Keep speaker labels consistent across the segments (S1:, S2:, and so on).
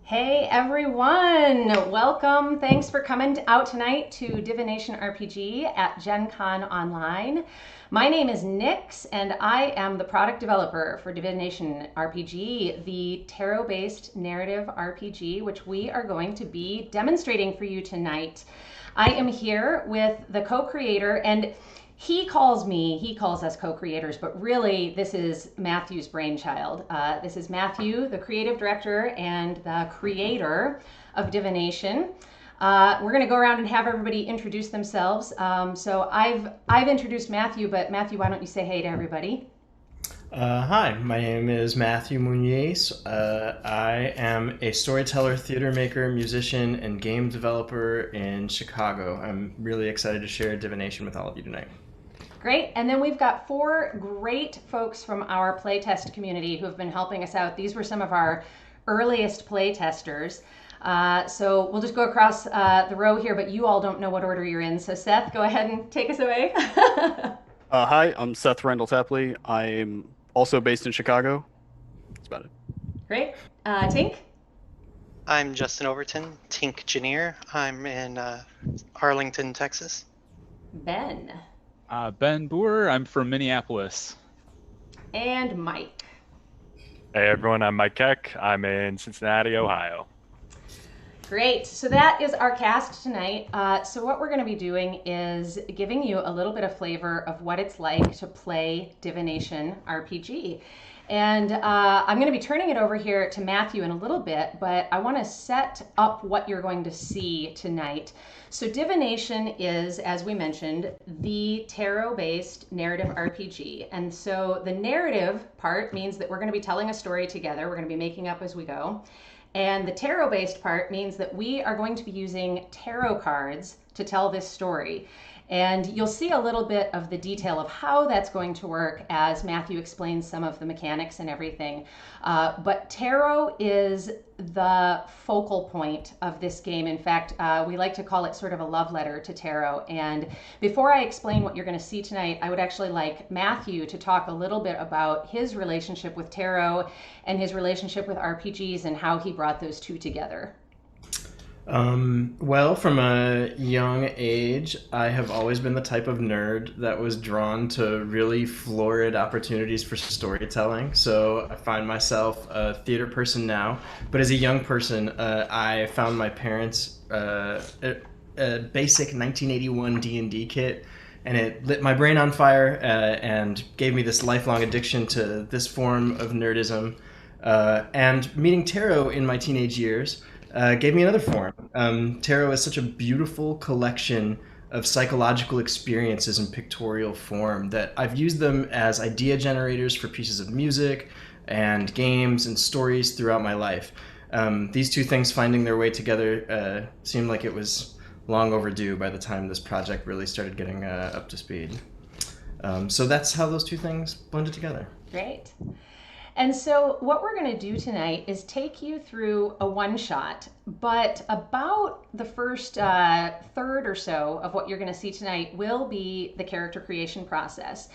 S1: Hey everyone, welcome. Thanks for coming out tonight to Divination RPG at Gen Con Online. My name is Nix and I am the product developer for Divination RPG, the tarot-based narrative RPG, which we are going to be demonstrating for you tonight. I am here with the co-creator, and he calls us co-creators, but really this is Matthew's brainchild. This is Matthew, the creative director and the creator of Divination. We're going to go around and have everybody introduce themselves. So I've introduced Matthew, but Matthew, why don't you say hey to everybody?
S2: Hi, my name is Matthew Muñiz. I am a storyteller, theater maker, musician, and game developer in Chicago. I'm really excited to share Divination with all of you tonight.
S1: Great. And then we've got four great folks from our playtest community who have been helping us out. These were some of our earliest playtesters. So we'll just go across the row here, but you all don't know what order you're in. So Seth, go ahead and take us away.
S3: Hi, I'm Seth Randall-Tapply. I'm also based in Chicago. That's about it.
S1: Great. Tink?
S4: I'm Justin Overton, Tink Engineer. I'm in Arlington, Texas.
S1: Ben?
S5: Ben Boor, I'm from Minneapolis.
S1: And Mike?
S6: Hey everyone, I'm Mike Keck. I'm in Cincinnati, Ohio.
S1: Great. So that is our cast tonight. So what we're going to be doing is giving you a little bit of flavor of what it's like to play Divination RPG. And I'm going to be turning it over here to Matthew in a little bit, but I want to set up what you're going to see tonight. So Divination is, as we mentioned, the tarot-based narrative RPG. And so the narrative part means that we're going to be telling a story together. We're going to be making up as we go. And the tarot-based part means that we are going to be using tarot cards to tell this story. And you'll see a little bit of the detail of how that's going to work as Matthew explains some of the mechanics and everything. But tarot is the focal point of this game. In fact, we like to call it sort of a love letter to tarot. And before I explain what you're going to see tonight, I would actually like Matthew to talk a little bit about his relationship with tarot and his relationship with RPGs and how he brought those two together.
S2: Well, from a young age, I have always been the type of nerd that was drawn to really florid opportunities for storytelling. So I find myself a theater person now. But as a young person, I found my parents a basic 1981 D&D kit, and it lit my brain on fire and gave me this lifelong addiction to this form of nerdism. And meeting tarot in my teenage years gave me another form. Tarot is such a beautiful collection of psychological experiences in pictorial form that I've used them as idea generators for pieces of music and games and stories throughout my life. These two things finding their way together seemed like it was long overdue by the time this project really started getting up to speed. So that's how those two things blended together.
S1: Great. And so what we're going to do tonight is take you through a one-shot, but about the first third or so of what you're going to see tonight will be the character creation process,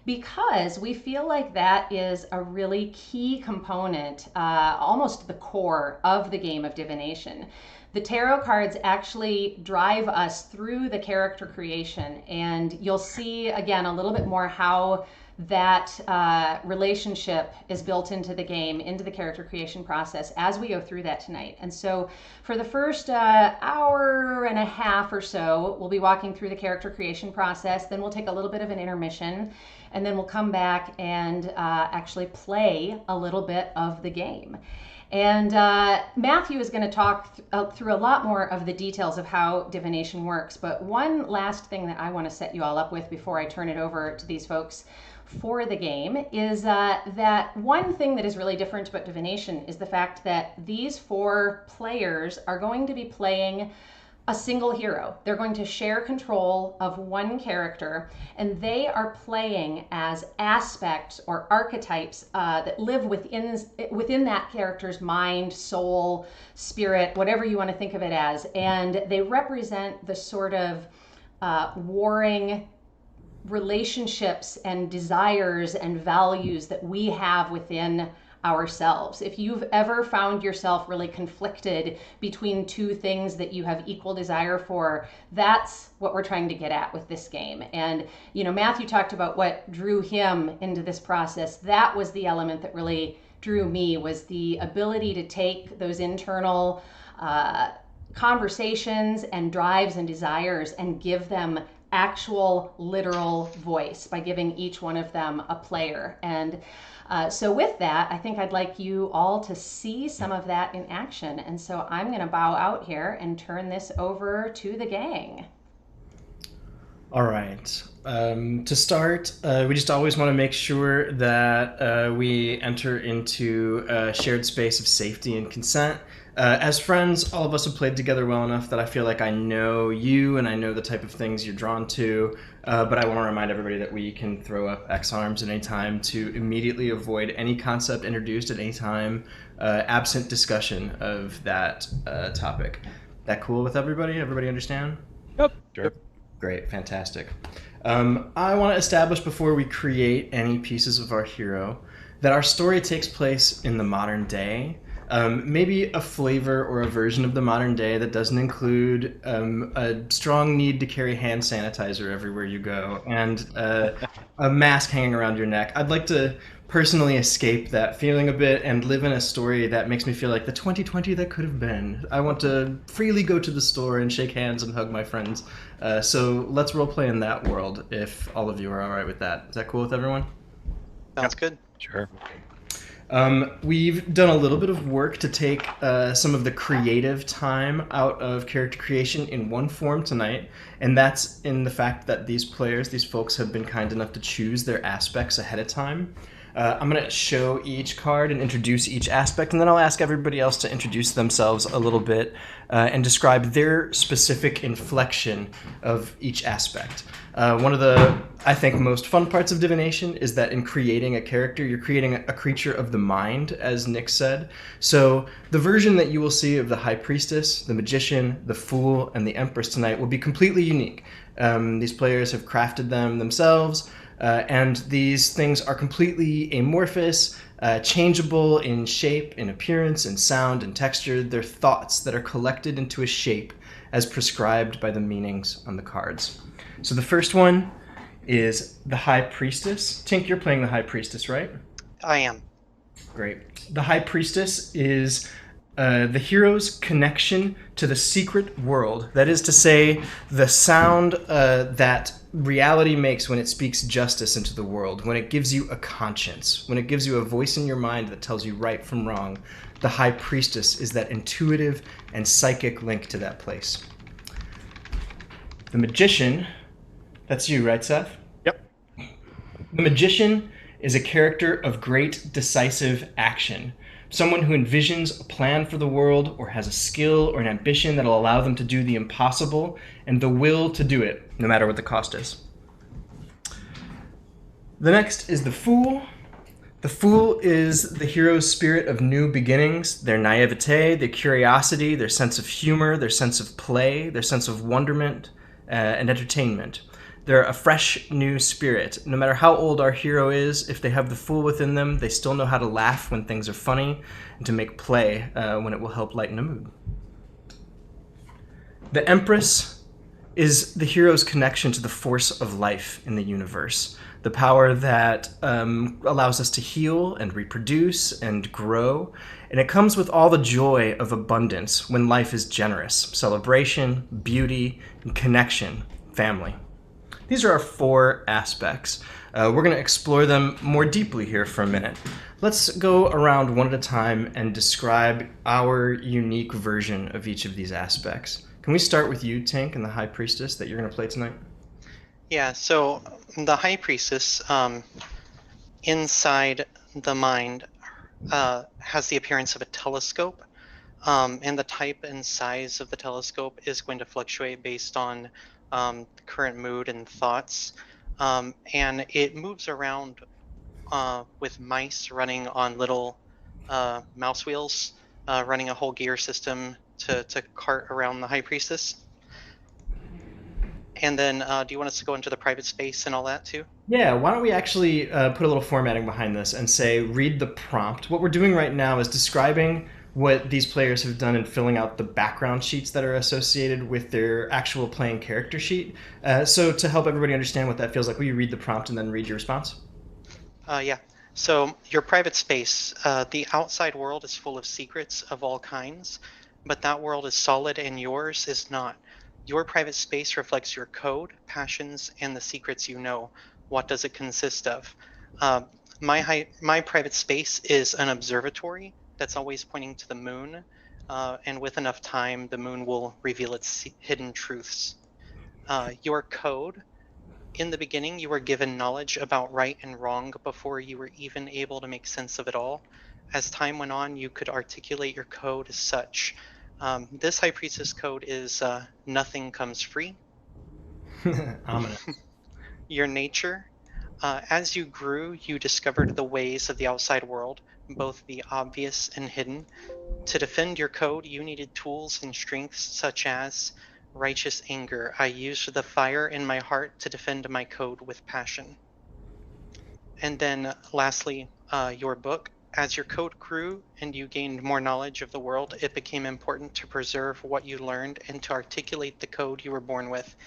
S1: because we feel like that is a really key component, almost the core of the game of Divination. The tarot cards actually drive us through the character creation, and you'll see, again, a little bit more how that relationship is built into the game, into the character creation process as we go through that tonight. And so for the first hour and a half or so, we'll be walking through the character creation process. Then we'll take a little bit of an intermission, and then we'll come back and actually play a little bit of the game. And Matthew is going to talk through a lot more of the details of how divination works. But one last thing that I want to set you all up with before I turn it over to these folks for the game is that one thing that is really different about divination is the fact that these four players are going to be playing a single hero. They're going to share control of one character, and they are playing as aspects or archetypes that live within that character's mind, soul, spirit, whatever you want to think of it as. And they represent the sort of warring relationships and desires and values that we have within ourselves. If you've ever found yourself really conflicted between two things that you have equal desire for, that's what we're trying to get at with this game. And, Matthew talked about what drew him into this process. That was the element that really drew me, was the ability to take those internal conversations and drives and desires and give them actual literal voice by giving each one of them a player. And so with that, I think I'd like you all to see some of that in action. And so I'm going to bow out here and turn this over to the gang.
S2: All right. To start, we just always want to make sure that we enter into a shared space of safety and consent. As friends, all of us have played together well enough that I feel like I know you and I know the type of things you're drawn to, but I want to remind everybody that we can throw up X arms at any time to immediately avoid any concept introduced at any time, absent discussion of that topic. That cool with everybody? Everybody understand?
S5: Yep.
S6: Sure.
S2: Great, fantastic. I want to establish before we create any pieces of our hero that our story takes place in the modern day. Maybe a flavor or a version of the modern day that doesn't include a strong need to carry hand sanitizer everywhere you go and a mask hanging around your neck. I'd like to personally escape that feeling a bit and live in a story that makes me feel like the 2020 that could have been. I want to freely go to the store and shake hands and hug my friends. So let's roleplay in that world if all of you are all right with that. Is that cool with everyone?
S4: Sounds good.
S6: Sure.
S2: We've done a little bit of work to take some of the creative time out of character creation in one form tonight, and that's in the fact that these folks have been kind enough to choose their aspects ahead of time. I'm going to show each card and introduce each aspect, and then I'll ask everybody else to introduce themselves a little bit and describe their specific inflection of each aspect. One of the, I think, most fun parts of Divination is that in creating a character, you're creating a creature of the mind, as Nick said. So the version that you will see of the High Priestess, the Magician, the Fool, and the Empress tonight will be completely unique. These players have crafted them themselves, and these things are completely amorphous, changeable in shape, in appearance, in sound, and texture. They're thoughts that are collected into a shape as prescribed by the meanings on the cards. So the first one is the High Priestess. Tink, you're playing the High Priestess, right?
S4: I am.
S2: Great. The High Priestess is the hero's connection to the secret world. That is to say, the sound that reality makes when it speaks justice into the world, when it gives you a conscience, when it gives you a voice in your mind that tells you right from wrong. The High Priestess is that intuitive and psychic link to that place. The Magician, that's you, right, Seth?
S3: Yep.
S2: The Magician is a character of great decisive action. Someone who envisions a plan for the world or has a skill or an ambition that will allow them to do the impossible and the will to do it, no matter what the cost is. The next is the Fool. The Fool is the hero's spirit of new beginnings, their naivete, their curiosity, their sense of humor, their sense of play, their sense of wonderment and entertainment. They're a fresh, new spirit. No matter how old our hero is, if they have the Fool within them, they still know how to laugh when things are funny and to make play when it will help lighten a mood. The Empress is the hero's connection to the force of life in the universe, the power that allows us to heal and reproduce and grow. And it comes with all the joy of abundance when life is generous, celebration, beauty, and connection, family. These are our 4 aspects. We're going to explore them more deeply here for a minute. Let's go around one at a time and describe our unique version of each of these aspects. Can we start with you, Tink, and the High Priestess that you're going to play tonight?
S4: Yeah, so the High Priestess, inside the mind, has the appearance of a telescope, and the type and size of the telescope is going to fluctuate based on the current mood and thoughts, and it moves around with mice running on little mouse wheels, running a whole gear system to cart around the High Priestess. And then, do you want us to go into the private space and all that too?
S2: Yeah, why don't we actually put a little formatting behind this and say, read the prompt. What we're doing right now is describing what these players have done in filling out the background sheets that are associated with their actual playing character sheet. So to help everybody understand what that feels like, will you read the prompt and then read your response?
S4: Yeah. So your private space, the outside world is full of secrets of all kinds, but that world is solid and yours is not. Your private space reflects your code, passions, and the secrets you know. What does it consist of? My private space is an observatory that's always pointing to the moon, and with enough time, the moon will reveal its hidden truths. Your code, in the beginning, you were given knowledge about right and wrong before you were even able to make sense of it all. As time went on, you could articulate your code as such. This High Priestess code is nothing comes free.
S2: Ominous.
S4: Your nature. As you grew, you discovered the ways of the outside world, both the obvious and hidden. To defend your code, you needed tools and strengths such as righteous anger. I used the fire in my heart to defend my code with passion. And then lastly, your book. As your code grew and you gained more knowledge of the world, it became important to preserve what you learned and to articulate the code you were born with.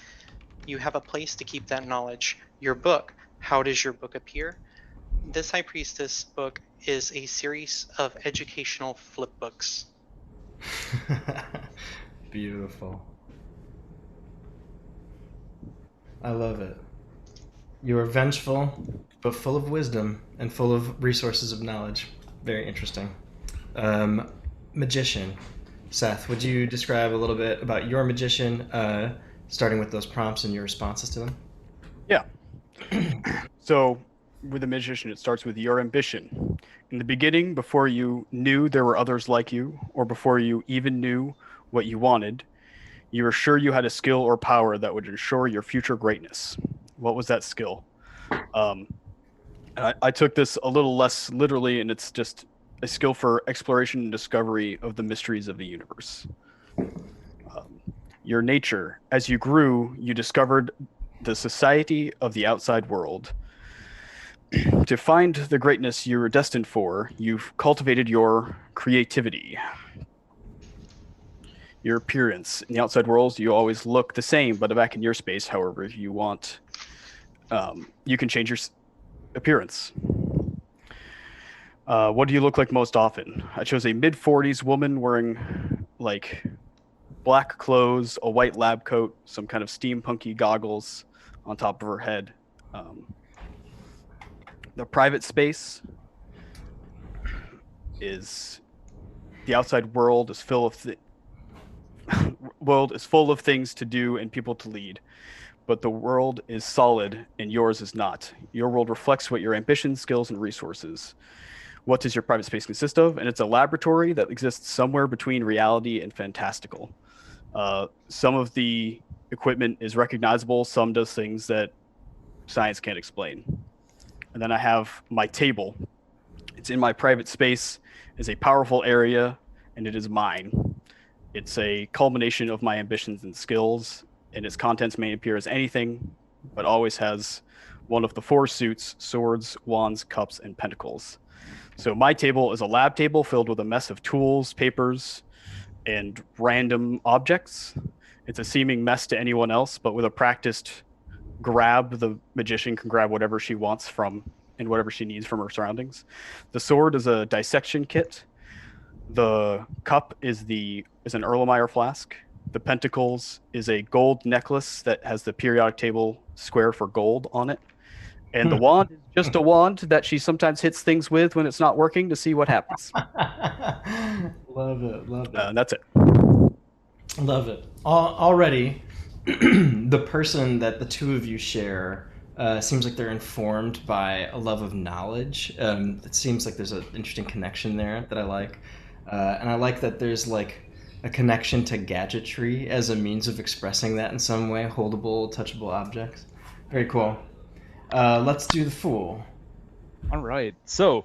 S4: You have a place to keep that knowledge. Your book. How does your book appear? This High Priestess book is a series of educational flip books.
S2: Beautiful. I love it. You are vengeful, but full of wisdom and full of resources of knowledge. Very interesting. Magician. Seth, would you describe a little bit about your magician, starting with those prompts and your responses to them?
S3: Yeah. So, with a magician, it starts with your ambition. In the beginning, before you knew there were others like you, or before you even knew what you wanted, you were sure you had a skill or power that would ensure your future greatness. What was that skill? I took this a little less literally, and it's just a skill for exploration and discovery of the mysteries of the universe. Your nature. As you grew, you discovered the society of the outside world. To find the greatness you were destined for, you've cultivated your creativity. Your appearance. In the outside world, you always look the same, but back in your space, however you want, you can change your appearance. What do you look like most often? I chose a mid-40s woman wearing like black clothes, a white lab coat, some kind of steampunky goggles on top of her head. The private space is the outside world is full of full of things to do and people to lead, but the world is solid and yours is not. Your world reflects what your ambitions, skills, and resources. What does your private space consist of? And it's a laboratory that exists somewhere between reality and fantastical. Some of the equipment is recognizable, some does things that science can't explain. And then I have my table. It's in my private space. It's a powerful area, and it is mine. It's a culmination of my ambitions and skills, and its contents may appear as anything, but always has one of the four suits: swords, wands, cups, and pentacles. So my table is a lab table filled with a mess of tools, papers, and random objects. It's a seeming mess to anyone else, but with a practiced grab, the magician can grab whatever she wants from and whatever she needs from her surroundings. The sword is a dissection kit. The cup is an Erlenmeyer flask. The pentacles is a gold necklace that has the periodic table square for gold on it. And the wand is just a wand that she sometimes hits things with when it's not working to see what happens.
S2: Love it.
S3: That's it.
S2: Love it. Already, the person that the two of you share seems like they're informed by a love of knowledge. It seems like there's an interesting connection there that I like. And I like that there's like a connection to gadgetry as a means of expressing that in some way, holdable, touchable objects. Very cool. Let's do the Fool.
S5: All right. So,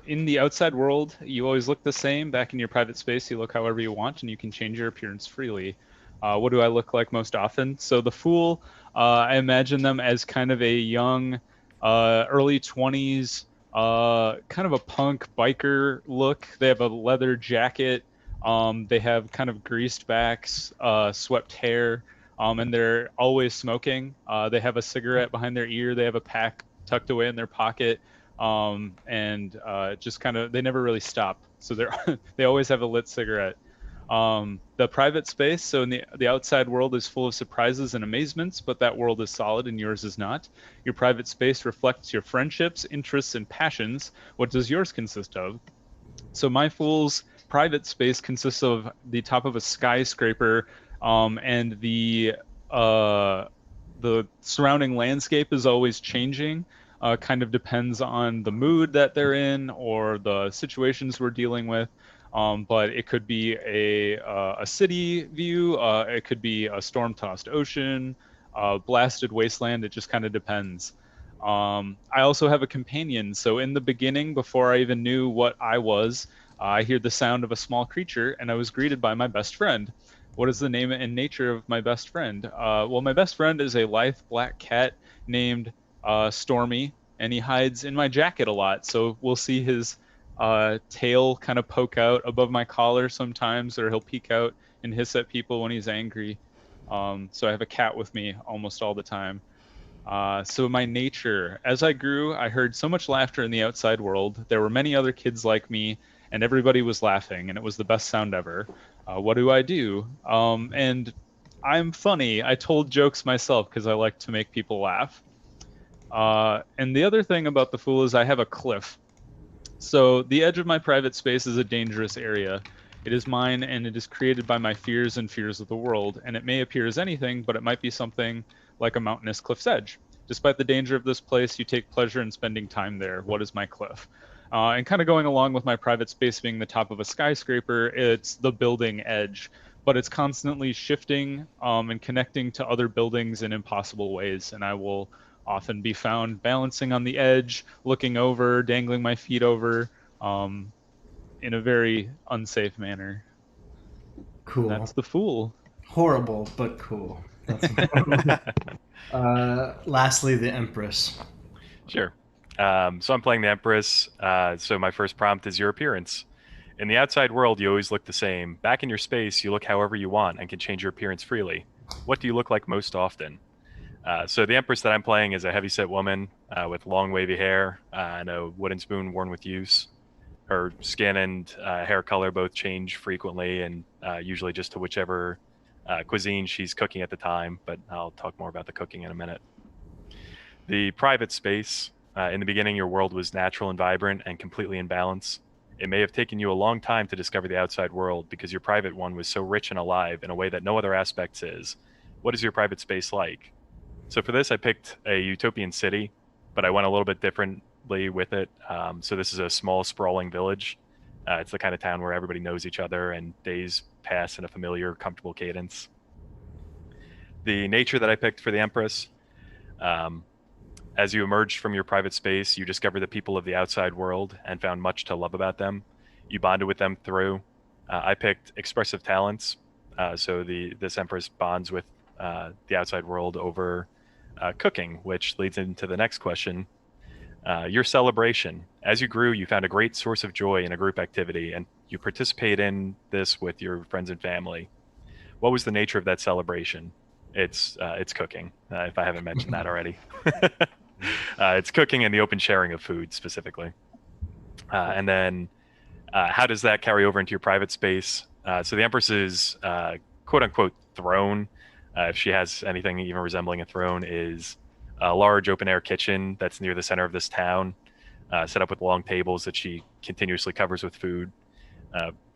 S5: in the outside world, you always look the same. Back in your private space, you look however you want, and you can change your appearance freely. What do I look like most often? So the Fool, I imagine them as kind of a young, early 20s, kind of a punk biker look. They have a leather jacket. They have kind of greased backs, swept hair, and they're always smoking. They have a cigarette behind their ear. They have a pack tucked away in their pocket, and just kind of, they never really stop. So they always have a lit cigarette. The private space, so in the outside world is full of surprises and amazements, but that world is solid and yours is not. Your private space reflects your friendships, interests, and passions. What does yours consist of? So my Fool's private space consists of the top of a skyscraper, and the surrounding landscape is always changing. Kind of depends on the mood that they're in or the situations we're dealing with. But it could be a city view, it could be a storm-tossed ocean, blasted wasteland. It just kind of depends. I also have a companion. So in the beginning, before I even knew what I was, I hear the sound of a small creature, and I was greeted by my best friend. What is the name and nature of my best friend? Well, my best friend is a lithe black cat named Stormy, and he hides in my jacket a lot. So we'll see his tail kind of poke out above my collar sometimes, or he'll peek out and hiss at people when he's angry. So I have a cat with me almost all the time. So my nature, as I grew, I heard so much laughter in the outside world. There were many other kids like me, and everybody was laughing, and it was the best sound ever. What do? And I'm funny. I told jokes myself because I like to make people laugh. And the other thing about the Fool is I have a cliff. So the edge of my private space is a dangerous area. It is mine, and it is created by my fears and fears of the world, and it may appear as anything, but it might be something like a mountainous cliff's edge. Despite the danger of this place, you take pleasure in spending time there. What is my cliff? And kind of going along with my private space being the top of a skyscraper, it's the building edge, but it's constantly shifting and connecting to other buildings in impossible ways, and I will often be found balancing on the edge, looking over, dangling my feet over, in a very unsafe manner.
S2: Cool.
S5: That's the Fool.
S2: Horrible, but cool. Lastly, the Empress.
S6: Sure. So I'm playing the Empress. So my first prompt is your appearance. In the outside world, you always look the same. Back in your space, you look however you want and can change your appearance freely. What do you look like most often? So the Empress that I'm playing is a heavyset woman with long wavy hair and a wooden spoon worn with use. Her skin and hair color both change frequently, and usually just to whichever cuisine she's cooking at the time, but I'll talk more about the cooking in a minute. The private space. In the beginning, your world was natural and vibrant and completely in balance. It may have taken you a long time to discover the outside world because your private one was so rich and alive in a way that no other aspects is. What is your private space like? So for this, I picked a utopian city, but I went a little bit differently with it. So this is a small, sprawling village. It's the kind of town where everybody knows each other and days pass in a familiar, comfortable cadence. The nature that I picked for the Empress, as you emerged from your private space, you discovered the people of the outside world and found much to love about them. You bonded with them through. I picked expressive talents. So this Empress bonds with the outside world over cooking, which leads into the next question. Your celebration. As you grew, you found a great source of joy in a group activity, and you participate in this with your friends and family. What was the nature of that celebration? It's cooking, if I haven't mentioned that already. It's cooking and the open sharing of food specifically. And then how does that carry over into your private space? So the Empress's quote-unquote throne, if she has anything even resembling a throne, is a large open-air kitchen that's near the center of this town, set up with long tables that she continuously covers with food.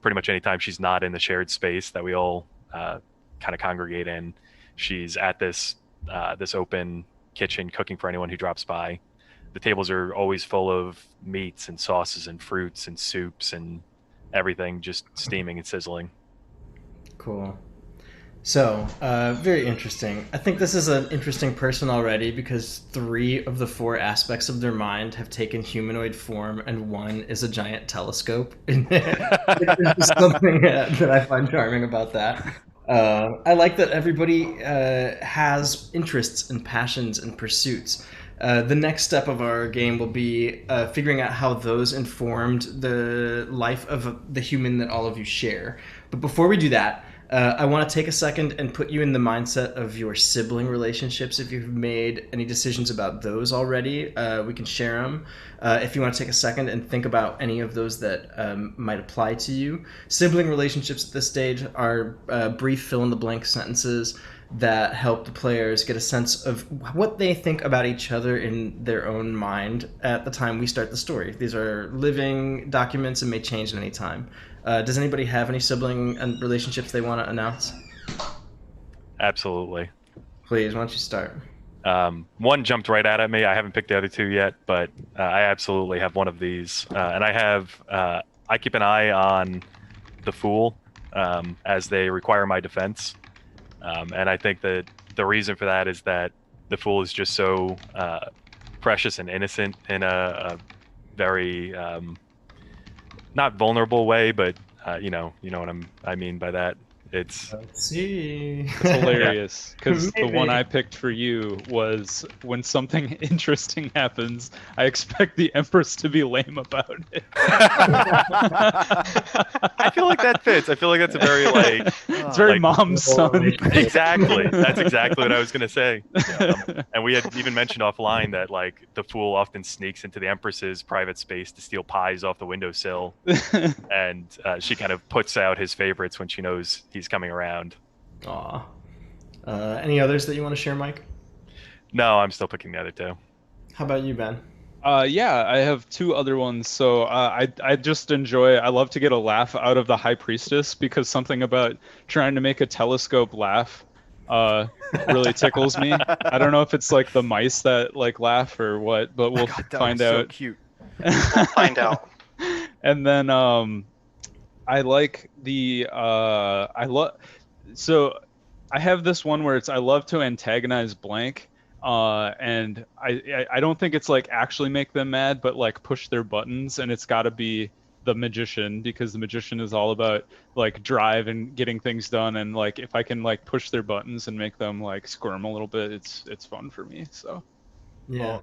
S6: Pretty much anytime she's not in the shared space that we all kind of congregate in, she's at this open kitchen cooking for anyone who drops by. The tables are always full of meats and sauces and fruits and soups and everything just steaming and sizzling.
S2: Cool. So, very interesting. I think this is an interesting person already because 3 of the 4 aspects of their mind have taken humanoid form, and 1 is a giant telescope. There's something that I find charming about that. I like that everybody has interests and passions and pursuits. The next step of our game will be figuring out how those informed the life of the human that all of you share. But before we do that, I want to take a second and put you in the mindset of your sibling relationships. If you've made any decisions about those already, we can share them. If you want to take a second and think about any of those that might apply to you. Sibling relationships at this stage are brief fill-in-the-blank sentences that help the players get a sense of what they think about each other in their own mind at the time we start the story. These are living documents and may change at any time. Does anybody have any sibling relationships they want to announce?
S6: Absolutely.
S2: Please, why don't you start?
S6: One jumped right out at me. I haven't picked the other two yet, but I absolutely have one of these. And I keep an eye on the Fool as they require my defense. And I think that the reason for that is that the Fool is just so precious and innocent in a very not vulnerable way, but you know what I mean by that. Let's
S2: see.
S5: It's hilarious because the one I picked for you was when something interesting happens, I expect the Empress to be lame about it.
S6: I feel like that fits. I feel like that's a very
S5: it's very mom's son.
S6: Exactly. That's exactly what I was gonna say. And we had even mentioned offline that like the Fool often sneaks into the Empress's private space to steal pies off the windowsill, and she kind of puts out his favorites when she knows he's coming around.
S2: Aw. Any others that you want to share, Mike?
S6: No, I'm still picking the other two.
S2: How about you, Ben?
S5: Yeah, I have two other ones. So I just enjoy. I love to get a laugh out of the High Priestess because something about trying to make a telescope laugh really tickles me. I don't know if it's like the mice that like laugh or what, but we'll find out.
S3: So cute.
S4: We'll find out.
S5: And then I like the so I have this one where it's I love to antagonize blank, and I don't think it's like actually make them mad, but like push their buttons, and it's got to be the magician because the magician is all about like drive and getting things done, and like if I can like push their buttons and make them like squirm a little bit, it's fun for me. So
S2: yeah,
S3: well,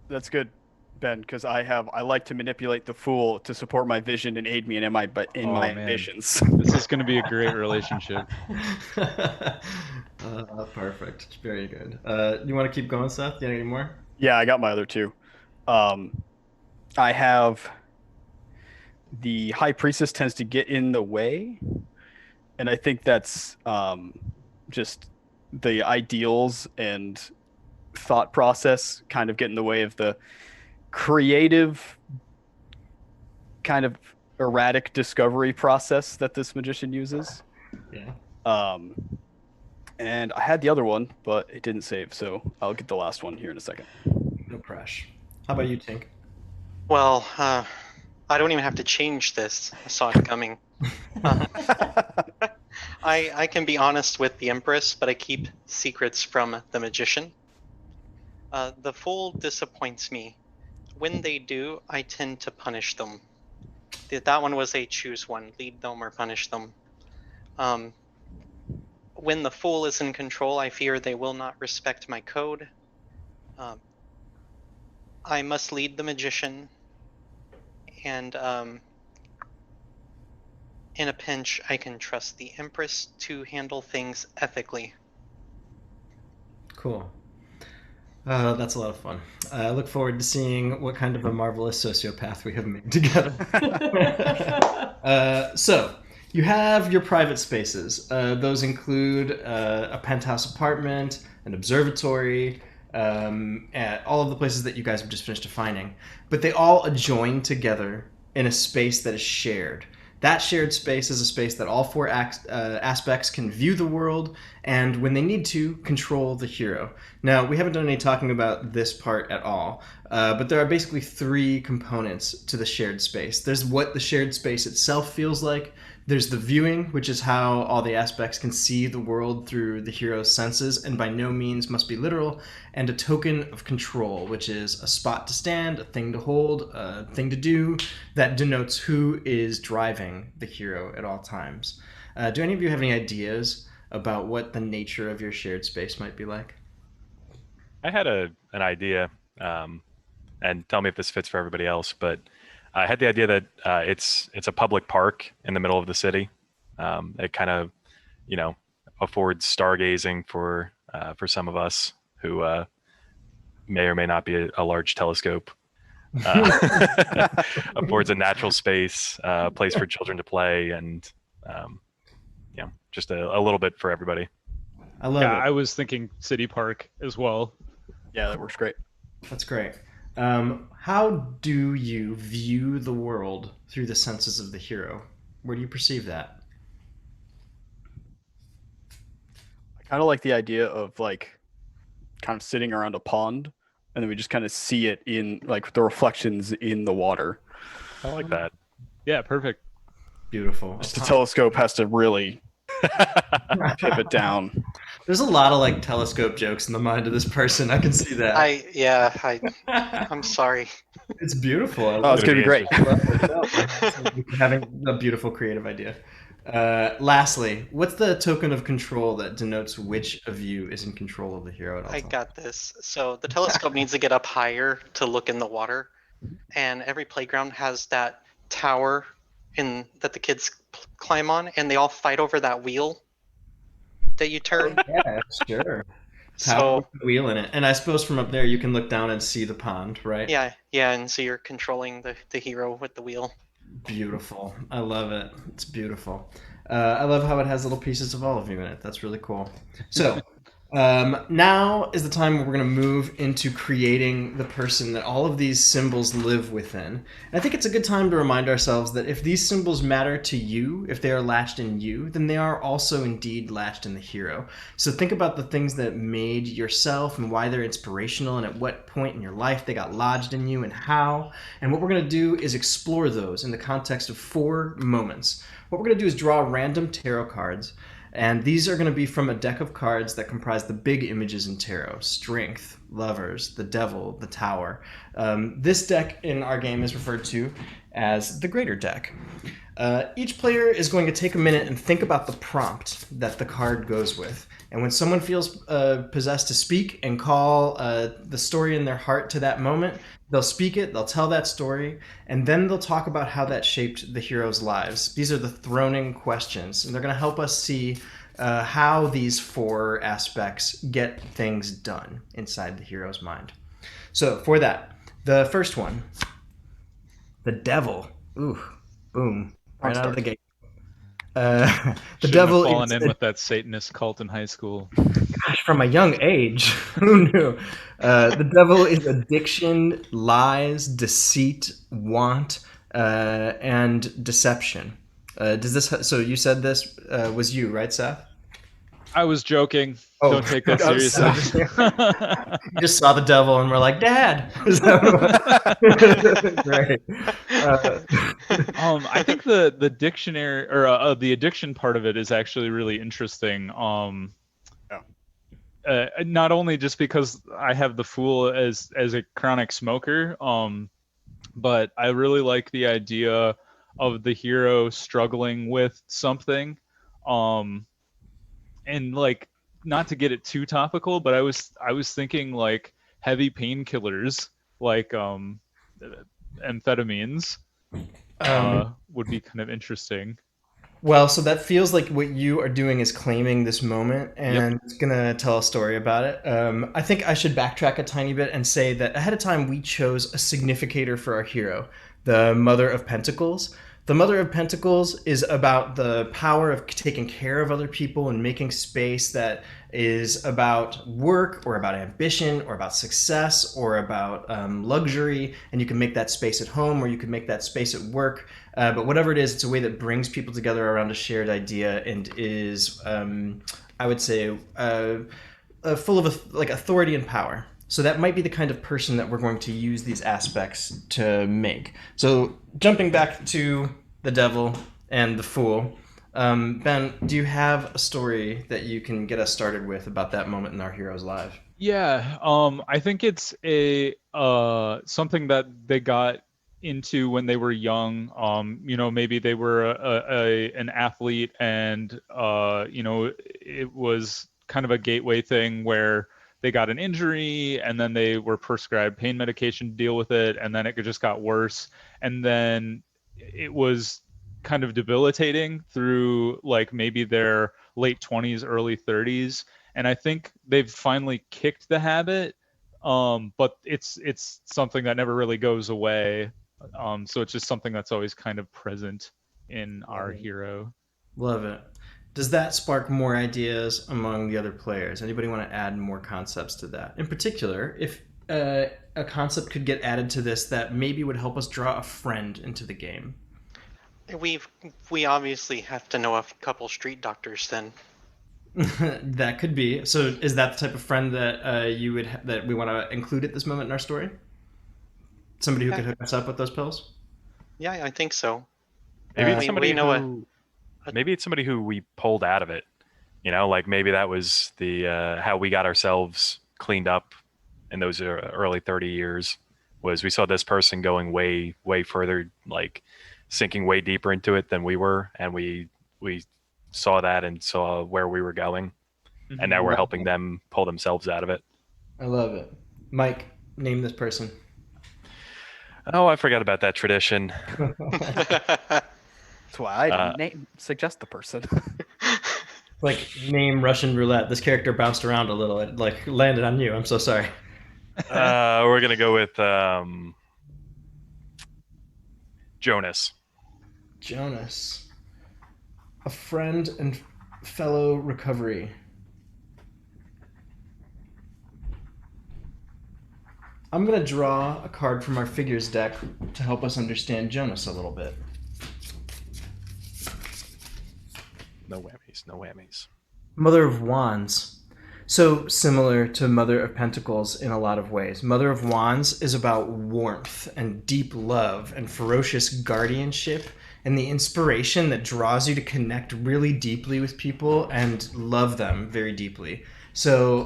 S3: that's good, Ben, because I like to manipulate the Fool to support my vision and aid me in my ambitions.
S5: This is going to be a great relationship.
S2: Perfect. Very good. You want to keep going, Seth? You have any more?
S3: Yeah, I got my other two. I have the High Priestess tends to get in the way, and I think that's just the ideals and thought process kind of get in the way of the creative kind of erratic discovery process that this magician uses.
S2: Yeah.
S3: And I had the other one, but it didn't save, so I'll get the last one here in a second.
S2: No crash. How about you, Tink?
S4: Well, I don't even have to change this. I saw it coming. I can be honest with the Empress, but I keep secrets from the magician. The Fool disappoints me. When they do, I tend to punish them. That one was a choose one, lead them or punish them. When the Fool is in control, I fear they will not respect my code. I must lead the magician, and in a pinch, I can trust the Empress to handle things ethically.
S2: Cool. That's a lot of fun. I look forward to seeing what kind of a marvelous sociopath we have made together. So, you have your private spaces. Those include a penthouse apartment, an observatory, all of the places that you guys have just finished defining. But they all adjoin together in a space that is shared. That shared space is a space that all four aspects can view the world and, when they need to, control the hero. Now, we haven't done any talking about this part at all, but there are basically three components to the shared space. There's what the shared space itself feels like. There's the viewing, which is how all the aspects can see the world through the hero's senses, and by no means must be literal, and a token of control, which is a spot to stand, a thing to hold, a thing to do, that denotes who is driving the hero at all times. Do any of you have any ideas about what the nature of your shared space might be like?
S6: I had an idea, and tell me if this fits for everybody else, but I had the idea that it's a public park in the middle of the city. It kind of, you know, affords stargazing for some of us who may or may not be a large telescope. Affords a natural space, place for children to play, and just a little bit for everybody.
S2: I love
S5: Yeah,
S2: it.
S5: I was thinking City Park as well.
S3: Yeah, that works great.
S2: That's great. How do you view the world through the senses of the hero? Where do you perceive that?
S3: I kind of like the idea of like kind of sitting around a pond, and then we just kind of see it in like the reflections in the water.
S6: I like that.
S5: Yeah, perfect.
S2: Beautiful.
S3: Just the telescope has to really pivot down.
S2: There's a lot of like telescope jokes in the mind of this person. I can see that.
S4: I'm sorry.
S2: It's beautiful.
S3: Oh, it's gonna be great.
S2: Having a beautiful creative idea. Lastly, what's the token of control that denotes which of you is in control of the hero at all
S4: I
S2: times?
S4: got this. So the telescope needs to get up higher to look in the water, and every playground has that tower that the kids climb on, and they all fight over that wheel that you turn.
S2: Yeah, sure. Power
S4: So
S2: with the wheel in it. And I suppose from up there you can look down and see the pond, right?
S4: yeah, and so you're controlling the hero with the wheel.
S2: Beautiful. I love it. It's beautiful. I love how it has little pieces of all of you in it. That's really cool. So now is the time where we're going to move into creating the person that all of these symbols live within. And I think it's a good time to remind ourselves that if these symbols matter to you, if they are latched in you, then they are also indeed latched in the hero. So think about the things that made yourself and why they're inspirational and at what point in your life they got lodged in you and how. And what we're going to do is explore those in the context of 4 moments. What we're going to do is draw random tarot cards. And these are going to be from a deck of cards that comprise the big images in tarot: Strength, Lovers, the Devil, the Tower. This deck in our game is referred to as the Greater Deck. Each player is going to take a minute and think about the prompt that the card goes with. And when someone feels possessed to speak and call the story in their heart to that moment, they'll speak it, they'll tell that story, and then they'll talk about how that shaped the heroes' lives. These are the throning questions, and they're going to help us see how these 4 aspects get things done inside the hero's mind. So for that, the first one, the Devil. Ooh, boom, right out of the gate. The
S5: Shouldn't
S2: Devil
S5: have fallen
S2: is
S5: in with that Satanist cult in high school.
S2: Gosh, from a young age. Who knew? The devil is addiction, lies, deceit, want, and deception. Does this? So you said this was you, right, Seth?
S5: I was joking.
S2: Oh,
S5: Don't take that
S2: I'm sorry.
S5: seriously.
S2: You just saw the devil and we're like, Dad. Is that Great.
S5: I think the dictionary or the addiction part of it is actually really interesting. Not only just because I have the Fool as a chronic smoker, but I really like the idea of the hero struggling with something, and like, not to get it too topical, but I was thinking like heavy painkillers, like amphetamines, would be kind of interesting.
S2: Well, so that feels like what you are doing is claiming this moment and it's going to tell a story about it. I think I should backtrack a tiny bit and say that ahead of time we chose a significator for our hero, the Mother of Pentacles. The Mother of Pentacles is about the power of taking care of other people and making space that is about work or about ambition or about success or about luxury. And you can make that space at home or you can make that space at work. But whatever it is, it's a way that brings people together around a shared idea and is, I would say, full of like authority and power. So that might be the kind of person that we're going to use these aspects to make. So jumping back to the Devil and the Fool, Ben, do you have a story that you can get us started with about that moment in our hero's life?
S5: Yeah, I think it's a something that they got into when they were young. Maybe they were an athlete, and it was kind of a gateway thing where they got an injury and then they were prescribed pain medication to deal with it, and then it just got worse, and then it was kind of debilitating through like maybe their late 20s, early 30s, and I think they've finally kicked the habit, but it's something that never really goes away. So it's just something that's always kind of present in our hero.
S2: Love it. Does that spark more ideas among the other players? Anybody want to add more concepts to that? In particular, if a concept could get added to this that maybe would help us draw a friend into the game.
S4: We obviously have to know a couple street doctors then.
S2: That could be. So is that the type of friend that that we want to include at this moment in our story? Somebody who could hook us up with those pills?
S4: Yeah, I think so.
S6: Maybe it's somebody who we pulled out of it. Like maybe that was the how we got ourselves cleaned up in those early 30 years, was we saw this person going way, way further, like sinking way deeper into it than we were, and we saw that and saw where we were going, and now we're helping them pull themselves out of it.
S2: I love it. Mike, name this person.
S6: Oh, I forgot about that tradition.
S3: That's why I didn't suggest the person.
S2: Like name Russian roulette. This character bounced around a little. It like landed on you. I'm so sorry.
S6: We're gonna go with Jonas.
S2: Jonas, a friend and fellow recovery. I'm going to draw a card from our figures deck to help us understand Jonas a little bit.
S6: No whammies, no whammies.
S2: Mother of Wands. So similar to Mother of Pentacles in a lot of ways. Mother of Wands is about warmth and deep love and ferocious guardianship and the inspiration that draws you to connect really deeply with people and love them very deeply. So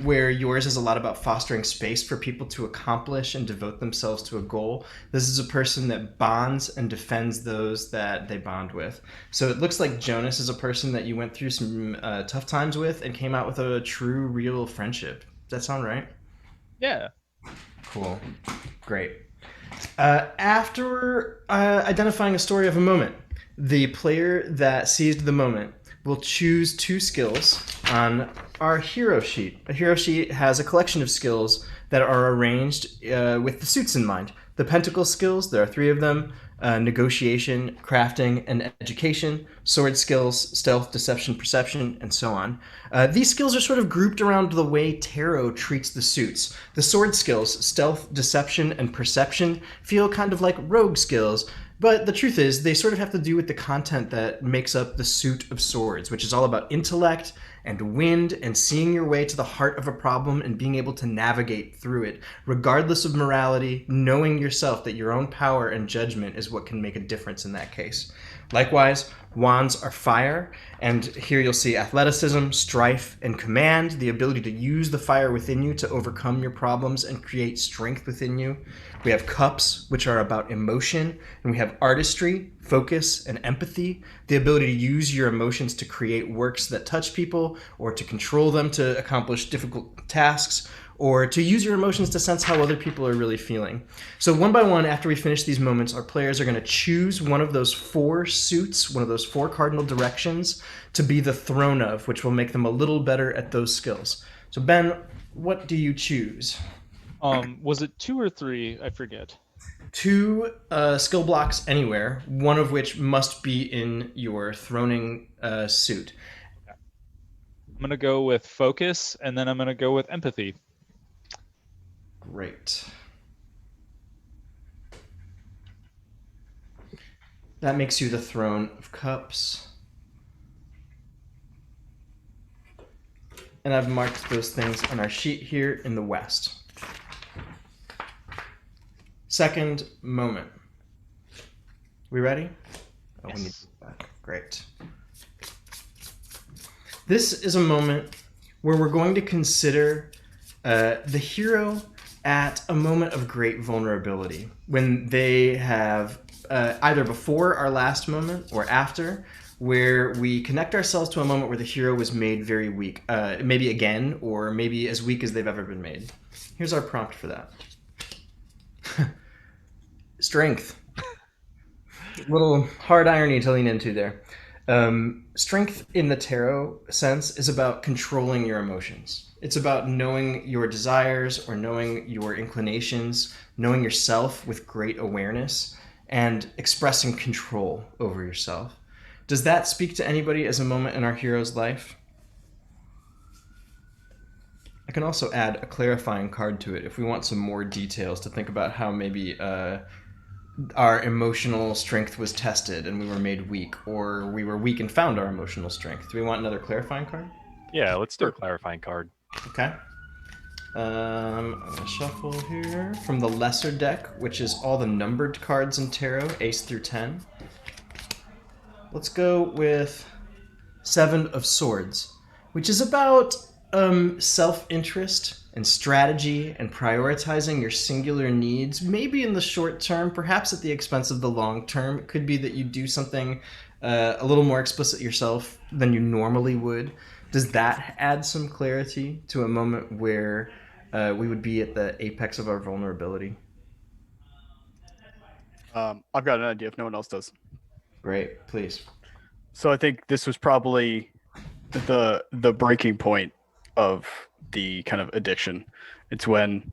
S2: where yours is a lot about fostering space for people to accomplish and devote themselves to a goal, this is a person that bonds and defends those that they bond with. So it looks like Jonas is a person that you went through some tough times with and came out with a true, real friendship. Does that sound right?
S5: Yeah.
S2: Cool. Great. After identifying a story of a moment, the player that seized the moment will choose 2 skills on our hero sheet. A hero sheet has a collection of skills that are arranged with the suits in mind. The pentacle skills, there are 3 of them: negotiation, crafting, and education. Sword skills, stealth, deception, perception, and so on. These skills are sort of grouped around the way tarot treats the suits. The sword skills, stealth, deception, and perception, feel kind of like rogue skills. But the truth is, they sort of have to do with the content that makes up the suit of swords, which is all about intellect and wind and seeing your way to the heart of a problem and being able to navigate through it, regardless of morality, knowing yourself that your own power and judgment is what can make a difference in that case. Likewise, wands are fire, and here you'll see athleticism, strife, and command, the ability to use the fire within you to overcome your problems and create strength within you. We have cups, which are about emotion, and we have artistry, focus, and empathy, the ability to use your emotions to create works that touch people, or to control them to accomplish difficult tasks, or to use your emotions to sense how other people are really feeling. So one by one, after we finish these moments, our players are going to choose one of those 4 suits, one of those 4 cardinal directions, to be the throne of, which will make them a little better at those skills. So Ben, what do you choose?
S5: Was it 2 or 3? I forget.
S2: 2 skill blocks anywhere, one of which must be in your throning suit.
S5: I'm going to go with focus, and then I'm going to go with empathy.
S2: Great. That makes you the Throne of Cups. And I've marked those things on our sheet here in the west. Second moment. We ready? Oh,
S5: yes.
S2: We need to go back. Great. This is a moment where we're going to consider the hero at a moment of great vulnerability when they have either before our last moment or after, where we connect ourselves to a moment where the hero was made very weak, maybe again, or maybe as weak as they've ever been made. Here's our prompt for that. Strength. Little hard irony to lean into there. Strength in the tarot sense is about controlling your emotions. It's about knowing your desires or knowing your inclinations, knowing yourself with great awareness, and expressing control over yourself. Does that speak to anybody as a moment in our hero's life? I can also add a clarifying card to it if we want some more details to think about how maybe our emotional strength was tested and we were made weak, or we were weak and found our emotional strength. Do we want another clarifying card?
S6: Yeah, let's do a clarifying card.
S2: Okay. I'm gonna shuffle here from the lesser deck, which is all the numbered cards in tarot, ace through 10. Let's go with 7 of Swords, which is about self-interest and strategy and prioritizing your singular needs, maybe in the short term, perhaps at the expense of the long term. It could be that you do something a little more explicit yourself than you normally would. Does that add some clarity to a moment where we would be at the apex of our vulnerability?
S3: I've got an idea if no one else does.
S2: Great, please.
S3: So I think this was probably the breaking point of the kind of addiction. It's when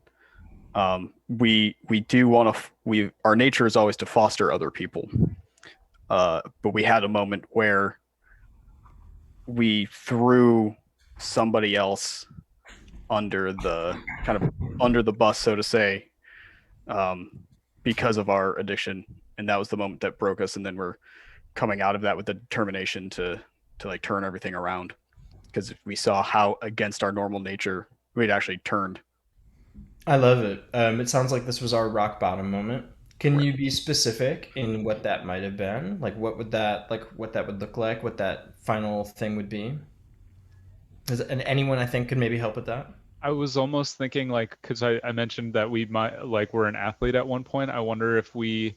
S3: we do want to our nature is always to foster other people, but we had a moment where we threw somebody else under the bus, so to say, because of our addiction, and that was the moment that broke us. And then we're coming out of that with the determination to like turn everything around, because we saw how against our normal nature we'd actually turned.
S2: I love it. It sounds like this was our rock bottom moment. Can you be specific in what that might have been? Like what would that look like, what that final thing would be? And anyone I think could maybe help with that?
S5: I was almost thinking, like, because I mentioned that we might, like, we're an athlete at one point. I wonder if we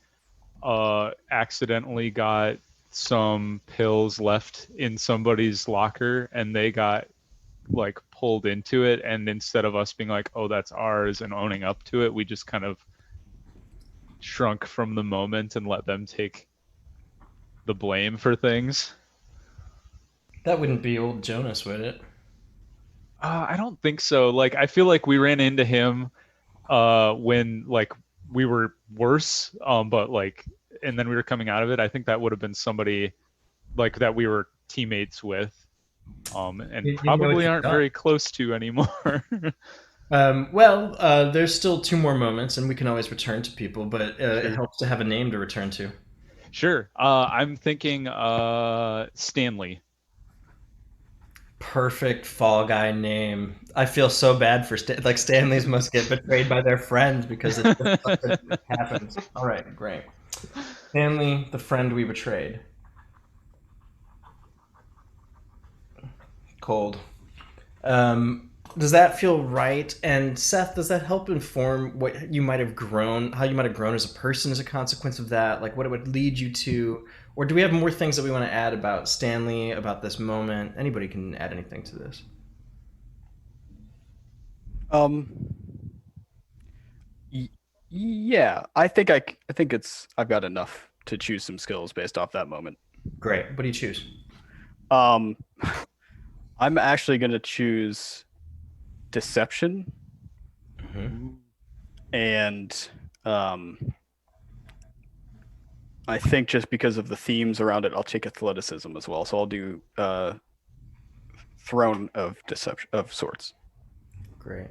S5: accidentally got some pills left in somebody's locker and they got like pulled into it, and instead of us being like, oh, that's ours, and owning up to it, we just kind of shrunk from the moment and let them take the blame for things.
S2: That wouldn't be old Jonas, would it?
S5: I don't think so. Like, I feel like we ran into him when like we were worse, but like, and then we were coming out of it. I think that would have been somebody like that we were teammates with, and
S2: You know
S5: probably
S2: what you've
S5: aren't
S2: done.
S5: very close to anymore.
S2: There's still 2 more moments, and we can always return to people, but it helps to have a name to return to.
S5: Sure. I'm thinking Stanley.
S2: Perfect Fall Guy name. I feel so bad for like Stanleys must get betrayed by their friends because it happens. All right, great. Stanley, the friend we betrayed. Cold. Does that feel right? And Seth, does that help inform what you might have grown, how you might have grown as a person as a consequence of that? Like what it would lead you to? Or do we have more things that we want to add about Stanley, about this moment? Anybody can add anything to this.
S3: Yeah, I think I've got enough to choose some skills based off that moment.
S2: Great. What do you choose?
S3: I'm actually going to choose deception.
S2: Mm-hmm.
S3: And I think just because of the themes around it, I'll take athleticism as well. So I'll do throne of deception of sorts.
S2: Great.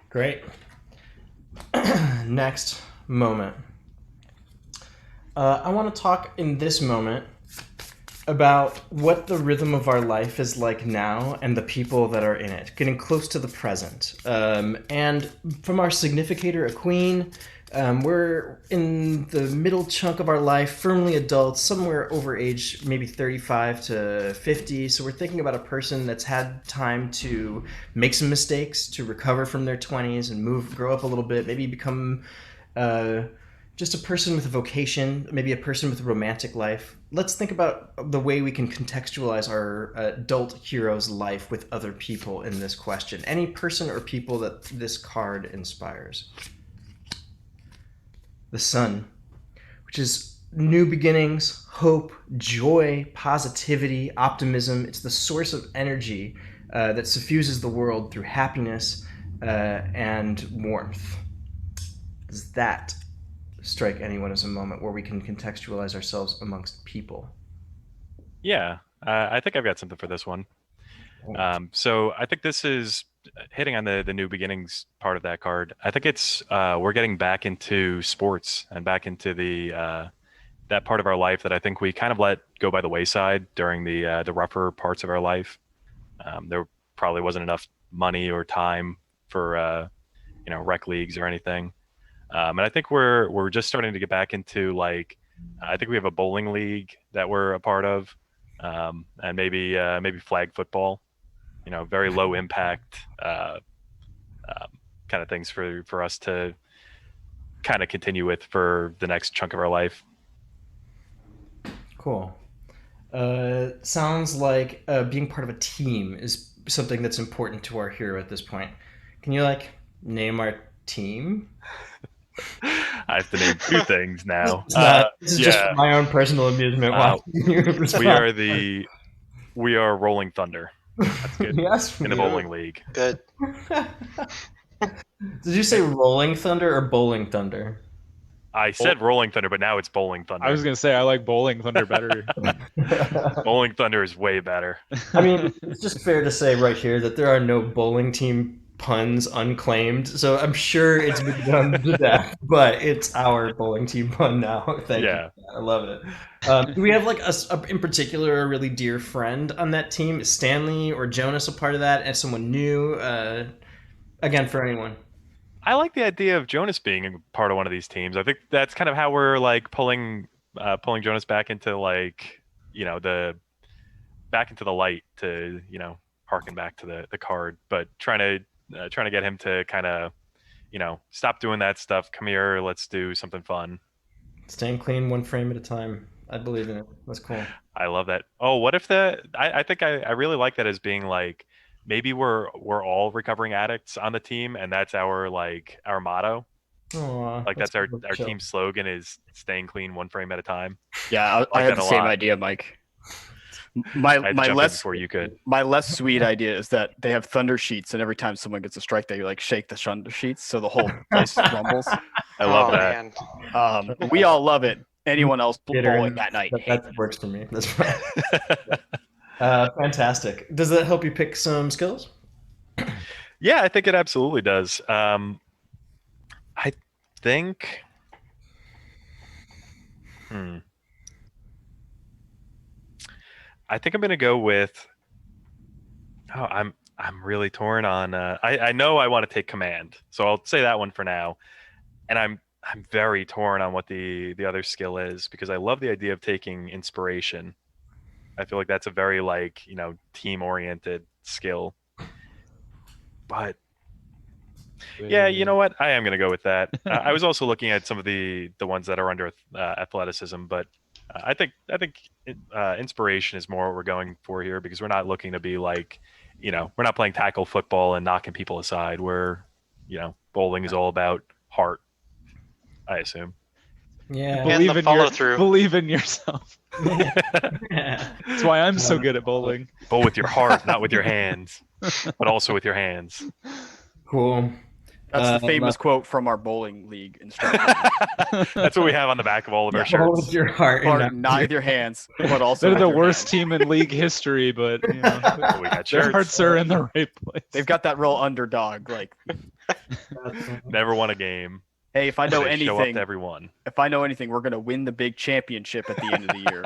S2: Great. Next moment. I want to talk in this moment about what the rhythm of our life is like now and the people that are in it, getting close to the present. And from our significator, a queen, We're in the middle chunk of our life, firmly adults, somewhere over age maybe 35 to 50. So we're thinking about a person that's had time to make some mistakes, to recover from their 20s and grow up a little bit, maybe become just a person with a vocation, maybe a person with a romantic life. Let's think about the way we can contextualize our adult hero's life with other people in this question. Any person or people that this card inspires. The sun, which is new beginnings, hope, joy, positivity, optimism. It's the source of energy that suffuses the world through happiness and warmth. Does that strike anyone as a moment where we can contextualize ourselves amongst people?
S6: Yeah, I think I've got something for this one. So I think this is hitting on the new beginnings part of that card. I think it's we're getting back into sports and back into the that part of our life that I think we kind of let go by the wayside during the rougher parts of our life. There probably wasn't enough money or time for rec leagues or anything. And I think we're just starting to get back into I think we have a bowling league that we're a part of, and maybe flag football. Very low impact kind of things for us to kind of continue with for the next chunk of our life.
S2: Cool. Sounds like being part of a team is something that's important to our hero at this point. Can you name our team?
S6: I have to name two things now.
S2: This is just for my own personal amusement.
S6: We are Rolling Thunder. That's good.
S2: Yes,
S6: in the bowling league.
S4: Good.
S2: Did you say Rolling Thunder or Bowling Thunder?
S6: I said Rolling Thunder, but now it's Bowling Thunder.
S5: I was going to say I like Bowling Thunder better.
S6: Bowling Thunder is way better.
S2: I mean, it's just fair to say right here that there are no bowling team puns unclaimed, so I'm sure it's been done to death, but it's our bowling team pun now. Thank you. I love it. Do we have in particular a really dear friend on that team? Is Stanley or Jonas a part of that? As someone new? Again, for anyone.
S6: I like the idea of Jonas being a part of one of these teams. I think that's kind of how we're pulling Jonas back into back into the light to harken back to the card, but trying to get him to kind of stop doing that stuff. Come here, let's do something fun.
S2: Staying clean, one frame at a time. I believe in it. That's cool.
S6: I love that. Oh, what if I think I really like that as being maybe we're all recovering addicts on the team, and that's our motto.
S2: Aww,
S6: that's our team slogan is staying clean, one frame at a time.
S3: Yeah, I have the same idea, Mike. My less sweet idea is that they have thunder sheets, and every time someone gets a strike, they shake the thunder sheets, so the whole place rumbles.
S6: I love that.
S3: We all love it. Anyone else bowling that night?
S2: That works for me. That's fine. Fantastic. Does that help you pick some skills?
S6: Yeah, I think it absolutely does. I think. I think I'm gonna go with. Oh, I'm really torn on. I know I want to take command, so I'll say that one for now. And I'm very torn on what the other skill is, because I love the idea of taking inspiration. I feel like that's a very team-oriented skill. But yeah, you know what? I am going to go with that. I was also looking at some of the ones that are under athleticism, but I think inspiration is more what we're going for here, because we're not looking to be we're not playing tackle football and knocking people aside. We're, bowling is all about heart, I assume.
S2: Yeah.
S5: Believe in yourself. That's why I'm so good at bowling.
S6: Bowl with your heart, not with your hands, but also with your hands.
S2: Cool.
S3: That's the famous quote from our bowling league instructor.
S6: That's what we have on the back of all of our shirts.
S2: Bowl with your heart,
S3: not with your hands, but also
S5: they're the worst team in league history, but
S6: we got
S5: their hearts are in the right place.
S3: They've got that real underdog.
S6: Never won a game.
S3: Hey, if I know anything,
S6: show up to everyone.
S3: If I know anything, we're going to win the big championship at the end of the year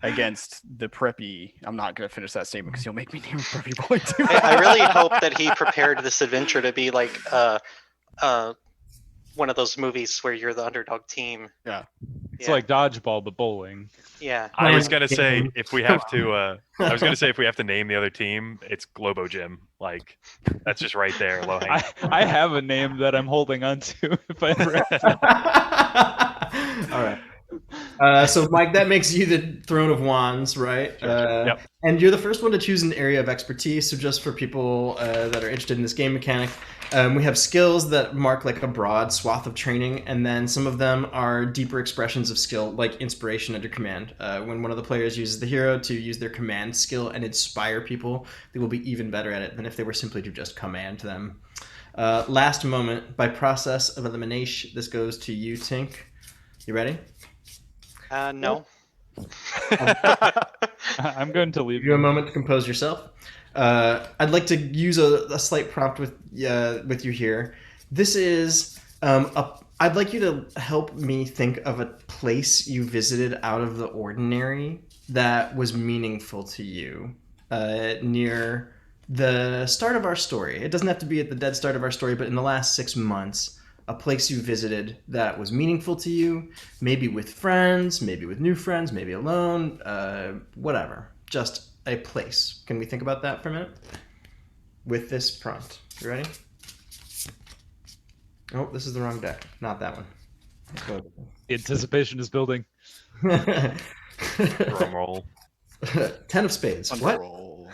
S3: against the preppy. I'm not going to finish that statement because you'll make me name a preppy boy too.
S4: I really hope that he prepared this adventure to be one of those movies where you're the underdog team.
S3: Yeah.
S5: It's like dodgeball, but bowling.
S4: Yeah.
S6: I was gonna say if we have to. I was gonna say if we have to name the other team, it's Globo Gym. Like that's just right there, low hanging.
S5: I have a name that I'm holding on to. If I ever.
S2: All right. So, Mike, that makes you the Throne of Wands, right?
S6: Yep.
S2: And you're the first one to choose an area of expertise. So, just for people that are interested in this game mechanic, we have skills that mark like a broad swath of training, and then some of them are deeper expressions of skill, like inspiration under command. When one of the players uses the hero to use their command skill and inspire people, they will be even better at it than if they were simply to just command them. Last moment, by process of elimination, this goes to you, Tink. You ready?
S4: No.
S5: I'm going to leave
S2: Give you a moment to compose yourself. I'd like to use a slight prompt with you here. This is I'd like you to help me think of a place you visited out of the ordinary that was meaningful to you near the start of our story. It doesn't have to be at the dead start of our story, but in the last 6 months. A place you visited that was meaningful to you, maybe with friends, maybe with new friends, maybe alone, whatever. Just a place. Can we think about that for a minute? With this prompt. You ready? Oh, this is the wrong deck. Not that one.
S5: Anticipation is building.
S6: Drum roll.
S2: 10 of spades. What?
S3: Roll.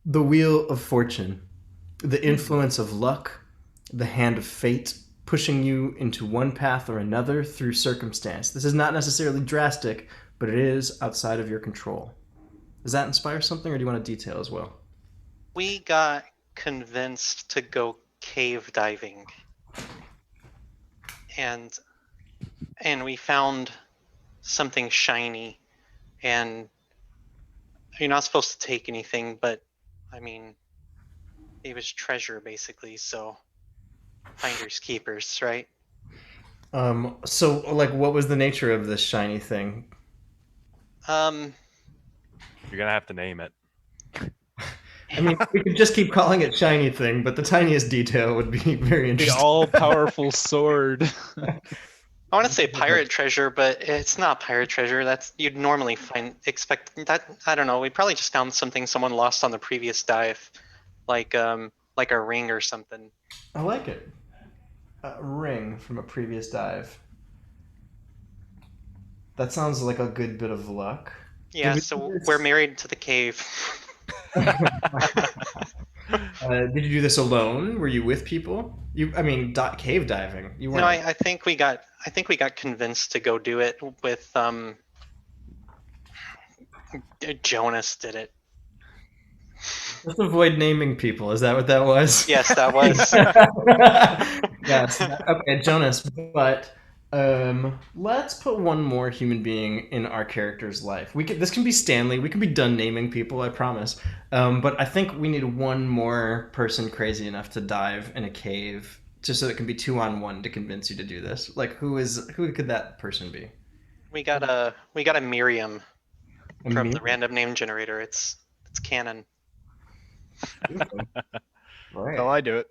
S2: The wheel of fortune. The influence of luck. The hand of fate pushing you into one path or another through circumstance. This is not necessarily drastic, but it is outside of your control. Does that inspire something, or do you want to detail as well?
S4: We got convinced to go cave diving. And we found something shiny, and you're not supposed to take anything, but I mean, it was treasure basically, so finders keepers, right?
S2: So like, what was the nature of this shiny thing?
S4: Um,
S6: You're gonna have to name it.
S2: I mean, we could just keep calling it shiny thing, but the tiniest detail would be very
S5: The
S2: interesting.
S5: all-powerful sword.
S4: I want to say pirate treasure, but it's not pirate treasure. That's you'd normally expect that. I don't know. We probably just found something someone lost on the previous dive, like a ring or something.
S2: I like it. A ring from a previous dive. That sounds like a good bit of luck.
S4: Yeah,
S2: we
S4: so
S2: do this-
S4: we're married to the cave.
S2: Did you do this alone? Were you with people? Cave diving. You weren't.
S4: No, I think we got convinced to go do it with Jonas did it.
S2: Let's avoid naming people. Is that what that was?
S4: Yes, that was.
S2: Yes. Okay, Jonas. But let's put one more human being in our character's life. This can be Stanley. We can be done naming people, I promise. But I think we need one more person crazy enough to dive in a cave, just so it can be 2-on-1 to convince you to do this. Like, who could that person be?
S4: We got a Miriam from
S2: Me?
S4: the random name generator. It's canon.
S2: Right.
S3: Oh, I do it.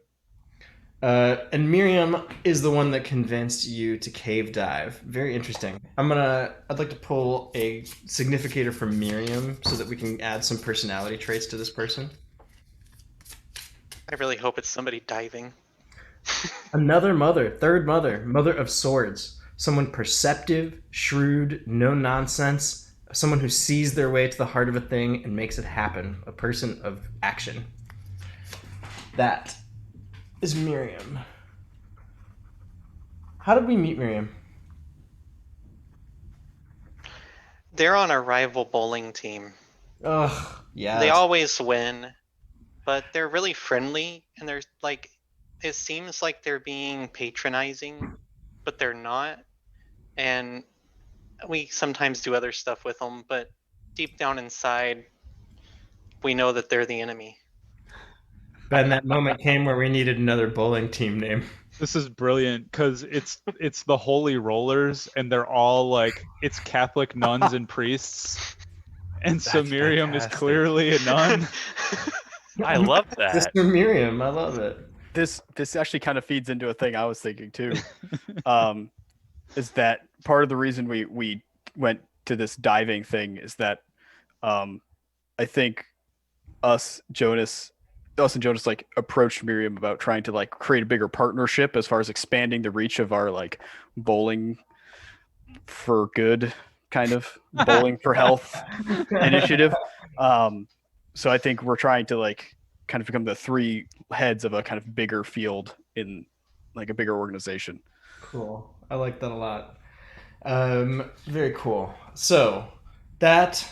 S2: And Miriam is the one that convinced you to cave dive. Very interesting. I'd like to pull a significator from Miriam so that we can add some personality traits to this person.
S4: I really hope it's somebody diving.
S2: Another mother, third mother of swords. Someone perceptive, shrewd, no nonsense. Someone who sees their way to the heart of a thing and makes it happen. A person of action. That is Miriam. How did we meet Miriam?
S4: They're on a rival bowling team.
S2: Ugh, yeah.
S4: They always win, but they're really friendly, and they're like, it seems like they're being patronizing, but they're not. And we sometimes do other stuff with them, but deep down inside, we know that they're the enemy.
S2: And that moment came where we needed another bowling team name.
S5: This is brilliant because it's the Holy Rollers, and they're all like, it's Catholic nuns and priests, and so
S6: That's
S5: Miriam
S6: fantastic.
S5: is clearly a nun.
S6: I love that.
S2: Sister Miriam, I love it.
S3: this actually kind of feeds into a thing I was thinking too. Is that part of the reason we went to this diving thing is that I think us and Jonas like approached Miriam about trying to like create a bigger partnership as far as expanding the reach of our like bowling for good kind of bowling for health initiative. So I think we're trying to like kind of become the three heads of a kind of bigger field in like a bigger organization.
S2: Cool. I like that a lot. Very cool. So, that.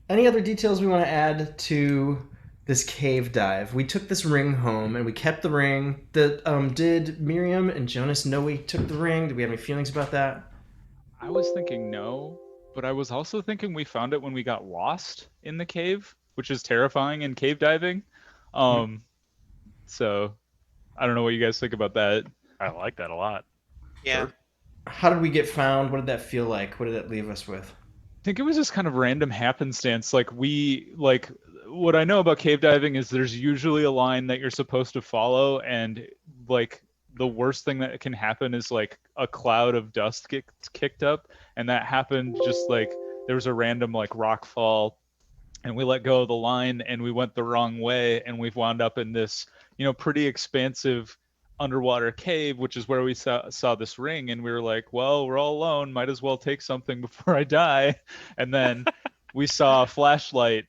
S2: Any other details we want to add to this cave dive? We took this ring home and we kept the ring. Did Miriam and Jonas know we took the ring? Did we have any feelings about that?
S5: I was thinking no, but I was also thinking we found it when we got lost in the cave, which is terrifying in cave diving. So I don't know what you guys think about that.
S6: I like that a lot.
S4: Yeah.
S2: How did we get found? What did that feel like? What did that leave us with?
S5: I think it was just kind of random happenstance. What I know about cave diving is there's usually a line that you're supposed to follow, and like the worst thing that can happen is like a cloud of dust gets kicked up, and that happened just like there was a random like rock fall, and we let go of the line and we went the wrong way, and we've wound up in this pretty expansive underwater cave, which is where we saw this ring, and we were like, well, we're all alone, might as well take something before I die. And then we saw a flashlight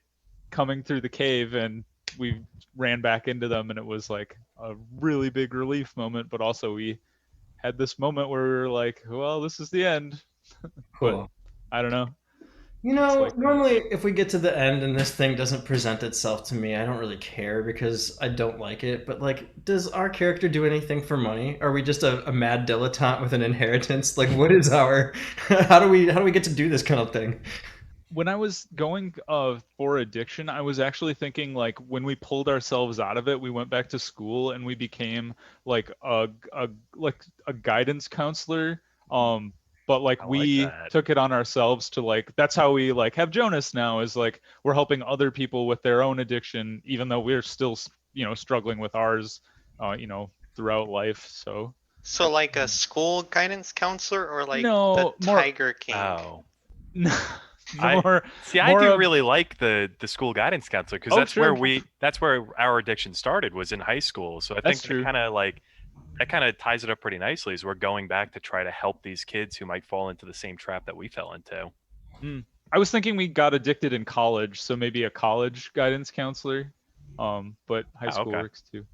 S5: coming through the cave, and we ran back into them, and it was like a really big relief moment, but also we had this moment where we were like, well, this is the end.
S2: Cool.
S5: But I don't know.
S2: Normally if we get to the end and this thing doesn't present itself to me, I don't really care because I don't like it. But like, does our character do anything for money? Are we just a mad dilettante with an inheritance? Like, what is our how do we get to do this kind of thing?
S5: When I was going for addiction, I was actually thinking like when we pulled ourselves out of it, we went back to school and we became like a guidance counselor. But like we took it on ourselves to like, that's how we like have Jonas now, is like we're helping other people with their own addiction, even though we're still struggling with ours throughout life. So
S4: like a school guidance counselor, or like
S5: no,
S4: the Tiger King?
S6: Oh.
S5: I
S6: do really like the school guidance counselor, because that's where our addiction started, was in high school. So I think that kind of ties it up pretty nicely, as we're going back to try to help these kids who might fall into the same trap that we fell into.
S5: I was thinking we got addicted in college, so maybe a college guidance counselor, but high school works too.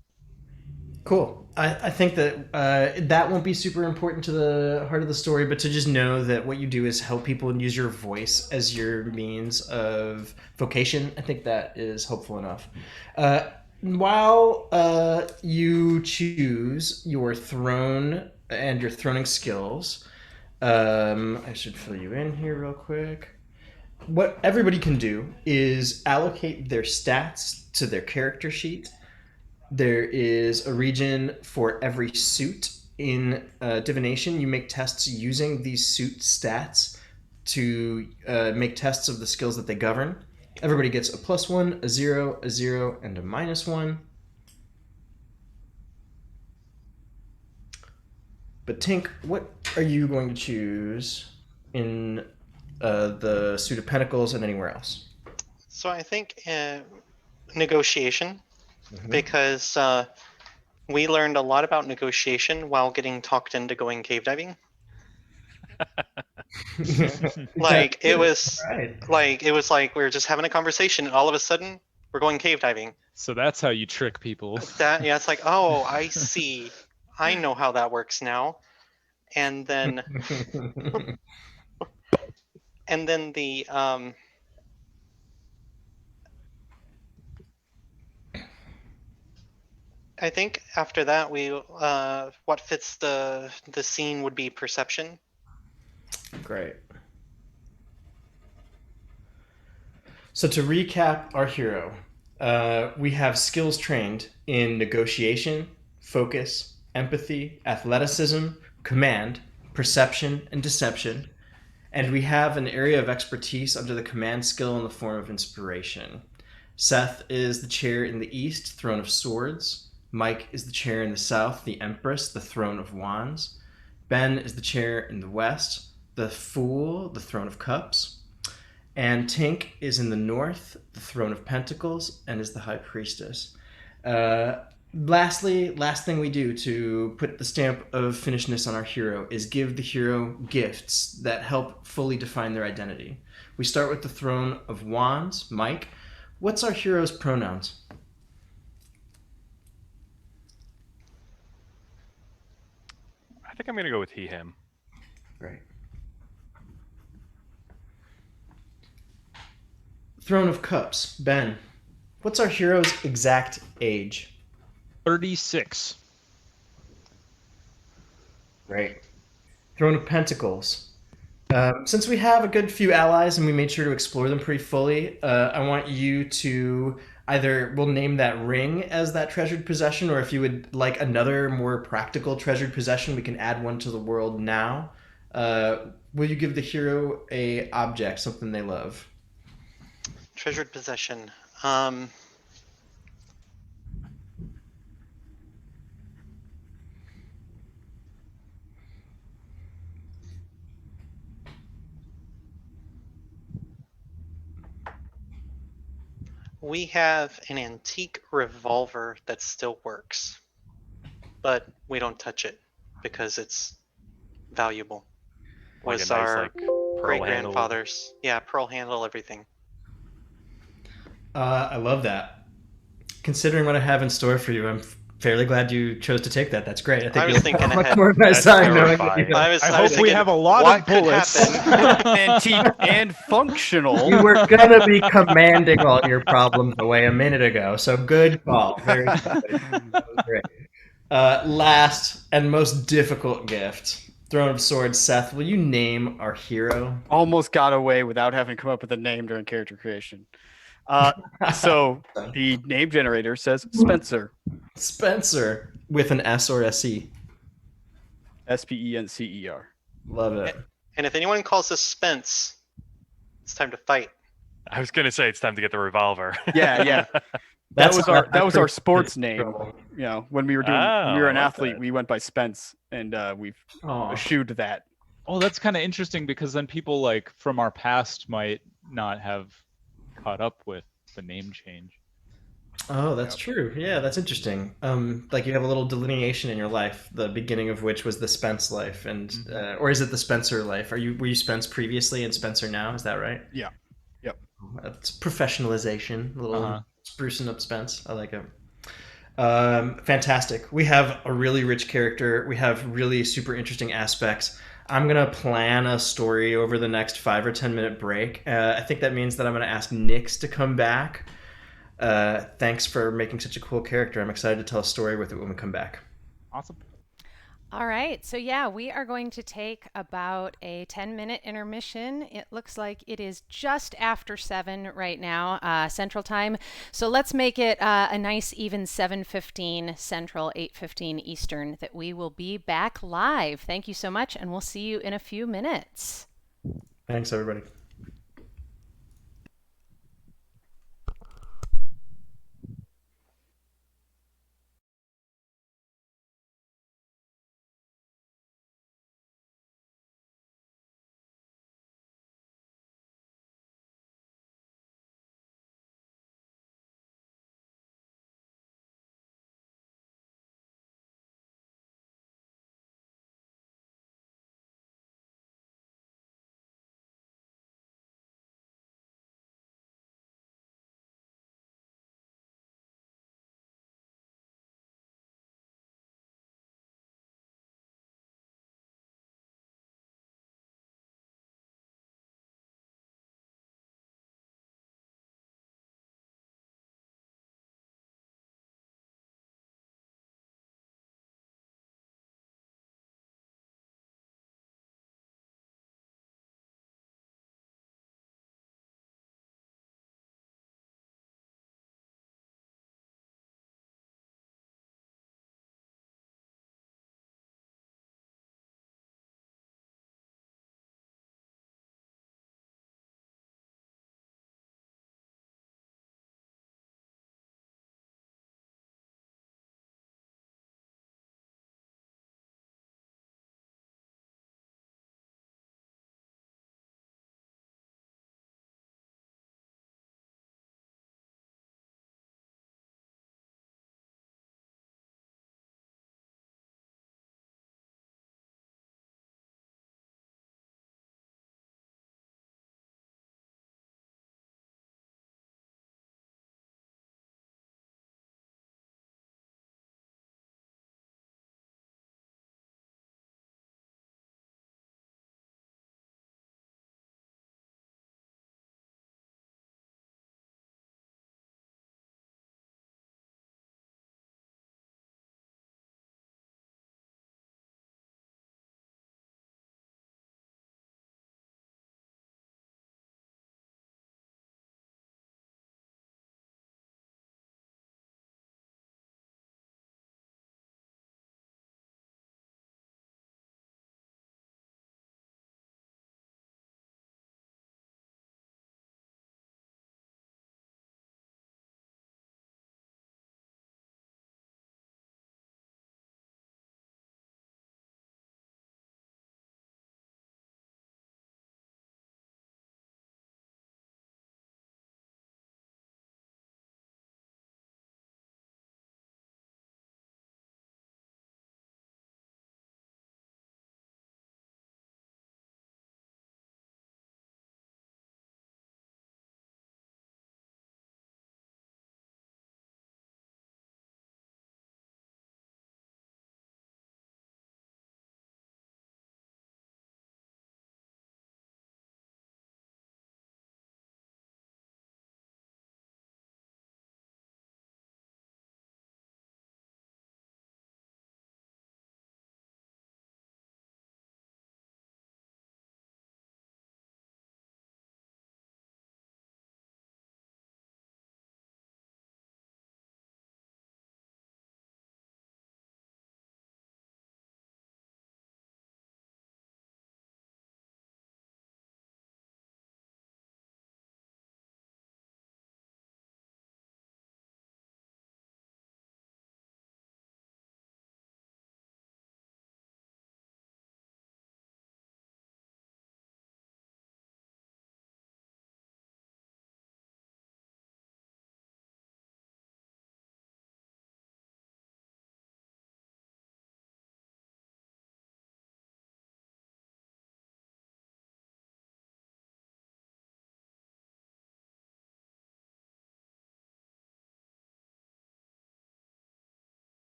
S2: Cool. I think that that won't be super important to the heart of the story, but to just know that what you do is help people and use your voice as your means of vocation, I think that is hopeful enough. While you choose your throne and your throning skills, I should fill you in here real quick. What everybody can do is allocate their stats to their character sheet. There is a region for every suit in Divination. You make tests using these suit stats to make tests of the skills that they govern. Everybody gets a +1, a 0, and a -1. But Tink, what are you going to choose in the Suit of Pentacles and anywhere else?
S4: So I think negotiation, because we learned a lot about negotiation while getting talked into going cave diving. It was like we were just having a conversation, and all of a sudden we're going cave diving.
S5: So that's how you trick people.
S4: It's like, oh, I see. I know how that works now. And then the I think after that we what fits the scene would be perception.
S2: Great. So to recap our hero, we have skills trained in negotiation, focus, empathy, athleticism, command, perception, and deception. And we have an area of expertise under the command skill in the form of inspiration. Seth is the chair in the east, throne of swords. Mike is the chair in the south, the Empress, the throne of wands. Ben is the chair in the west, the Fool, the throne of cups. And Tink is in the north, the throne of pentacles, and is the high priestess. Lastly, last thing we do to put the stamp of finishedness on our hero is give the hero gifts that help fully define their identity. We start with the throne of wands. Mike, what's our hero's pronouns?
S6: I think I'm going to go with he, him.
S2: Great. Throne of cups. Ben, what's our hero's exact age?
S5: 36.
S2: Great. Throne of Pentacles. Since we have a good few allies and we made sure to explore them pretty fully, I want you to either, we'll name that ring as that treasured possession, or if you would like another more practical treasured possession, we can add one to the world now. Will you give the hero a object, something they love?
S4: Treasured possession. We have an antique revolver that still works, but we don't touch it because it's valuable.
S6: Like
S4: Was
S6: a nice,
S4: our
S6: like, pearl
S4: great
S6: handle.
S4: grandfather's. Yeah, pearl handle, everything.
S2: I love that. Considering what I have in store for you, I'm fairly glad you chose to take that. That's great. I think
S4: I was
S2: you'll
S4: thinking
S2: have much
S4: ahead.
S2: more of my
S6: That's
S2: side knowing that
S6: terrifying.
S2: you
S4: I was
S5: hope we
S4: thinking,
S5: have a lot
S4: what
S5: of
S4: could
S5: bullets.
S4: happen?
S3: Antique and functional.
S2: You were gonna be commanding all your problems away a minute ago, so good call. Very good. That was great. Last and most difficult gift. Throne of Swords, Seth, will you name our hero?
S3: Almost got away without having to come up with a name during character creation. So the name generator says Spencer.
S2: Spencer with an S or a C.
S3: Spencer.
S2: Love it.
S4: And if anyone calls us Spence, it's time to fight.
S6: I was going to say it's time to get the revolver.
S3: Yeah.
S2: That's
S3: that was our sports
S2: pretty
S3: name.
S2: trouble.
S3: You know, when we were
S6: Oh,
S3: an
S6: I like
S3: athlete,
S6: that.
S3: we went by Spence, and we've
S2: Aw.
S3: eschewed that.
S5: Oh, that's kind of interesting because then people like from our past might not have caught up with the name change.
S2: Oh, that's true. Yeah, that's interesting. Like you have a little delineation in your life, the beginning of which was the Spence life, and or is it the Spencer life? Were you Spence previously and Spencer now? Is that right?
S3: Yeah. Yep.
S2: It's professionalization, a little
S5: Uh-huh.
S2: sprucing up Spence. I like it. Fantastic. We have a really rich character. We have really super interesting aspects. I'm gonna plan a story over the next 5 or 10 minute break. I think that means that I'm gonna ask Nyx to come back. Thanks for making such a cool character. I'm excited to tell a story with it when we come back.
S5: Awesome.
S1: All right. So, yeah, we are going to take about a 10-minute intermission. It looks like it is just after 7 right now, Central Time. So let's make it a nice even 7:15 Central, 8:15 Eastern, that we will be back live. Thank you so much, and we'll see you in a few minutes.
S2: Thanks, everybody.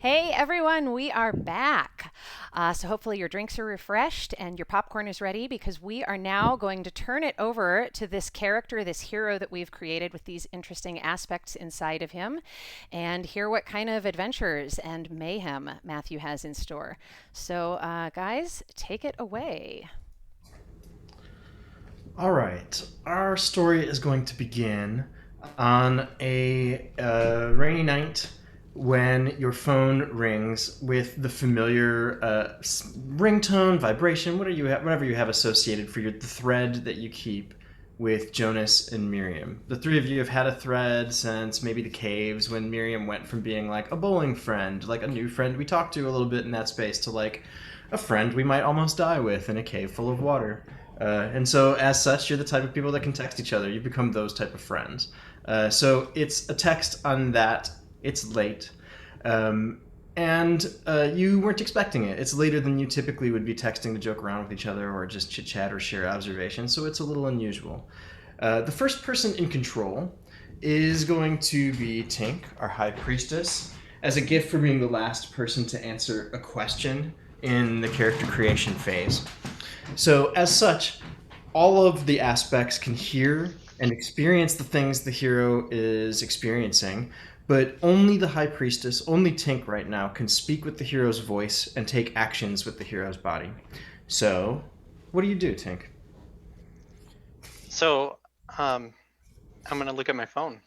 S1: Hey everyone, we are back. So hopefully your drinks are refreshed and your popcorn is ready because we are now going to turn it over to this character, this hero that we've created with these interesting aspects inside of him, and hear what kind of adventures and mayhem Matthew has in store. So, guys, take it away.
S2: All right, our story is going to begin on a rainy night when your phone rings with the familiar ringtone, vibration, whatever you have associated for the thread that you keep with Jonas and Miriam. The three of you have had a thread since maybe the caves, when Miriam went from being like a bowling friend, like a new friend we talked to a little bit in that space, to like a friend we might almost die with in a cave full of water. And so, as such, you're the type of people that can text each other. You become those type of friends. So it's a text on that. It's late. And you weren't expecting it. It's later than you typically would be texting to joke around with each other or just chit chat or share observations, so it's a little unusual. The first person in control is going to be Tink, our high priestess, as a gift for being the last person to answer a question in the character creation phase. So, as such, all of the aspects can hear and experience the things the hero is experiencing, but only the High Priestess, only Tink right now, can speak with the hero's voice and take actions with the hero's body. So, what do you do, Tink?
S4: So, I'm gonna look at my phone.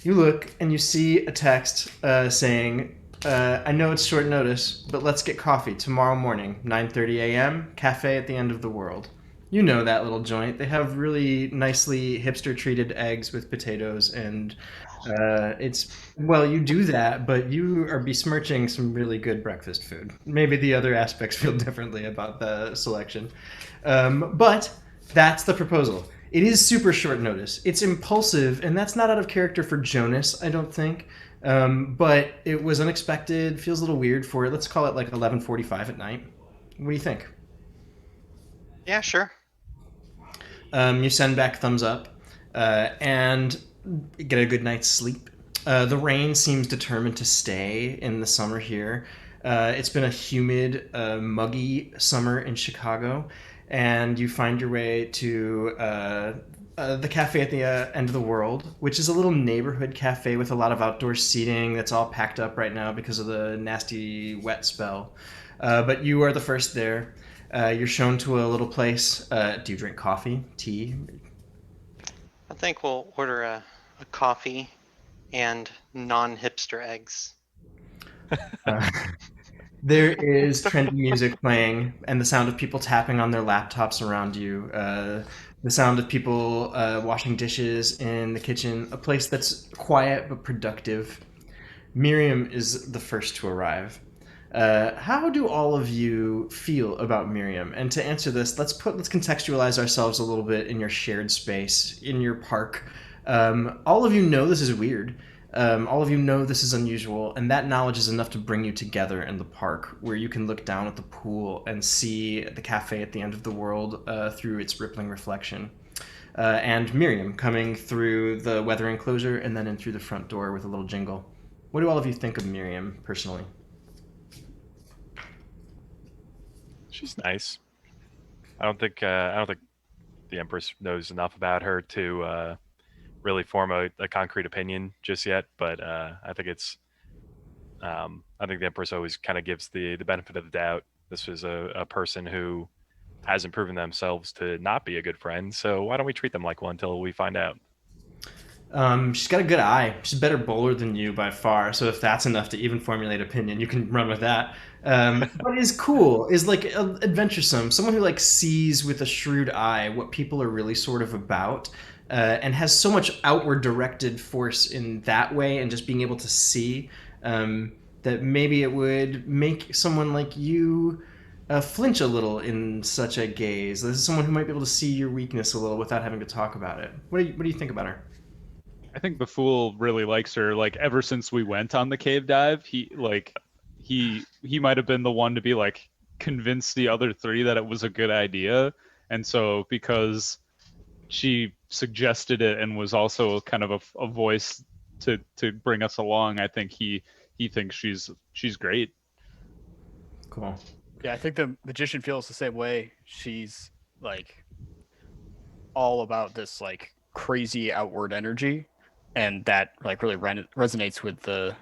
S2: You look and you see a text saying, I know it's short notice, but let's get coffee tomorrow morning, 9:30 a.m., cafe at the end of the world. You know that little joint. They have really nicely hipster-treated eggs with potatoes, and you do that, but you are besmirching some really good breakfast food. Maybe the other aspects feel differently about the selection. But that's the proposal. It is super short notice. It's impulsive, and that's not out of character for Jonas, I don't think. But it was unexpected. Feels a little weird for it. Let's call it like 11:45 at night. What do you think?
S4: Yeah, sure.
S2: You send back thumbs up, and get a good night's sleep. The rain seems determined to stay in the summer here. It's been a humid, muggy summer in Chicago, and you find your way to the cafe at the end of the world, which is a little neighborhood cafe with a lot of outdoor seating that's all packed up right now because of the nasty wet spell. But you are the first there. You're shown to a little place. Do you drink coffee, tea?
S4: I think we'll order a coffee and non-hipster eggs.
S2: There is trendy music playing, and the sound of people tapping on their laptops around you. The sound of people washing dishes in the kitchen. A place that's quiet but productive. Miriam is the first to arrive. How do all of you feel about Miriam? And to answer this, let's contextualize ourselves a little bit in your shared space, in your park. All of you know this is weird. All of you know this is unusual, and that knowledge is enough to bring you together in the park, where you can look down at the pool and see the cafe at the end of the world through its rippling reflection. And Miriam coming through the weather enclosure and then in through the front door with a little jingle. What do all of you think of Miriam personally?
S6: She's nice. I don't think the Empress knows enough about her to really form a concrete opinion just yet. But I think I think the Empress always kind of gives the benefit of the doubt. This is a person who hasn't proven themselves to not be a good friend. So why don't we treat them like one until we find out?
S2: She's got a good eye. She's a better bowler than you by far. So if that's enough to even formulate opinion, you can run with that. What is cool is like adventuresome, someone who like sees with a shrewd eye what people are really sort of about, and has so much outward directed force in that way, and just being able to see that maybe it would make someone like you flinch a little in such a gaze. This is someone who might be able to see your weakness a little without having to talk about it. What do you think about her?
S5: I think the fool really likes her. Like ever since we went on the cave dive, he might have been the one to be like convince the other three that it was a good idea. And so because she suggested it and was also kind of a voice to bring us along, I think he he thinks she's great.
S2: Cool.
S3: Yeah, I think the magician feels the same way. She's like all about this like crazy outward energy, and that like really resonates with the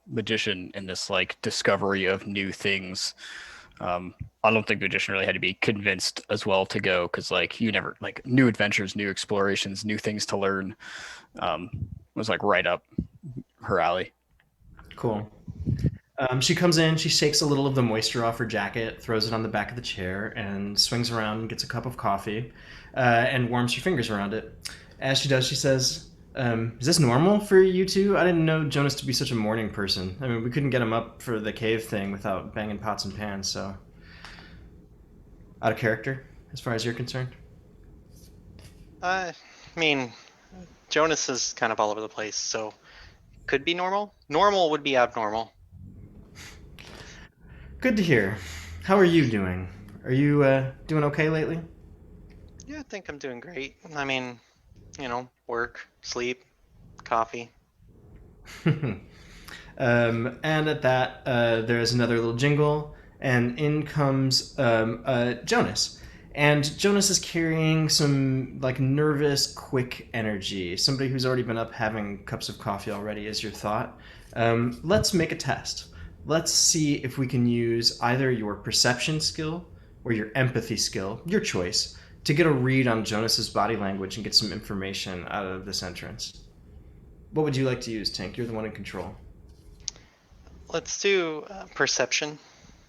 S3: magician in this like discovery of new things. I don't think the magician really had to be convinced as well to go, because like you never like new adventures, new explorations, new things to learn. Was like right up her alley.
S2: Cool. She comes in, she shakes a little of the moisture off her jacket, throws it on the back of the chair, and swings around and gets a cup of coffee and warms her fingers around it. As she does, she says, is this normal for you two? I didn't know Jonas to be such a morning person. I mean, we couldn't get him up for the cave thing without banging pots and pans, so... Out of character, as far as you're concerned?
S4: I mean, Jonas is kind of all over the place, so could be normal. Normal would be abnormal.
S2: Good to hear. How are you doing? Are you doing okay lately?
S4: Yeah, I think I'm doing great. I mean, work, sleep, coffee.
S2: And at that, there's another little jingle, and in comes Jonas. And Jonas is carrying some like nervous, quick energy. Somebody who's already been up having cups of coffee already is your thought. Let's make a test. Let's see if we can use either your perception skill or your empathy skill, your choice, to get a read on Jonas's body language and get some information out of this entrance. What would you like to use, Tink? You're the one in control.
S4: Let's do perception.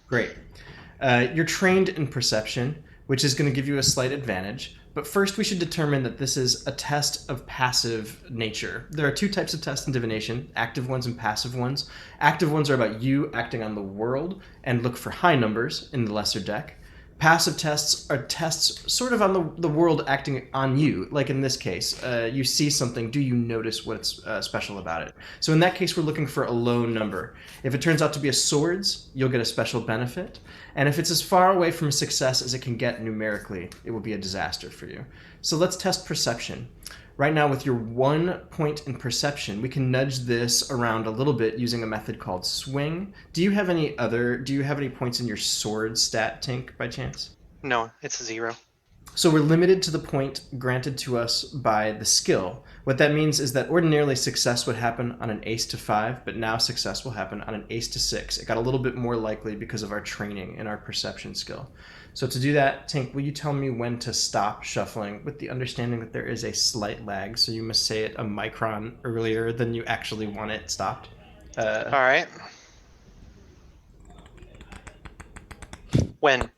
S2: Great. You're trained in perception, which is going to give you a slight advantage. But first, we should determine that this is a test of passive nature. There are two types of tests in Divination, active ones and passive ones. Active ones are about you acting on the world and look for high numbers in the lesser deck. Passive tests are tests sort of on the world acting on you. Like in this case, you see something, do you notice what's special about it? So in that case, we're looking for a low number. If it turns out to be a swords, you'll get a special benefit. And if it's as far away from success as it can get numerically, it will be a disaster for you. So let's test perception. Right now, with your 1 point in perception, we can nudge this around a little bit using a method called swing. Do you have any points in your sword stat, Tink, by chance?
S4: No, it's 0.
S2: So we're limited to the point granted to us by the skill. What that means is that ordinarily success would happen on an ace to 5, but now success will happen on an ace to 6. It got a little bit more likely because of our training and our perception skill. So to do that, Tink, will you tell me when to stop shuffling with the understanding that there is a slight lag, so you must say it a micron earlier than you actually want it stopped?
S4: All right. When?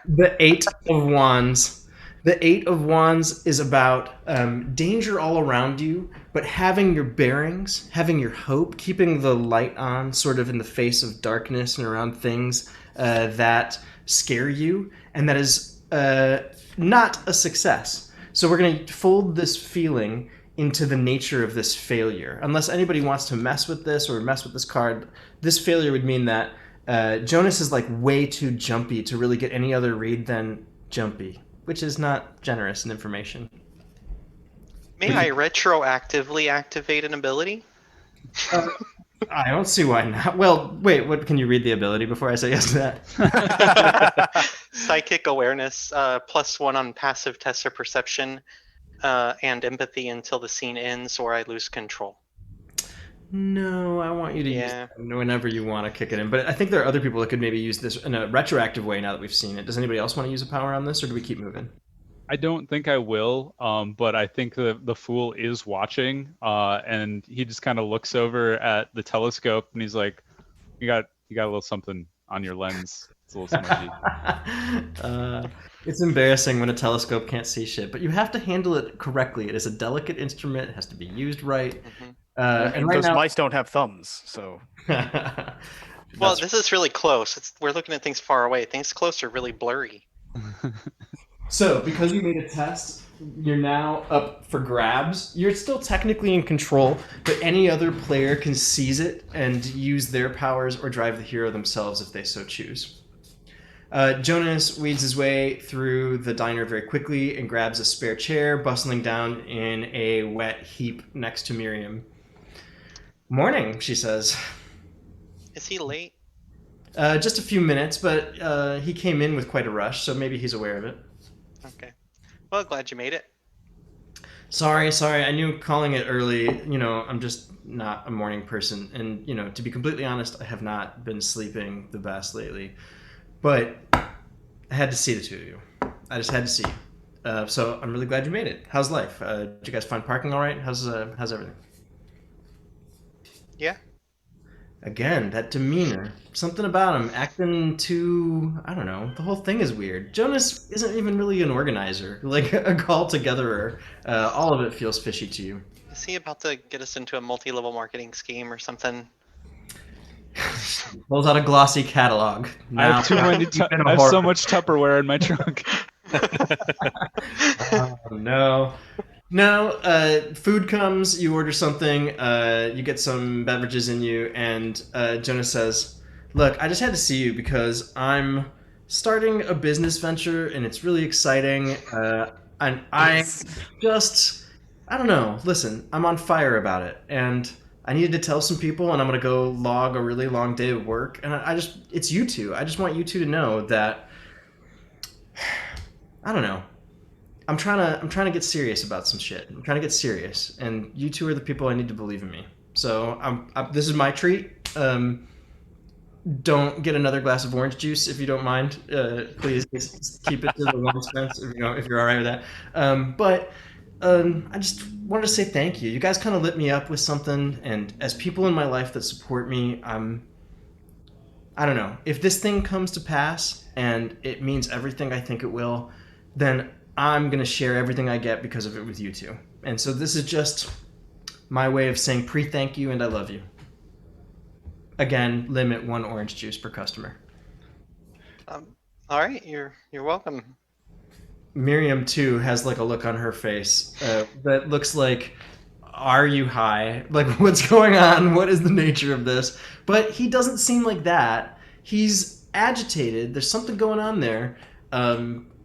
S2: The 8 of Wands. The 8 of Wands is about danger all around you, but having your bearings, having your hope, keeping the light on sort of in the face of darkness and around things that scare you, and that is not a success. So we're going to fold this feeling into the nature of this failure. Unless anybody wants to mess with this or mess with this card, this failure would mean that Jonas is like way too jumpy to really get any other read than jumpy, which is not generous in information.
S4: May I retroactively activate an ability?
S2: I don't see why not. Well, wait, what can you read the ability before I say yes to that?
S4: Psychic awareness, +1 on passive tests of perception and empathy until the scene ends or I lose control.
S2: No, I want you to use it whenever you want to kick it in. But I think there are other people that could maybe use this in a retroactive way now that we've seen it. Does anybody else want to use a power on this, or do we keep moving?
S5: I don't think I will, but I think the fool is watching, and he just kind of looks over at the telescope and he's like, "You got a little something on your lens. It's a little smudgy."
S2: It's embarrassing when a telescope can't see shit, but you have to handle it correctly. It is a delicate instrument. It has to be used right.
S4: Mm-hmm.
S2: And right
S3: those
S2: now...
S3: mice don't have thumbs, so.
S4: Well, this is really close. We're looking at things far away. Things close are really blurry.
S2: So, because you made a test, you're now up for grabs. You're still technically in control, but any other player can seize it and use their powers or drive the hero themselves if they so choose. Jonas weeds his way through the diner very quickly and grabs a spare chair, bustling down in a wet heap next to Miriam. Morning, she says.
S4: Is he late?
S2: Just a few minutes, but he came in with quite a rush, so maybe he's aware of it.
S4: Okay. Well, glad you made it.
S2: Sorry. I knew calling it early, I'm just not a morning person. And, to be completely honest, I have not been sleeping the best lately. But I had to see the two of you. I just had to see you. So I'm really glad you made it. How's life? Did you guys find parking all right? How's everything?
S4: Yeah.
S2: Again, that demeanor. Something about him acting too, I don't know, the whole thing is weird. Jonas isn't even really an organizer, like a call togetherer. All of it feels fishy to you.
S4: Is he about to get us into a multi-level marketing scheme or something?
S2: Pulls out a glossy catalog.
S5: I have too many. I have so much Tupperware in my trunk.
S2: Oh, no. No, food comes, you order something, you get some beverages in you, and Jonas says, look, I just had to see you because I'm starting a business venture, and it's really exciting, and I don't know, listen, I'm on fire about it, and I needed to tell some people, and I'm going to go log a really long day of work, and it's you two. I just want you two to know that, I don't know. I'm trying to get serious about some shit. I'm trying to get serious, and you two are the people I need to believe in me. So this is my treat. Don't get another glass of orange juice if you don't mind. Please just keep it to the 1 cent if you're all right with that. But I just wanted to say thank you. You guys kind of lit me up with something, and as people in my life that support me, I don't know. If this thing comes to pass and it means everything I think it will, then I'm going to share everything I get because of it with you two. And so this is just my way of saying pre-thank you and I love you. Again, limit 1 orange juice per customer.
S4: All right, you're welcome.
S2: Miriam, too, has like a look on her face that looks like, are you high? Like, what's going on? What is the nature of this? But he doesn't seem like that. He's agitated. There's something going on there.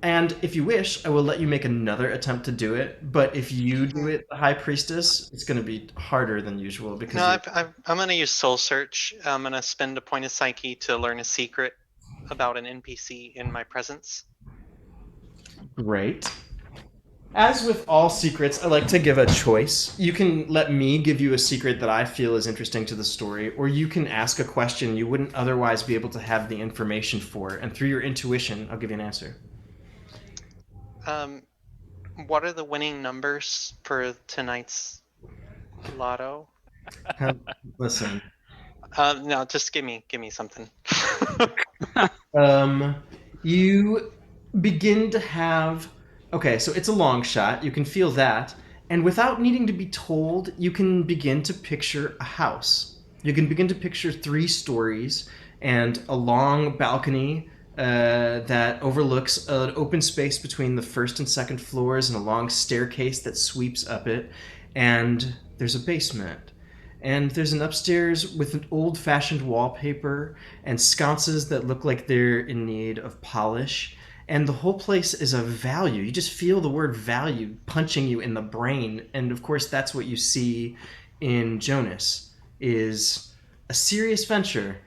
S2: And if you wish, I will let you make another attempt to do it. But if you do it, the High Priestess, it's going to be harder than usual because.
S4: No, I'm going to use Soul Search. I'm going to spend a point of Psyche to learn a secret about an NPC in my presence.
S2: Great. As with all secrets, I like to give a choice. You can let me give you a secret that I feel is interesting to the story, or you can ask a question you wouldn't otherwise be able to have the information for, and through your intuition, I'll give you an answer.
S4: What are the winning numbers for tonight's lotto?
S2: Listen.
S4: No, just give me something.
S2: You begin to have. Okay, so it's a long shot. You can feel that, and without needing to be told, you can begin to picture a house. You can begin to picture 3 stories and a long balcony that overlooks an open space between the first and second floors, and a long staircase that sweeps up it. And there's a basement. And there's an upstairs with an old-fashioned wallpaper and sconces that look like they're in need of polish. And the whole place is of value. You just feel the word value punching you in the brain. And of course, that's what you see in Jonas, is a serious venture,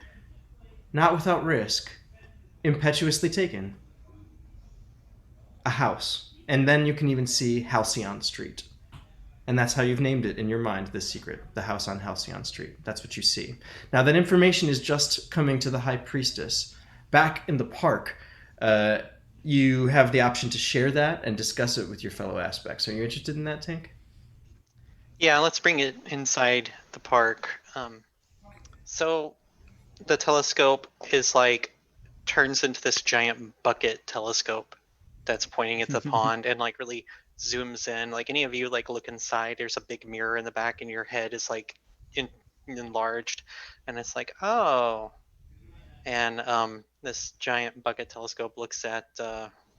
S2: not without risk, impetuously taken. A house. And then you can even see Halcyon Street. And that's how you've named it in your mind, this secret, the house on Halcyon Street. That's what you see. Now, that information is just coming to the High Priestess. Back in the park, you have the option to share that and discuss it with your fellow aspects. Are you interested in that, Tink?
S4: Yeah, let's bring it inside the park. So the telescope is like turns into this giant bucket telescope that's pointing at the pond and like really zooms in. Like any of you like look inside, there's a big mirror in the back and your head is like enlarged, and it's like, oh. And this giant bucket telescope looks at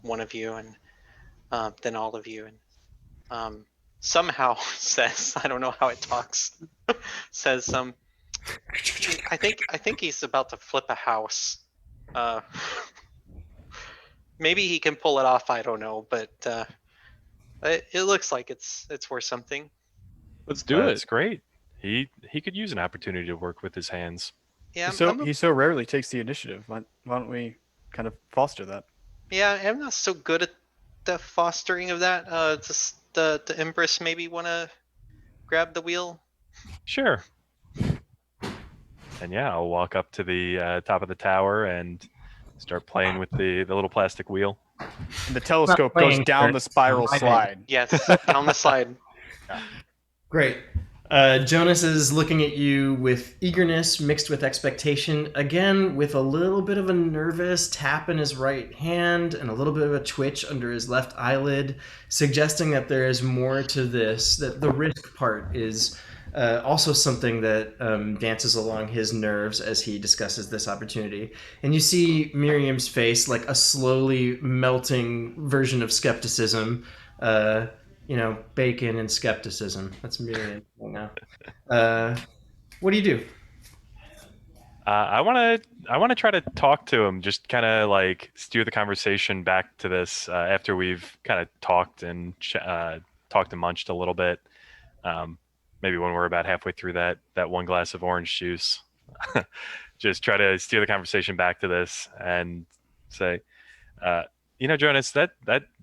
S4: one of you and then all of you, and somehow says, I don't know how it talks, says I think he's about to flip a house. Maybe he can pull it off, I don't know, but it looks like it's worth something.
S5: Let's do it.
S6: That's great. he could use an opportunity to work with his hands.
S4: Yeah,
S3: He so rarely takes the initiative. Why don't we kind of foster that?
S4: yeah, I'm not so good at the fostering of that. Just the Empress maybe want to grab the wheel.
S6: Sure. And yeah, I'll walk up to the top of the tower and start playing with the little plastic wheel.
S3: And the telescope goes down the spiral slide.
S4: Yes, down the slide.
S2: Great. Jonas is looking at you with eagerness mixed with expectation, again with a little bit of a nervous tap in his right hand and a little bit of a twitch under his left eyelid, suggesting that there is more to this, that the risk part is also something that dances along his nerves as he discusses this opportunity. And you see Miriam's face like a slowly melting version of skepticism. Bacon and skepticism. That's Miriam right now. What do you do?
S6: I want to try to talk to him, just kind of like steer the conversation back to this after we've kind of talked and munched a little bit. Maybe when we're about halfway through that one glass of orange juice, just try to steer the conversation back to this and say, Jonas, that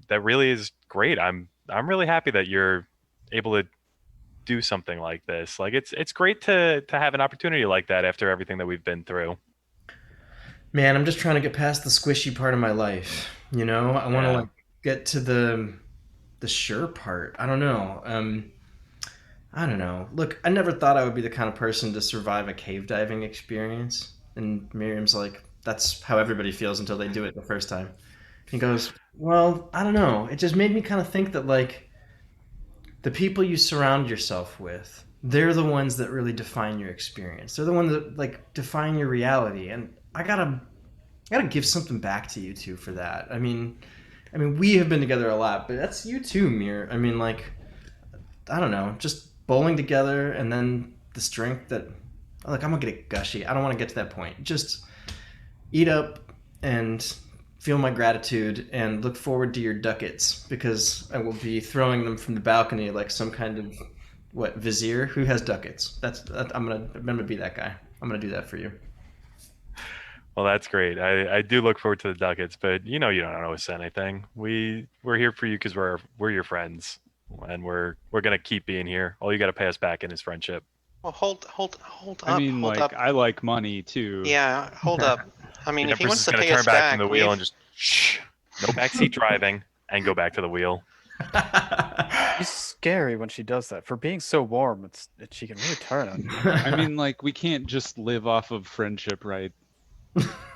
S6: really is great. I'm really happy that you're able to do something like this. Like it's great to have an opportunity like that after everything that we've been through.
S2: Man, I'm just trying to get past the squishy part of my life. I want to get to the sure part. I don't know. Look, I never thought I would be the kind of person to survive a cave diving experience. And Miriam's like, that's how everybody feels until they do it the first time. He goes, well, I don't know. It just made me kind of think that, like, the people you surround yourself with, they're the ones that really define your experience. They're the ones that, like, define your reality. And I gotta give something back to you two for that. I mean, we have been together a lot, but that's you too, Mir. I mean, like, I don't know, just bowling together and then the strength that, like, I'm gonna get gushy. I don't want to get to that point. Just eat up and feel my gratitude and look forward to your ducats, because I will be throwing them from the balcony like some kind of vizier who has ducats. I'm gonna be that guy. I'm gonna do that for you.
S6: Well, that's great. I do look forward to the ducats, but you don't owe us anything. We're here for you because we're your friends, and we're gonna keep being here. All you got to pay us back in is friendship.
S4: Well, hold up.
S5: I mean,
S4: hold
S5: like,
S4: up.
S5: I like money too.
S4: Yeah, hold up. I mean,
S6: The
S4: if he
S6: Empress
S4: wants
S6: is
S4: to
S6: gonna
S4: pay
S6: turn
S4: us
S6: back
S4: back,
S6: from the wheel and just shh, no backseat driving, and go back to the wheel.
S3: She's scary when she does that. For being so warm, she can really turn on you.
S5: I mean, like, we can't just live off of friendship, right?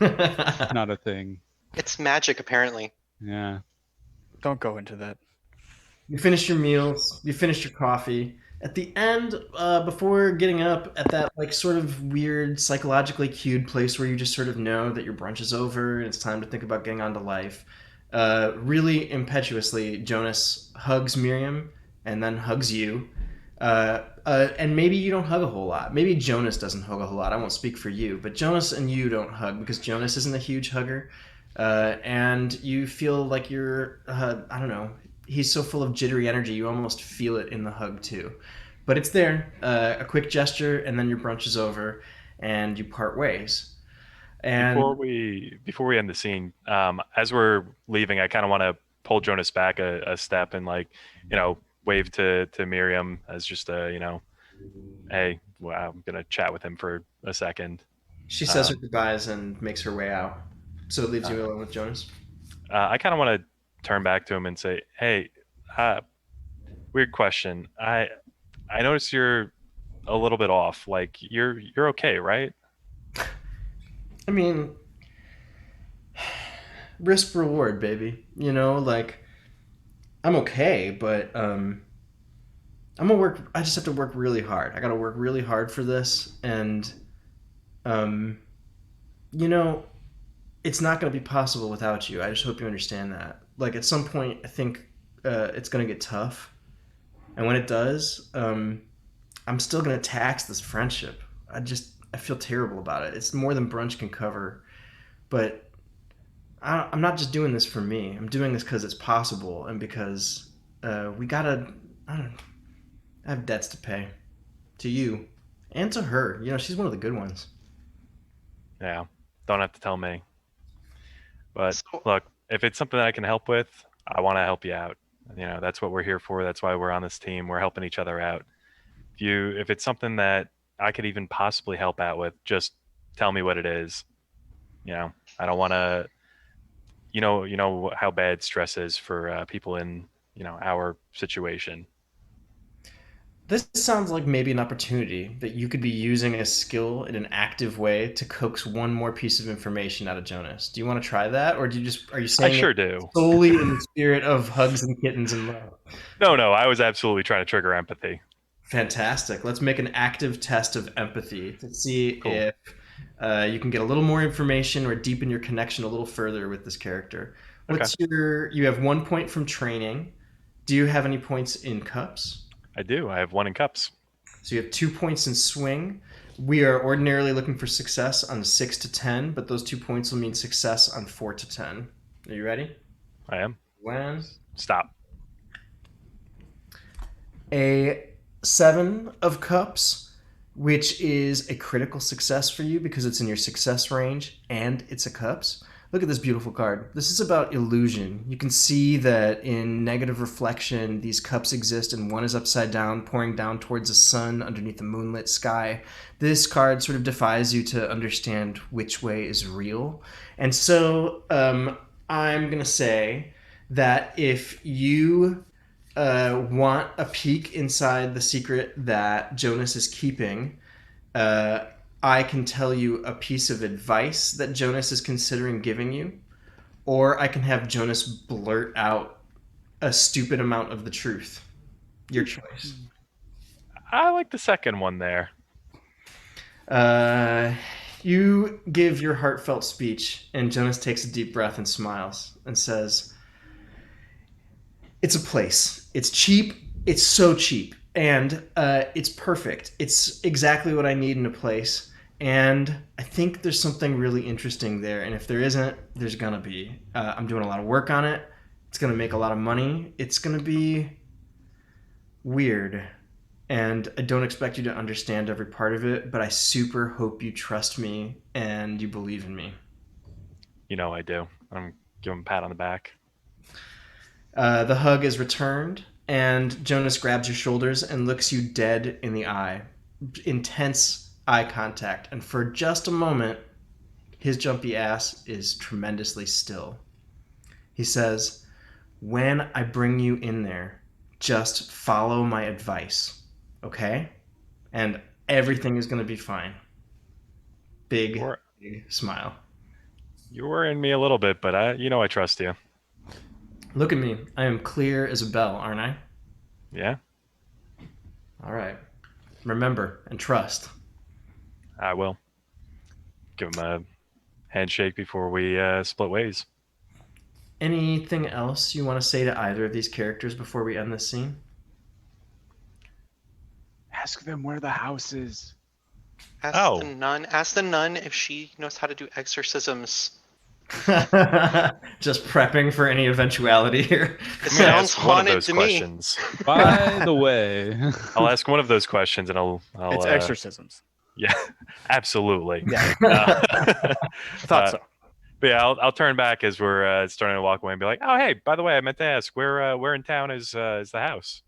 S5: Not a thing.
S4: It's magic, apparently.
S5: Yeah.
S3: Don't go into that.
S2: You finish your meals, you finish your coffee. At the end, before getting up at that, like, sort of weird, psychologically cued place where you just sort of know that your brunch is over and it's time to think about getting on to life, really impetuously, Jonas hugs Miriam and then hugs you. And maybe you don't hug a whole lot. Maybe Jonas doesn't hug a whole lot. I won't speak for you, but Jonas and you don't hug because Jonas isn't a huge hugger. And you feel like you're, I don't know, he's so full of jittery energy, you almost feel it in the hug too. But it's there, a quick gesture, and then your brunch is over, and you part ways. And
S6: Before we end the scene, as we're leaving, I kind of want to pull Jonas back a step and, like, wave to Miriam as just a, hey, well, I'm gonna chat with him for a second.
S2: She says her goodbyes and makes her way out. So it leaves you alone with Jonas.
S6: I kind of want to turn back to him and say, hey, weird question. I notice you're a little bit off. Like, you're okay, right?
S2: I mean, risk reward, baby. Like, I'm okay, but I'm gonna work. I just have to work really hard. I gotta work really hard for this, and it's not gonna be possible without you. I just hope you understand that. Like, at some point, I think it's gonna get tough, and when it does, I'm still gonna tax this friendship. I feel terrible about it. It's more than brunch can cover, but I'm not just doing this for me. I'm doing this because it's possible and because I have debts to pay to you And to her. You know, she's one of the good ones.
S6: Yeah, don't have to tell me. But
S4: So,
S6: look, if it's something that I can help with, I want to help you out. You know, that's what we're here for. That's why we're on this team. We're helping each other out. If it's something that I could even possibly help out with, just tell me what it is. You know, I don't want to. You know how bad stress is for people in our situation.
S2: This sounds like maybe an opportunity that you could be using a skill in an active way to coax one more piece of information out of Jonas. Do you want to try that, or are you
S6: I
S2: saying
S6: sure
S2: it
S6: do.
S2: solely in the spirit of hugs and kittens and love?
S6: No, I was absolutely trying to trigger empathy.
S2: Fantastic. Let's make an active test of empathy to see
S6: Cool.
S2: if you can get a little more information or deepen your connection a little further with this character. You have 1 point from training. Do you have any points in cups?
S6: I do. I have 1 in cups.
S2: So you have 2 points in swing. We are ordinarily looking for success on 6 to 10, but those 2 points will mean success on 4 to 10. Are you ready?
S6: I am.
S2: When?
S6: Stop.
S2: A 7 of cups, which is a critical success for you because it's in your success range and it's a cups. Look at this beautiful card. This is about illusion. You can see that in negative reflection, these cups exist and one is upside down, pouring down towards the sun underneath the moonlit sky. This card sort of defies you to understand which way is real. And so I'm going to say that if you want a peek inside the secret that Jonas is keeping, I can tell you a piece of advice that Jonas is considering giving you, or I can have Jonas blurt out a stupid amount of the truth. Your choice.
S6: I like the second one there.
S2: You give your heartfelt speech, and Jonas takes a deep breath and smiles and says, "It's a place. It's cheap. It's so cheap. And it's perfect. It's exactly what I need in a place. And I think there's something really interesting there. And if there isn't, there's going to be. I'm doing a lot of work on it. It's going to make a lot of money. It's going to be weird. And I don't expect you to understand every part of it, but I super hope you trust me and you believe in me."
S6: You know I do. I'm giving him a pat on the back.
S2: The hug is returned, and Jonas grabs your shoulders and looks you dead in the eye. Intense eye contact, and for just a moment, his jumpy ass is tremendously still. He says, "When I bring you in there, just follow my advice, okay? And everything is going to be fine." Big smile.
S6: You're worrying me a little bit, but I trust you.
S2: Look at me. I am clear as a bell, aren't I?
S6: Yeah.
S2: All right. Remember and trust.
S6: I will. Give him a handshake before we split ways.
S2: Anything else you want to say to either of these characters before we end this scene?
S5: Ask them where the house is.
S4: Ask the nun if she knows how to do exorcisms.
S2: Just prepping for any eventuality here.
S4: It sounds
S6: one of
S4: haunted
S6: those
S4: to
S6: questions.
S5: By the way,
S6: I'll ask one of those questions, and I'll
S3: It's exorcisms.
S6: Yeah, absolutely.
S3: Yeah. I thought so.
S6: But yeah, I'll turn back as we're starting to walk away and be like, "Oh, hey, by the way, I meant to ask, where in town is the house?"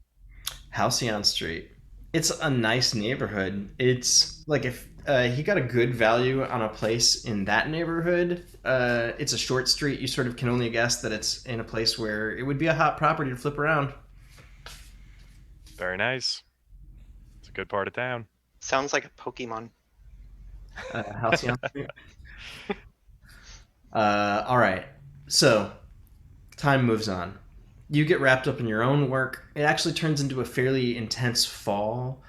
S2: Halcyon Street. It's a nice neighborhood. It's like if he got a good value on a place in that neighborhood, it's a short street. You sort of can only guess that it's in a place where it would be a hot property to flip around.
S6: Very nice. It's a good part of town.
S4: Sounds like a Pokemon.
S2: Halcyon Street. All right. So, time moves on. You get wrapped up in your own work. It actually turns into a fairly intense fall,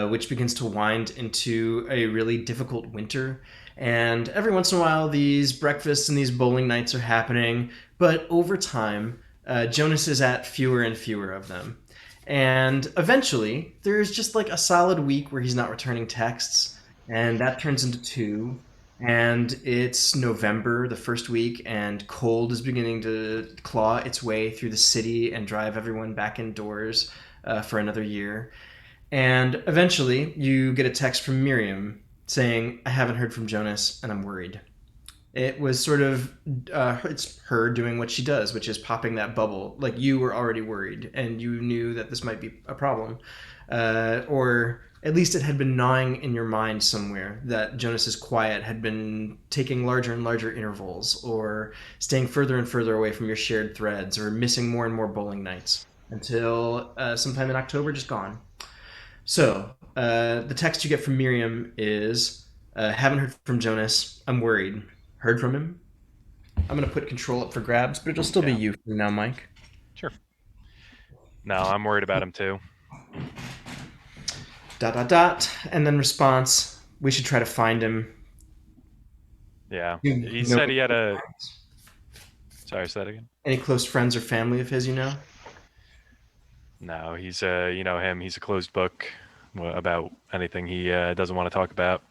S2: which begins to wind into a really difficult winter. And every once in a while, these breakfasts and these bowling nights are happening. But over time, Jonas is at fewer and fewer of them. And eventually, there's just like a solid week where he's not returning texts. And that turns into 2. And it's November, the first week, and cold is beginning to claw its way through the city and drive everyone back indoors for another year. And eventually, you get a text from Miriam saying, I haven't heard from Jonas, and I'm worried. It was sort of, it's her doing what she does, which is popping that bubble. Like, you were already worried, and you knew that this might be a problem. Or at least it had been gnawing in your mind somewhere that Jonas's quiet had been taking larger and larger intervals, or staying further and further away from your shared threads, or missing more and more bowling nights, until sometime in October, just gone. So, the text you get from Miriam is, haven't heard from Jonas, I'm worried. Heard from him? I'm going to put control up for grabs, but it'll still be you from now, Mike.
S6: Sure. No, I'm worried about him too. ...
S2: And then response, we should try to find him.
S6: Yeah. He said he had a... Sorry, say that again?
S2: Any close friends or family of his, you know?
S6: No, he's, you know him, he's a closed book about anything he doesn't want to talk about.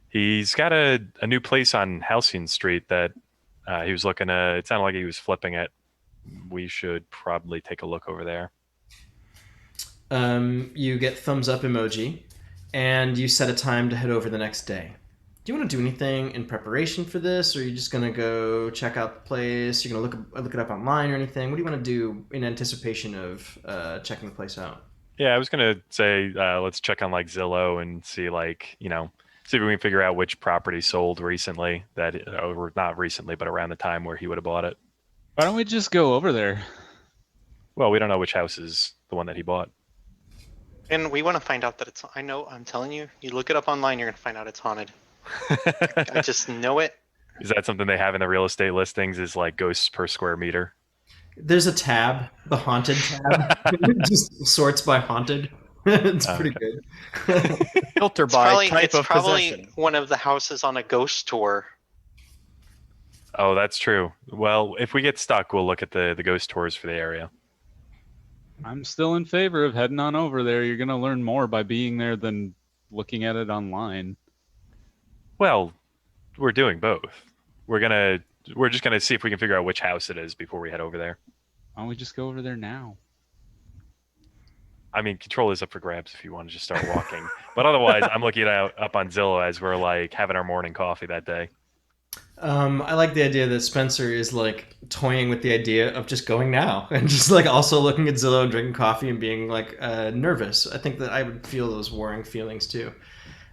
S6: He's got a new place on Halcyon Street that he was looking to... It sounded like he was flipping it. We should probably take a look over there.
S2: You get thumbs up emoji, and you set a time to head over the next day. Do you want to do anything in preparation for this, or are you just going to go check out the place? You're going to look it up online or anything? What do you want to do in anticipation of checking the place out?
S6: Yeah, I was going to say let's check on like Zillow and see like, you know, see if we can figure out which property sold recently or not recently, but around the time where he would have bought it.
S5: Why don't we just go over there?
S6: Well, we don't know which house is the one that he bought.
S4: And we want to find out that it's... I know, I'm telling you, you look it up online, you're going to find out it's haunted. I just know it.
S6: Is that something they have in the real estate listings, is like ghosts per square meter?
S2: There's a tab, the haunted tab. It just sorts by haunted. It's pretty good.
S3: Filter by type
S4: It's
S3: of
S4: probably
S3: possession.
S4: one of the houses on a ghost tour.
S6: Oh, that's true. Well, if we get stuck, we'll look at the ghost tours for the area.
S5: I'm still in favor of heading on over there. You're going to learn more by being there than looking at it online.
S6: Well, we're doing both. We're just gonna see if we can figure out which house it is before we head over there.
S5: Why don't we just go over there now?
S6: I mean, control is up for grabs if you want to just start walking. But otherwise, I'm looking up on Zillow as we're like having our morning coffee that day.
S2: I like the idea that Spencer is like toying with the idea of just going now and just like also looking at Zillow and drinking coffee and being like nervous. I think that I would feel those warring feelings too.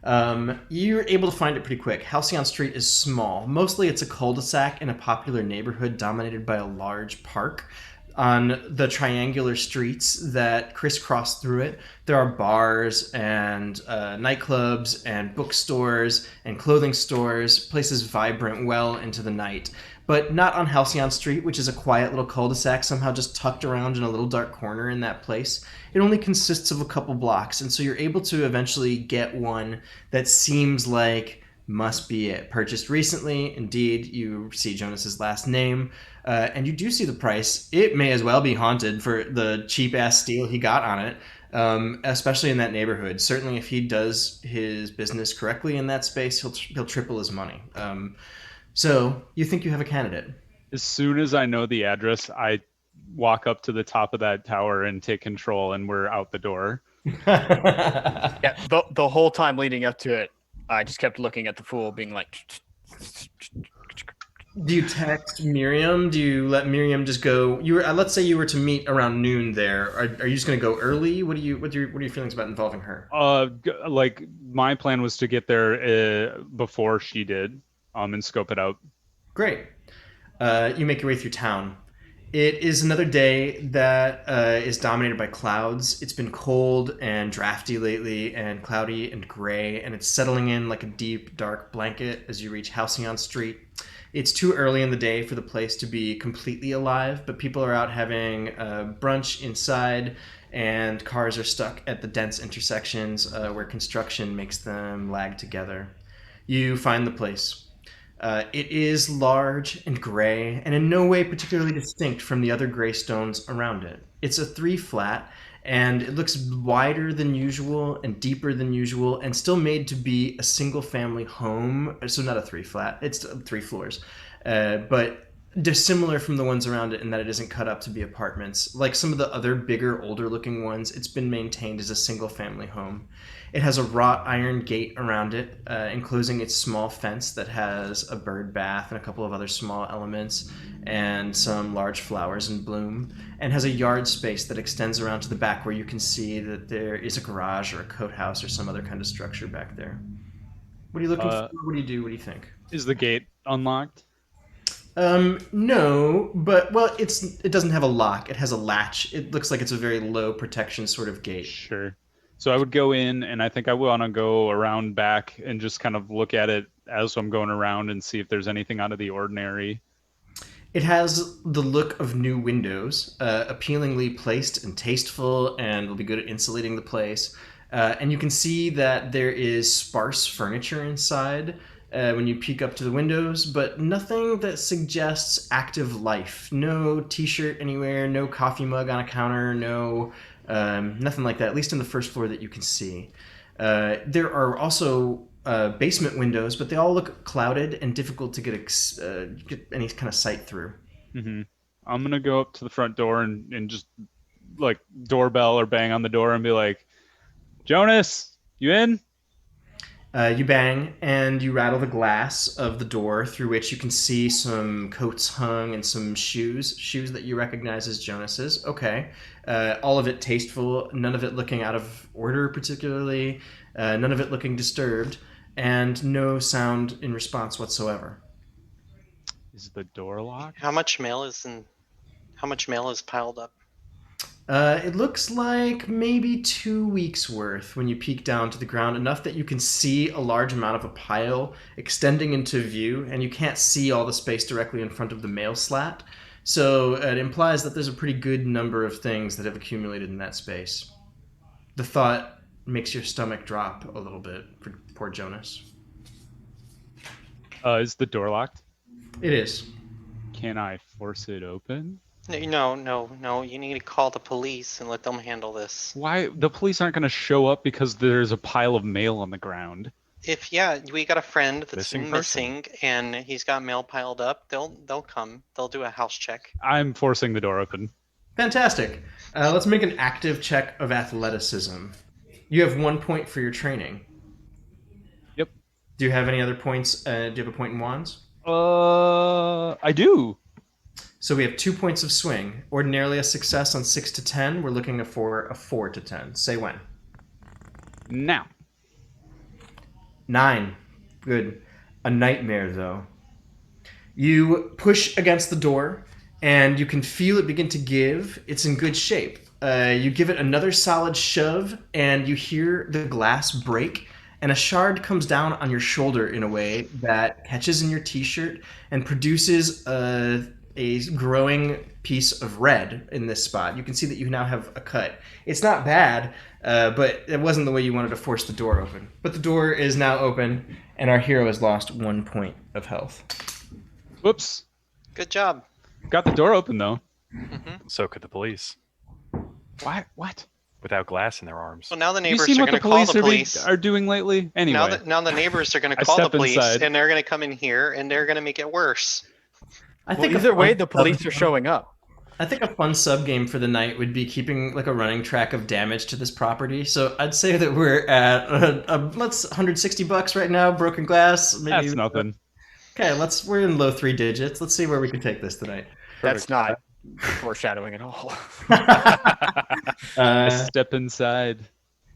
S2: You're able to find it pretty quick. Halcyon Street is small. Mostly it's a cul-de-sac in a popular neighborhood dominated by a large park. On the triangular streets that crisscross through it, there are bars and nightclubs and bookstores and clothing stores, places vibrant well into the night. But not on Halcyon Street, which is a quiet little cul-de-sac somehow just tucked around in a little dark corner in that place. It only consists of a couple blocks, and so you're able to eventually get one that seems like must be it. Purchased recently, indeed, you see Jonas's last name, and you do see the price. It may as well be haunted for the cheap-ass steal he got on it, especially in that neighborhood. Certainly if he does his business correctly in that space, he'll triple his money. So you think you have a candidate.
S5: As soon as I know the address, I walk up to the top of that tower and take control, and we're out the door.
S3: Yeah, the whole time leading up to it, I just kept looking at the fool, being like...
S2: Do you text Miriam? Do you let Miriam just go? Let's say you were to meet around noon there. Are you just going to go early? What are your feelings about involving her?
S5: Like my plan was to get there before she did, and scope it out.
S2: Great. You make your way through town. It is another day that is dominated by clouds. It's been cold and drafty lately, and cloudy and gray, and it's settling in like a deep, dark blanket as you reach Halcyon Street. It's too early in the day for the place to be completely alive, but people are out having brunch inside, and cars are stuck at the dense intersections where construction makes them lag together. You find the place. It is large and gray, and in no way particularly distinct from the other gray stones around it. It's a 3-flat, and it looks wider than usual and deeper than usual, and still made to be a single-family home. So not a 3-flat; it's 3 floors. But dissimilar from the ones around it in that it isn't cut up to be apartments. Like some of the other bigger, older looking ones, it's been maintained as a single family home. It has a wrought iron gate around it, enclosing its small fence that has a bird bath and a couple of other small elements and some large flowers in bloom, and has a yard space that extends around to the back where you can see that there is a garage or a coat house or some other kind of structure back there. What are you looking for? What do you do? What do you think?
S5: Is the gate unlocked?
S2: No, but well, it doesn't have a lock. It has a latch. It looks like it's a very low protection sort of gate.
S5: Sure. So I would go in, and I think I want to go around back and just kind of look at it as I'm going around and see if there's anything out of the ordinary.
S2: It has the look of new windows, appealingly placed and tasteful, and will be good at insulating the place. And you can see that there is sparse furniture inside when you peek up to the windows, but nothing that suggests active life. No t-shirt anywhere, no coffee mug on a counter, no nothing like that, at least on the first floor that you can see. There are also basement windows, but they all look clouded and difficult to get any kind of sight through.
S5: Mm-hmm. I'm going to go up to the front door and just like doorbell or bang on the door and be like, Jonas, you in?
S2: You bang and you rattle the glass of the door through which you can see some coats hung and some shoes that you recognize as Jonas's. Okay. All of it tasteful, none of it looking out of order particularly, none of it looking disturbed, and no sound in response whatsoever.
S5: Is the door locked?
S4: How much mail is piled up?
S2: It looks like maybe 2 weeks worth when you peek down to the ground, enough that you can see a large amount of a pile extending into view, and you can't see all the space directly in front of the mail slat. So it implies that there's a pretty good number of things that have accumulated in that space. The thought makes your stomach drop a little bit for poor Jonas.
S5: Is the door locked?
S2: It is.
S5: Can I force it open?
S4: No. You need to call the police and let them handle this.
S5: Why? The police aren't going to show up because there's a pile of mail on the ground.
S4: We got a friend that's
S6: Missing
S4: missing and he's got mail piled up, they'll come. They'll do a house check.
S5: I'm forcing the door open.
S2: Fantastic. Let's make an active check of athleticism. You have 1 point for your training.
S5: Yep.
S2: Do you have any other points? Do you have a point in wands?
S5: I do.
S2: So we have 2 points of swing. Ordinarily a success on 6 to 10. We're looking for a 4 to 10. Say when.
S5: Now.
S2: 9. Good. A nightmare, though. You push against the door, and you can feel it begin to give. It's in good shape. You give it another solid shove, and you hear the glass break, and a shard comes down on your shoulder in a way that catches in your t-shirt and produces a growing piece of red in this spot. You can see that you now have a cut. It's not bad, but it wasn't the way you wanted to force the door open. But the door is now open, and our hero has lost 1 point of health.
S5: Whoops.
S4: Good job.
S5: Got the door open, though.
S4: Mm-hmm.
S6: So could the police,
S5: What?
S6: without glass in their arms.
S4: So now the
S5: Have you
S4: neighbors
S5: seen
S4: are
S5: what
S4: going
S5: the
S4: to call the
S5: police
S4: police.
S5: are doing lately? Anyway.
S4: Now the neighbors are going to
S5: I
S4: call the
S5: step
S4: police,
S5: inside.
S4: and they're going to come in here, and they're going to make it worse.
S2: I
S3: Well,
S2: think
S3: either way, the police are showing up.
S2: I think a fun sub game for the night would be keeping like a running track of damage to this property. So I'd say that we're at let's $160 right now. Broken glass. Maybe,
S5: That's nothing.
S2: Okay, we're in low 3 digits. Let's see where we can take this tonight.
S3: That's not foreshadowing at all.
S5: I step inside.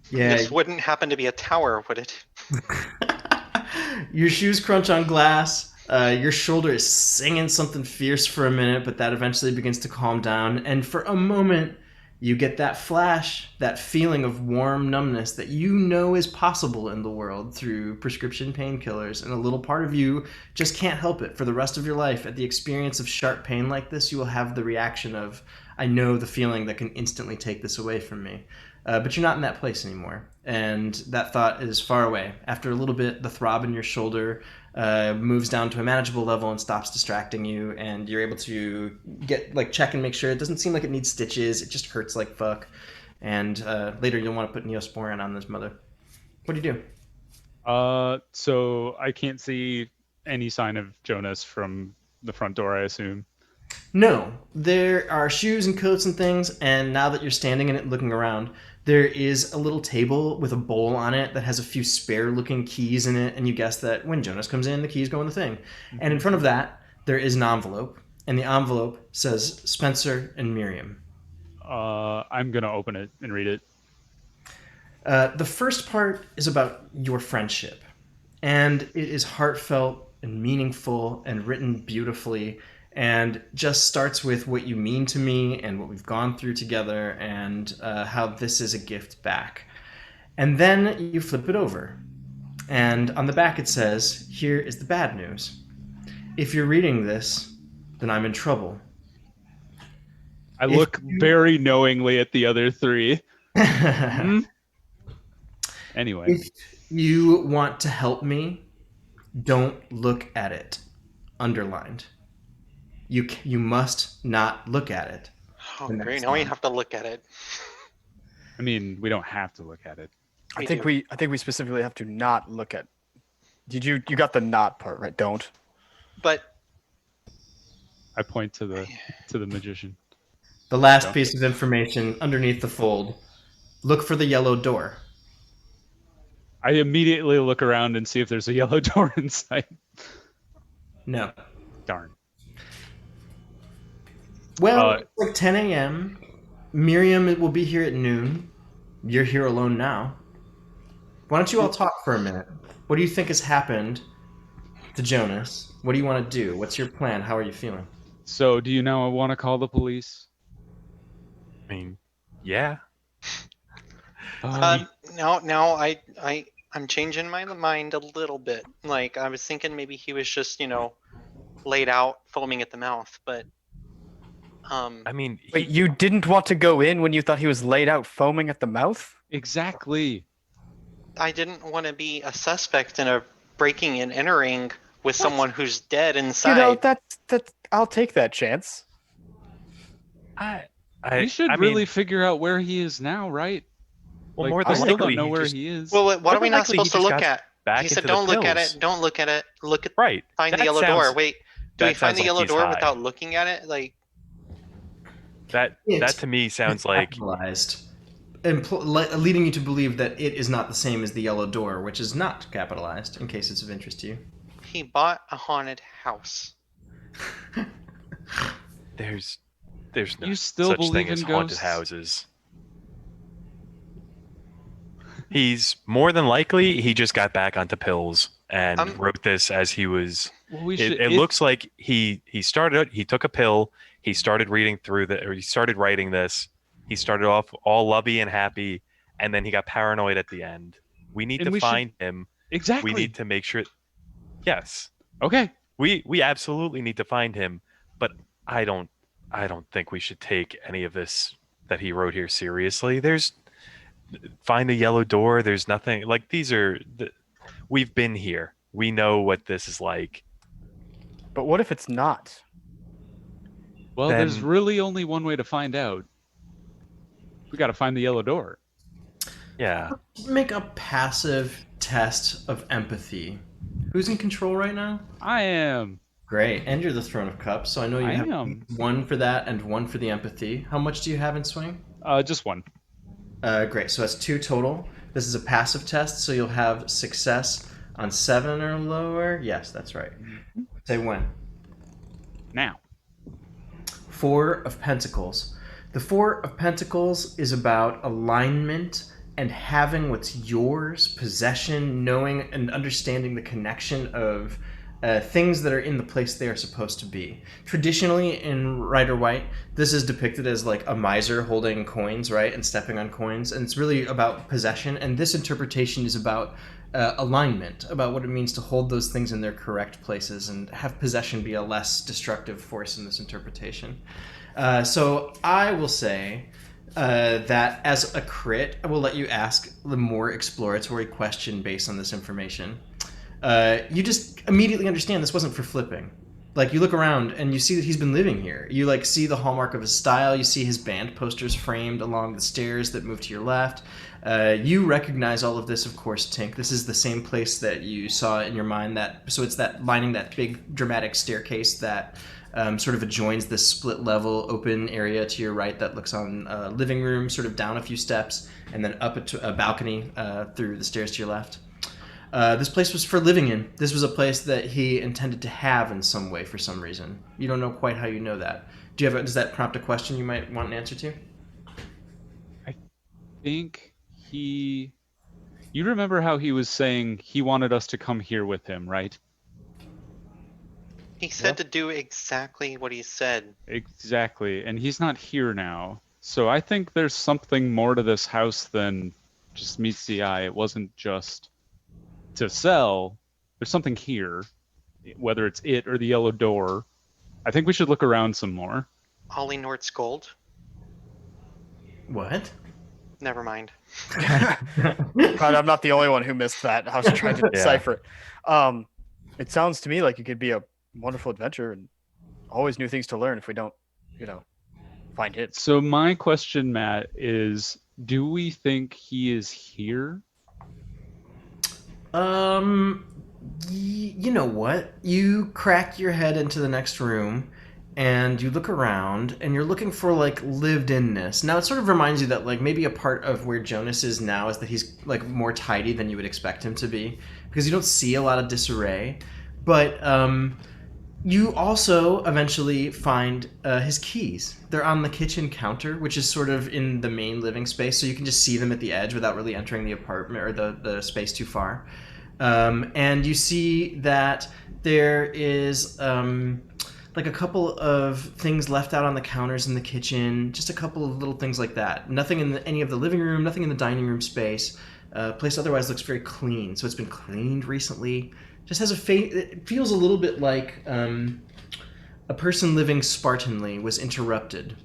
S2: Yeah.
S4: This wouldn't happen to be a tower, would it?
S2: Your shoes crunch on glass. Your shoulder is singing something fierce for a minute, but that eventually begins to calm down. And for a moment, you get that flash, that feeling of warm numbness that you know is possible in the world through prescription painkillers. And a little part of you just can't help it. For the rest of your life, at the experience of sharp pain like this, you will have the reaction of, I know the feeling that can instantly take this away from me. But you're not in that place anymore. And that thought is far away. After a little bit, the throb in your shoulder moves down to a manageable level and stops distracting you, and you're able to check and make sure it doesn't seem like it needs stitches. It just hurts like fuck. And later you'll want to put Neosporin on this mother. What do you do?
S5: So I can't see any sign of Jonas from the front door, I assume.
S2: No, there are shoes and coats and things, and now that you're standing in it looking around, there is a little table with a bowl on it that has a few spare-looking keys in it, and you guess that when Jonas comes in, the keys go in the thing. And in front of that, there is an envelope, and the envelope says Spencer and Miriam.
S5: I'm going to open it and read it.
S2: The first part is about your friendship, and it is heartfelt and meaningful and written beautifully, and just starts with what you mean to me and what we've gone through together and how this is a gift back. And then you flip it over, and on the back it says, here is the bad news. If you're reading this, then I'm in trouble.
S5: I look very knowingly at the other three. Anyway.
S2: If you want to help me, don't look at it. Underlined. You must not look at it.
S4: Oh, great. Now we have to look at it.
S5: I mean, we don't have to look at it.
S3: I think we specifically have to not look at. You got the not part right? Don't.
S4: But
S5: I point to the magician.
S2: The last piece of information underneath the fold. Look for the yellow door.
S5: I immediately look around and see if there's a yellow door in sight.
S2: No.
S5: Darn.
S2: Well, it's like 10 a.m. Miriam will be here at noon. You're here alone now. Why don't you all talk for a minute? What do you think has happened to Jonas? What do you want to do? What's your plan? How are you feeling?
S5: So, do you now want to call the police?
S6: I mean, yeah.
S4: Now I'm changing my mind a little bit. Like, I was thinking maybe he was just, laid out foaming at the mouth, but
S6: I mean,
S3: Wait, you didn't want to go in when you thought he was laid out foaming at the mouth?
S5: Exactly.
S4: I didn't want to be a suspect in a breaking and entering with someone who's dead inside.
S3: That's I'll take that chance.
S5: We should really figure out where he is now, right?
S6: Well,
S5: like,
S6: more
S5: I
S6: than
S5: still
S6: likely,
S5: don't know where he is.
S4: Well, what are we not
S6: likely he
S4: supposed to
S6: just
S4: look
S6: got
S4: at?
S6: back
S4: He said,
S6: into
S4: "Don't
S6: the
S4: look at
S6: pills."
S4: it. Don't look at it. Look at
S6: Right.
S4: Find
S6: That
S4: the yellow
S6: sounds-
S4: door. Wait, do we
S6: that
S4: find
S6: sounds
S4: the yellow
S6: like he's
S4: door
S6: high.
S4: without looking at it? Like
S6: That to me sounds like
S2: Capitalized. Leading you to believe that it is not the same as the yellow door, which is not capitalized, in case it's of interest to you.
S4: he bought a haunted house.
S6: there's no
S5: You still
S6: such
S5: believe
S6: thing
S5: in
S6: as haunted
S5: ghosts?
S6: houses. He's more than likely he just got back onto pills and wrote this as he was.
S5: Well,
S6: It looks like he started. He took a pill. He started reading through he started writing this. He started off all lovey and happy, and then he got paranoid at the end. We need to find him.
S5: Exactly.
S6: We need to make sure. Yes.
S5: Okay.
S6: We absolutely need to find him, but I don't think we should take any of this that he wrote here seriously. Find the yellow door. There's nothing like we've been here. We know what this is like.
S3: But what if it's not?
S5: Well, there's really only one way to find out. We got to find the yellow door.
S6: Yeah.
S2: Make a passive test of empathy. Who's in control right now?
S5: I am.
S2: Great. And you're the Throne of Cups, so I know you have one for that and one for the empathy. How much do you have in swing?
S5: Just one.
S2: Great. So that's 2 total. This is a passive test, so you'll have success on 7 or lower. Yes, that's right. Say when.
S5: Now.
S2: 4 of Pentacles. The 4 of Pentacles is about alignment and having what's yours, possession, knowing and understanding the connection of things that are in the place they are supposed to be. Traditionally in Rider White, this is depicted as like a miser holding coins, right, and stepping on coins, and it's really about possession, and this interpretation is about alignment, about what it means to hold those things in their correct places and have possession be a less destructive force in this interpretation. So I will say that as a crit, I will let you ask the more exploratory question based on this information. You just immediately understand this wasn't for flipping. Like, you look around and you see that he's been living here. You, like, see the hallmark of his style. You see his band posters framed along the stairs that move to your left. You recognize all of this, of course, Tink. This is the same place that you saw in your mind. So it's that lining that big dramatic staircase that sort of adjoins this split level open area to your right that looks on a living room, sort of down a few steps, and then up a balcony through the stairs to your left. This place was for living in. This was a place that he intended to have in some way for some reason. You don't know quite how you know that. Does that prompt a question you might want an answer to?
S5: I think you remember how he was saying he wanted us to come here with him, right?
S4: He said to do exactly what he said.
S5: Exactly, and he's not here now. So I think there's something more to this house than just meets the eye. It wasn't just to sell. There's something here, whether it's it or the yellow door. I think we should look around some more.
S4: Ollie Nort's gold?
S2: What?
S4: Never mind.
S7: God, I'm not the only one who missed that. I was trying to decipher it. It sounds to me like it could be a wonderful adventure and always new things to learn if we don't, find it.
S5: So my question, Matt, is do we think he is here?
S2: You know what? You crack your head into the next room and you look around and you're looking for like lived-inness. Now it sort of reminds you that like maybe a part of where Jonas is now is that he's like more tidy than you would expect him to be, because you don't see a lot of disarray. But you also eventually find his keys. They're on the kitchen counter, which is sort of in the main living space, so you can just see them at the edge without really entering the apartment or the space too far. And you see that there is like a couple of things left out on the counters in the kitchen, just a couple of little things like that. Nothing in any of the living room, nothing in the dining room space. Place otherwise looks very clean, so it's been cleaned recently. Just has it feels a little bit like a person living Spartanly was interrupted.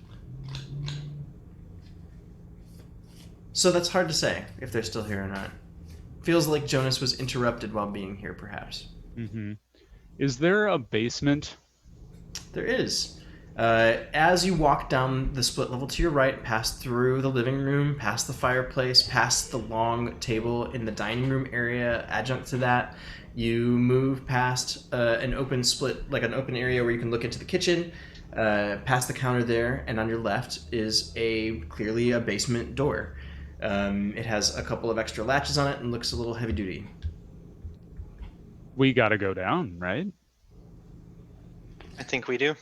S2: So that's hard to say if they're still here or not. Feels like Jonas was interrupted while being here, perhaps.
S5: Mm-hmm. Is there a basement?
S2: There is. As you walk down the split level to your right, past through the living room, past the fireplace, past the long table in the dining room area, adjunct to that, you move past an open area where you can look into the kitchen, past the counter there, and on your left is clearly a basement door. It has a couple of extra latches on it and looks a little heavy duty.
S5: We gotta go down, right?
S4: I think we do.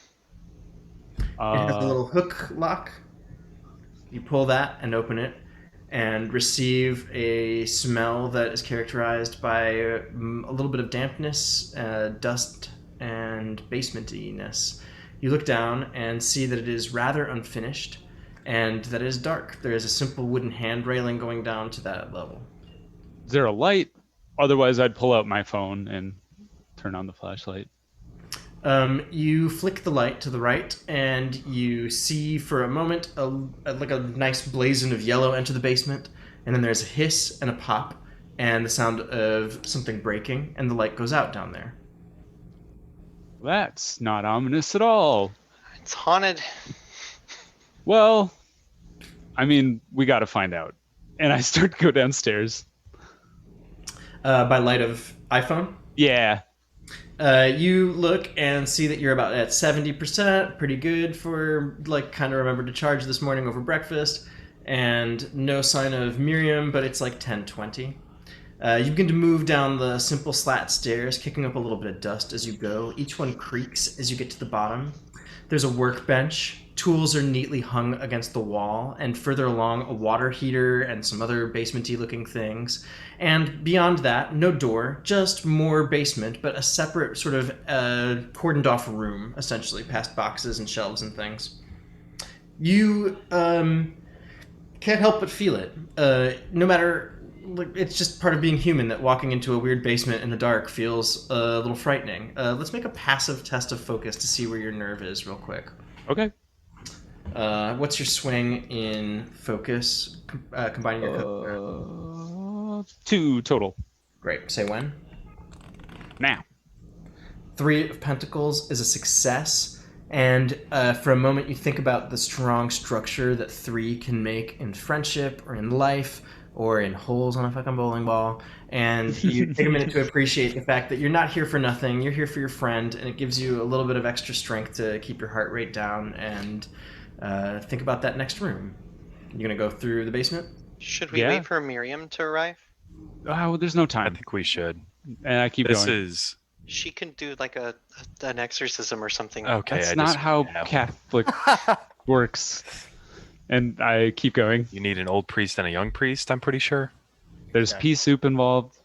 S2: It has a little hook lock. You pull that and open it and receive a smell that is characterized by a little bit of dampness, dust, and basement-iness. You look down and see that it is rather unfinished and that it is dark. There is a simple wooden hand railing going down to that level.
S5: Is there a light? Otherwise, I'd pull out my phone and turn on the flashlight.
S2: You flick the light to the right, and you see for a moment a nice blazon of yellow enter the basement, and then there's a hiss and a pop, and the sound of something breaking, and the light goes out down there.
S5: That's not ominous at all.
S4: It's haunted.
S5: Well, I mean, we gotta find out. And I start to go downstairs.
S2: By light of iPhone?
S5: Yeah.
S2: You look and see that you're about at 70%, pretty good for, kind of remembered to charge this morning over breakfast, and no sign of Miriam, but it's 10:20. You begin to move down the simple slat stairs, kicking up a little bit of dust as you go. Each one creaks as you get to the bottom. There's a workbench. Tools are neatly hung against the wall, and further along, a water heater and some other basement-y looking things. And beyond that, no door, just more basement, but a separate sort of cordoned off room, essentially, past boxes and shelves and things. You can't help but feel it. No matter, it's just part of being human that walking into a weird basement in the dark feels a little frightening. Let's make a passive test of focus to see where your nerve is real quick.
S5: Okay.
S2: What's your swing in focus, combining your...
S5: 2 total.
S2: Great. Say when?
S5: Now.
S2: 3 of Pentacles is a success. And for a moment, you think about the strong structure that 3 can make in friendship or in life or in holes on a fucking bowling ball. And you take a minute to appreciate the fact that you're not here for nothing. You're here for your friend, and it gives you a little bit of extra strength to keep your heart rate down and think about that next room. You gonna go through the basement?
S4: Should we wait for Miriam to arrive?
S5: Well, there's no
S6: I
S5: time.
S6: think we should.
S5: And I keep
S6: This
S5: going.
S6: is
S4: She can do like an exorcism or something.
S6: okay.
S5: That's
S6: I
S5: not
S6: just
S5: how
S6: have-
S5: Catholic works. And I keep going.
S6: You need an old priest and a young priest, I'm pretty sure.
S5: There's pea soup involved.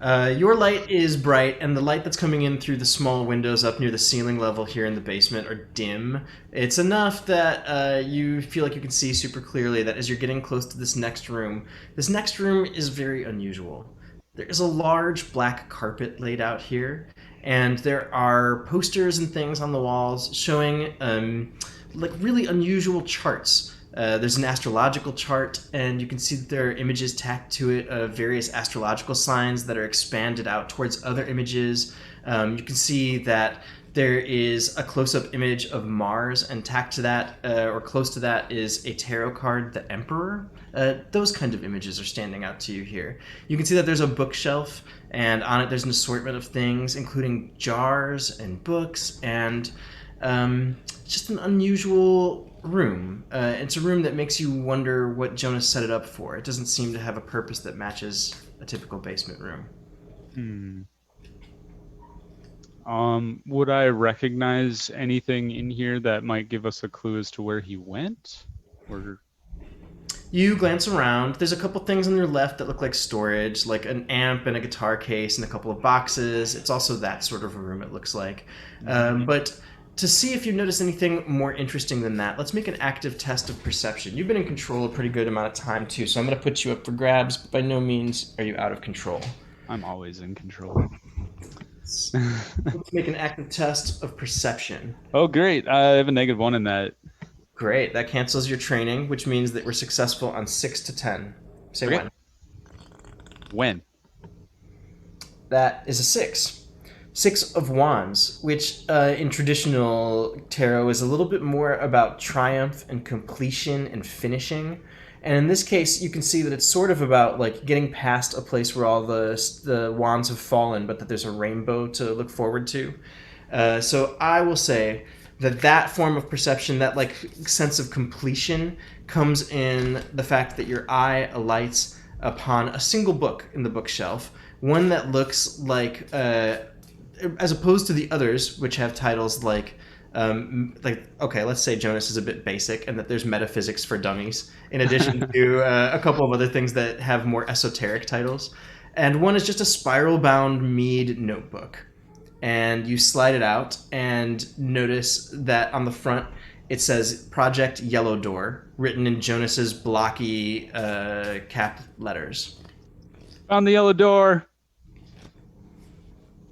S2: Your light is bright, and the light that's coming in through the small windows up near the ceiling level here in the basement are dim. It's enough that you feel like you can see super clearly that as you're getting close to this next room is very unusual. There is a large black carpet laid out here, and there are posters and things on the walls showing like really unusual charts. There's an astrological chart, and you can see that there are images tacked to it of various astrological signs that are expanded out towards other images. You can see that there is a close-up image of Mars, and tacked to that, or close to that, is a tarot card, the Emperor. Those kind of images are standing out to you here. You can see that there's a bookshelf, and on it there's an assortment of things, including jars and books, and just an unusual room. It's a room that makes you wonder what Jonas set it up for. It doesn't seem to have a purpose that matches a typical basement room.
S5: Would I recognize anything in here that might give us a clue as to where he went? Or
S2: You glance around. There's a couple things on your left that look like storage, like an amp and a guitar case and a couple of boxes. It's also that sort of a room, it looks like. But to see if you notice anything more interesting than that, let's make an active test of perception. You've been in control a pretty good amount of time, too, so I'm going to put you up for grabs, but by no means are you out of control.
S5: I'm always in control.
S2: Let's make an active test of perception.
S5: Oh, great. I have a -1 in that.
S2: Great. That cancels your training, which means that we're successful on 6 to 10. Say
S5: Okay.
S2: when.
S5: When?
S2: That is a 6. 6 of Wands, which in traditional tarot is a little bit more about triumph and completion and finishing. And in this case, you can see that it's sort of about like getting past a place where all the wands have fallen, but that there's a rainbow to look forward to. So I will say that form of perception, that like sense of completion, comes in the fact that your eye alights upon a single book in the bookshelf, one that looks like, as opposed to the others, which have titles like, okay, let's say Jonas is a bit basic and that there's metaphysics for dummies, in addition to a couple of other things that have more esoteric titles. And one is just a spiral-bound Mead notebook. And you slide it out and notice that on the front it says Project Yellow Door, written in Jonas's blocky cap letters.
S5: Found the yellow door.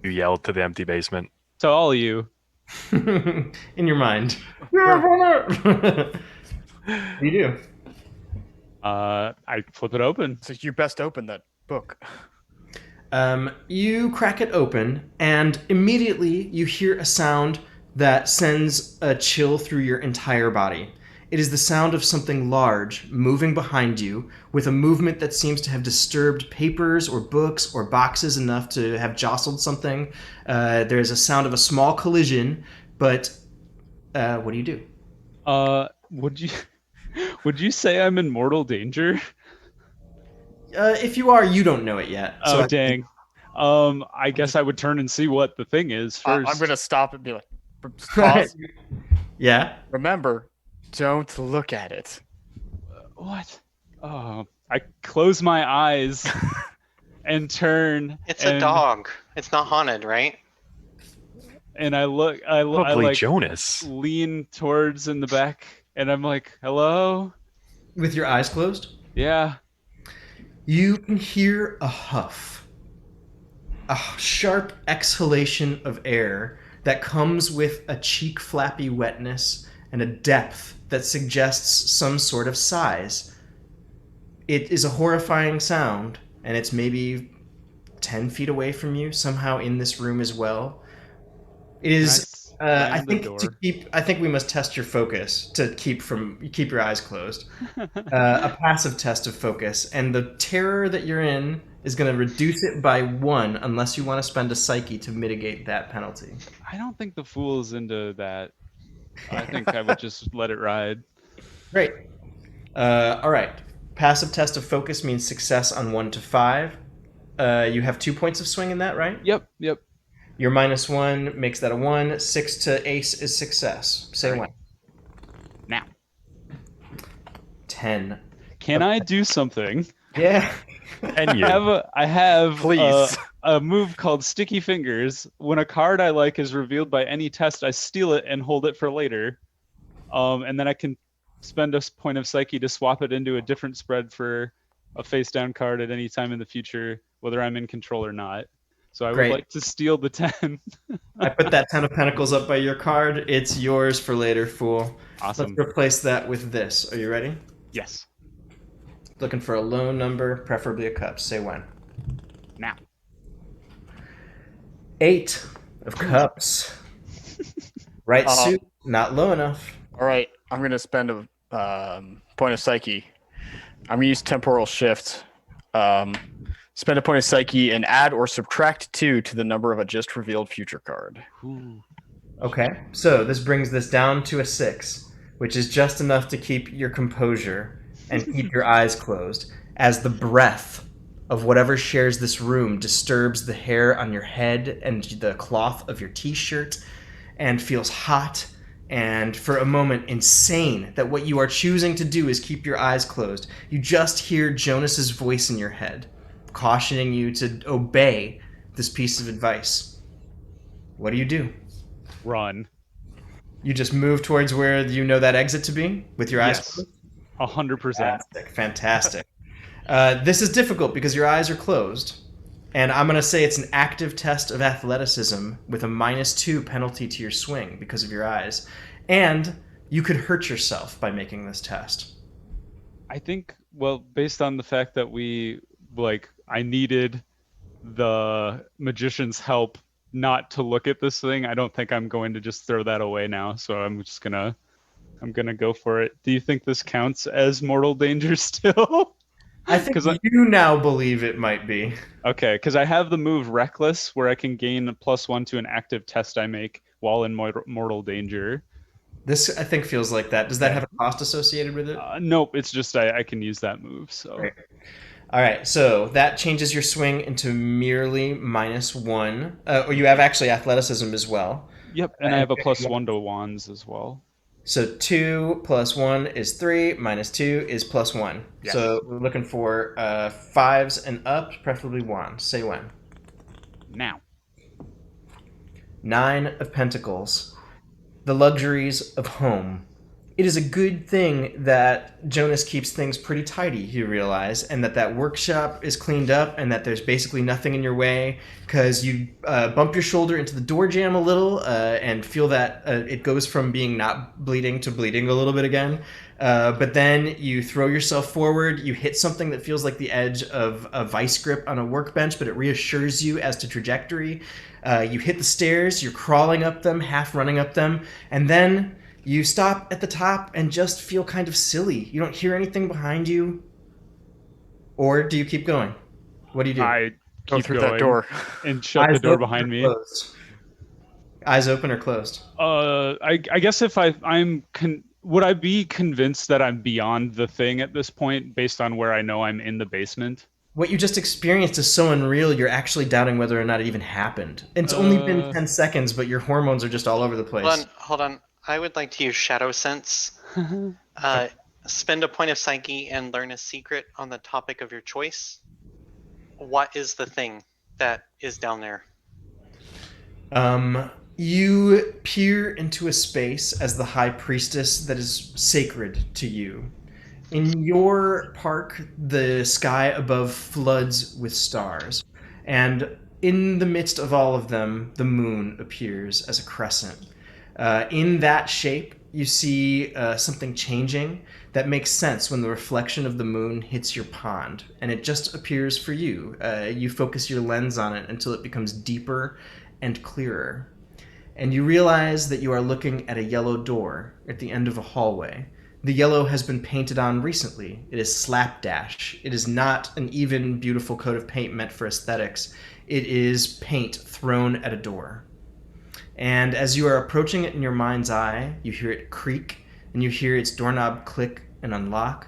S6: You yell to the empty basement.
S5: To all of you.
S2: In your mind. What do you do?
S5: I flip it open.
S7: So you best open that book.
S2: You crack it open, and immediately you hear a sound that sends a chill through your entire body. It is the sound of something large moving behind you, with a movement that seems to have disturbed papers or books or boxes enough to have jostled something. There is a sound of a small collision, but what do you do?
S5: Would you say I'm in mortal danger?
S2: If you are, you don't know it yet.
S5: So dang. I guess I would turn and see what the thing is first.
S7: I'm gonna stop and be like, pause.
S2: Yeah.
S7: Remember, don't look at it.
S5: What? Oh, I close my eyes and turn.
S4: It's a dog. It's not haunted, right?
S5: And I look. I
S6: Probably
S5: like
S6: Jonas.
S5: lean towards in the back, and I'm like, "Hello."
S2: With your eyes closed?
S5: Yeah.
S2: You can hear a huff, a sharp exhalation of air that comes with a cheek flappy wetness and a depth that suggests some sort of size. It is a horrifying sound, and it's maybe 10 feet away from you, somehow in this room as well. It is.
S5: Slam
S2: I
S5: the
S2: think
S5: door.
S2: I think we must test your focus to keep your eyes closed. A passive test of focus, and the terror that you're in is going to reduce it by 1 unless you want to spend a psyche to mitigate that penalty.
S5: I don't think the fool's into that. I think I would just let it ride.
S2: Great. All right. Passive test of focus means success on 1 to 5. You have 2 points of swing in that, right?
S5: Yep.
S2: Your -1 makes that a 1. 6 to ace is success. Say
S5: All right.
S2: when.
S5: Now,
S2: 10.
S5: can I do something?
S2: Yeah.
S6: And you.
S5: I have
S3: Please.
S5: a move called Sticky Fingers. When a card I like is revealed by any test, I steal it and hold it for later. And then I can spend a point of psyche to swap it into a different spread for a face-down card at any time in the future, whether I'm in control or not. So I
S2: Great.
S5: would like to steal the 10.
S2: I put that 10 of pentacles up by your card. It's yours for later, fool.
S5: Awesome.
S2: Let's replace that with this. Are you ready?
S5: Yes.
S2: Looking for a low number, preferably a cups. Say when.
S5: Now.
S2: 8 of cups. Right suit, not low enough.
S7: All right, I'm gonna spend a point of psyche. I'm gonna use temporal shift. Spend a point of psyche and add or subtract 2 to the number of a just revealed future card.
S5: Ooh.
S2: Okay, so this brings this down to a 6, which is just enough to keep your composure and keep your eyes closed as the breath of whatever shares this room disturbs the hair on your head and the cloth of your t-shirt and feels hot and for a moment insane that what you are choosing to do is keep your eyes closed. You just hear Jonas's voice in your head cautioning you to obey this piece of advice. What do you do?
S5: Run.
S2: You just move towards where you know that exit to be with your eyes
S5: Yes.
S2: closed?
S5: 100%.
S2: Fantastic. This is difficult because your eyes are closed, and I'm going to say it's an active test of athleticism with a -2 penalty to your swing because of your eyes. And you could hurt yourself by making this test.
S5: I think, well, based on the fact that I needed the magician's help not to look at this thing, I don't think I'm going to just throw that away now. So I'm gonna go for it. Do you think this counts as mortal danger still?
S2: I think you now believe it might be.
S5: Okay, because I have the move Reckless, where I can gain a +1 to an active test I make while in mortal danger.
S2: This, I think, feels like that. Does that have a cost associated with it?
S5: Nope, it's just I can use that move. So.
S2: Great. All right, so that changes your swing into merely -1. Or you have actually athleticism as well.
S5: Yep, and I have a +1 to wands as well.
S2: So 2 + 1 is 3, -2 is +1.
S5: Yes.
S2: So we're looking for 5s and up, preferably wands. Say when.
S5: Now.
S2: 9 of pentacles. The luxuries of home. It is a good thing that Jonas keeps things pretty tidy, you realize, and that workshop is cleaned up and that there's basically nothing in your way, because you bump your shoulder into the door jamb a little and feel that it goes from being not bleeding to bleeding a little bit again. But then you throw yourself forward, you hit something that feels like the edge of a vice grip on a workbench, but it reassures you as to trajectory. You hit the stairs, you're crawling up them, half running up them, and then you stop at the top and just feel kind of silly. You don't hear anything behind you. Or do you keep going? What do you do?
S5: I
S7: Go
S5: keep
S7: through
S5: going
S7: that door.
S5: and shut the
S2: Eyes
S5: door
S2: open
S5: behind
S2: or
S5: me.
S2: closed? Eyes open or closed?
S5: I guess if would I be convinced that I'm beyond the thing at this point based on where I know I'm in the basement?
S2: What you just experienced is so unreal, you're actually doubting whether or not it even happened. It's only been 10 seconds, but your hormones are just all over the place.
S4: Hold on. I would like to use Shadow Sense. Spend a point of psyche and learn a secret on the topic of your choice. What is the thing that is down there?
S2: You peer into a space as the high priestess that is sacred to you. In your park, the sky above floods with stars, and in the midst of all of them, the moon appears as a crescent. In that shape, you see something changing that makes sense when the reflection of the moon hits your pond, and it just appears for you. You focus your lens on it until it becomes deeper and clearer. and you realize that you are looking at a yellow door at the end of a hallway. The yellow has been painted on recently. It is slapdash. It is not an even, beautiful coat of paint meant for aesthetics. It is paint thrown at a door. And as you are approaching it in your mind's eye, you hear it creak, and you hear its doorknob click and unlock,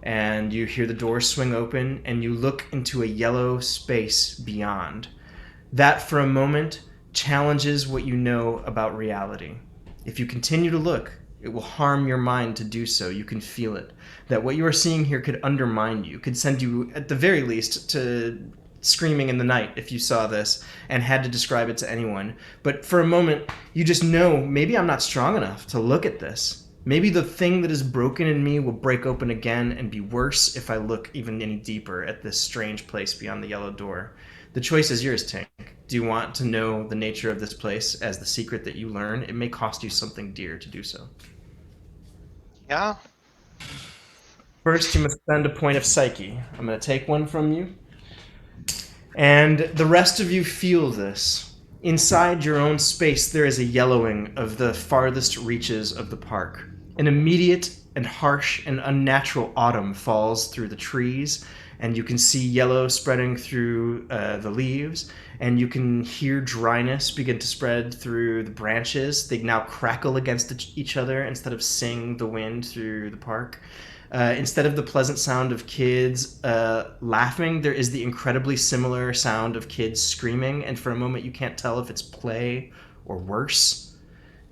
S2: and you hear the door swing open, and you look into a yellow space beyond. That, for a moment, challenges what you know about reality. If you continue to look, it will harm your mind to do so. You can feel it. That what you are seeing here could undermine you, could send you, at the very least, to screaming in the night if you saw this and had to describe it to anyone. But for a moment, you just know, maybe I'm not strong enough to look at this. Maybe the thing that is broken in me will break open again and be worse if I look even any deeper at this strange place beyond the yellow door. The choice is yours, Tink. Do you want to know the nature of this place as the secret that you learn? It may cost you something dear to do so.
S4: Yeah.
S2: First, you must spend a point of psyche. I'm going to take one from you. And the rest of you feel this. Inside your own space, there is a yellowing of the farthest reaches of the park. An immediate and harsh and unnatural autumn falls through the trees, and you can see yellow spreading through the leaves, and you can hear dryness begin to spread through the branches. They now crackle against each other instead of sing the wind through the park. Instead of the pleasant sound of kids laughing, there is the incredibly similar sound of kids screaming, and for a moment you can't tell if it's play or worse.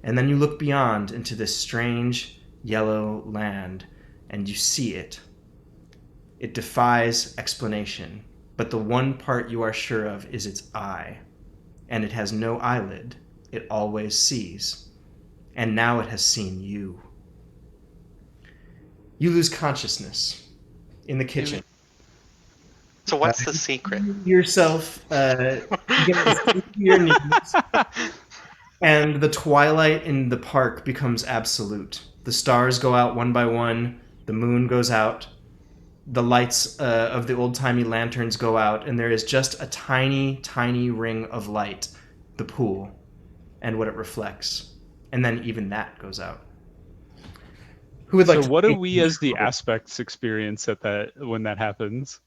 S2: And then you look beyond into this strange yellow land, and you see it. It defies explanation, but the one part you are sure of is its eye, and it has no eyelid. It always sees, and now it has seen you. You lose consciousness in the kitchen.
S4: So what's the secret?
S2: Yourself get your knees, and the twilight in the park becomes absolute. The stars go out one by one. The moon goes out. The lights of the old-timey lanterns go out, and there is just a tiny, tiny ring of light, the pool, and what it reflects. And then even that goes out. Who would like
S5: So what do we as the aspects experience at that when that happens?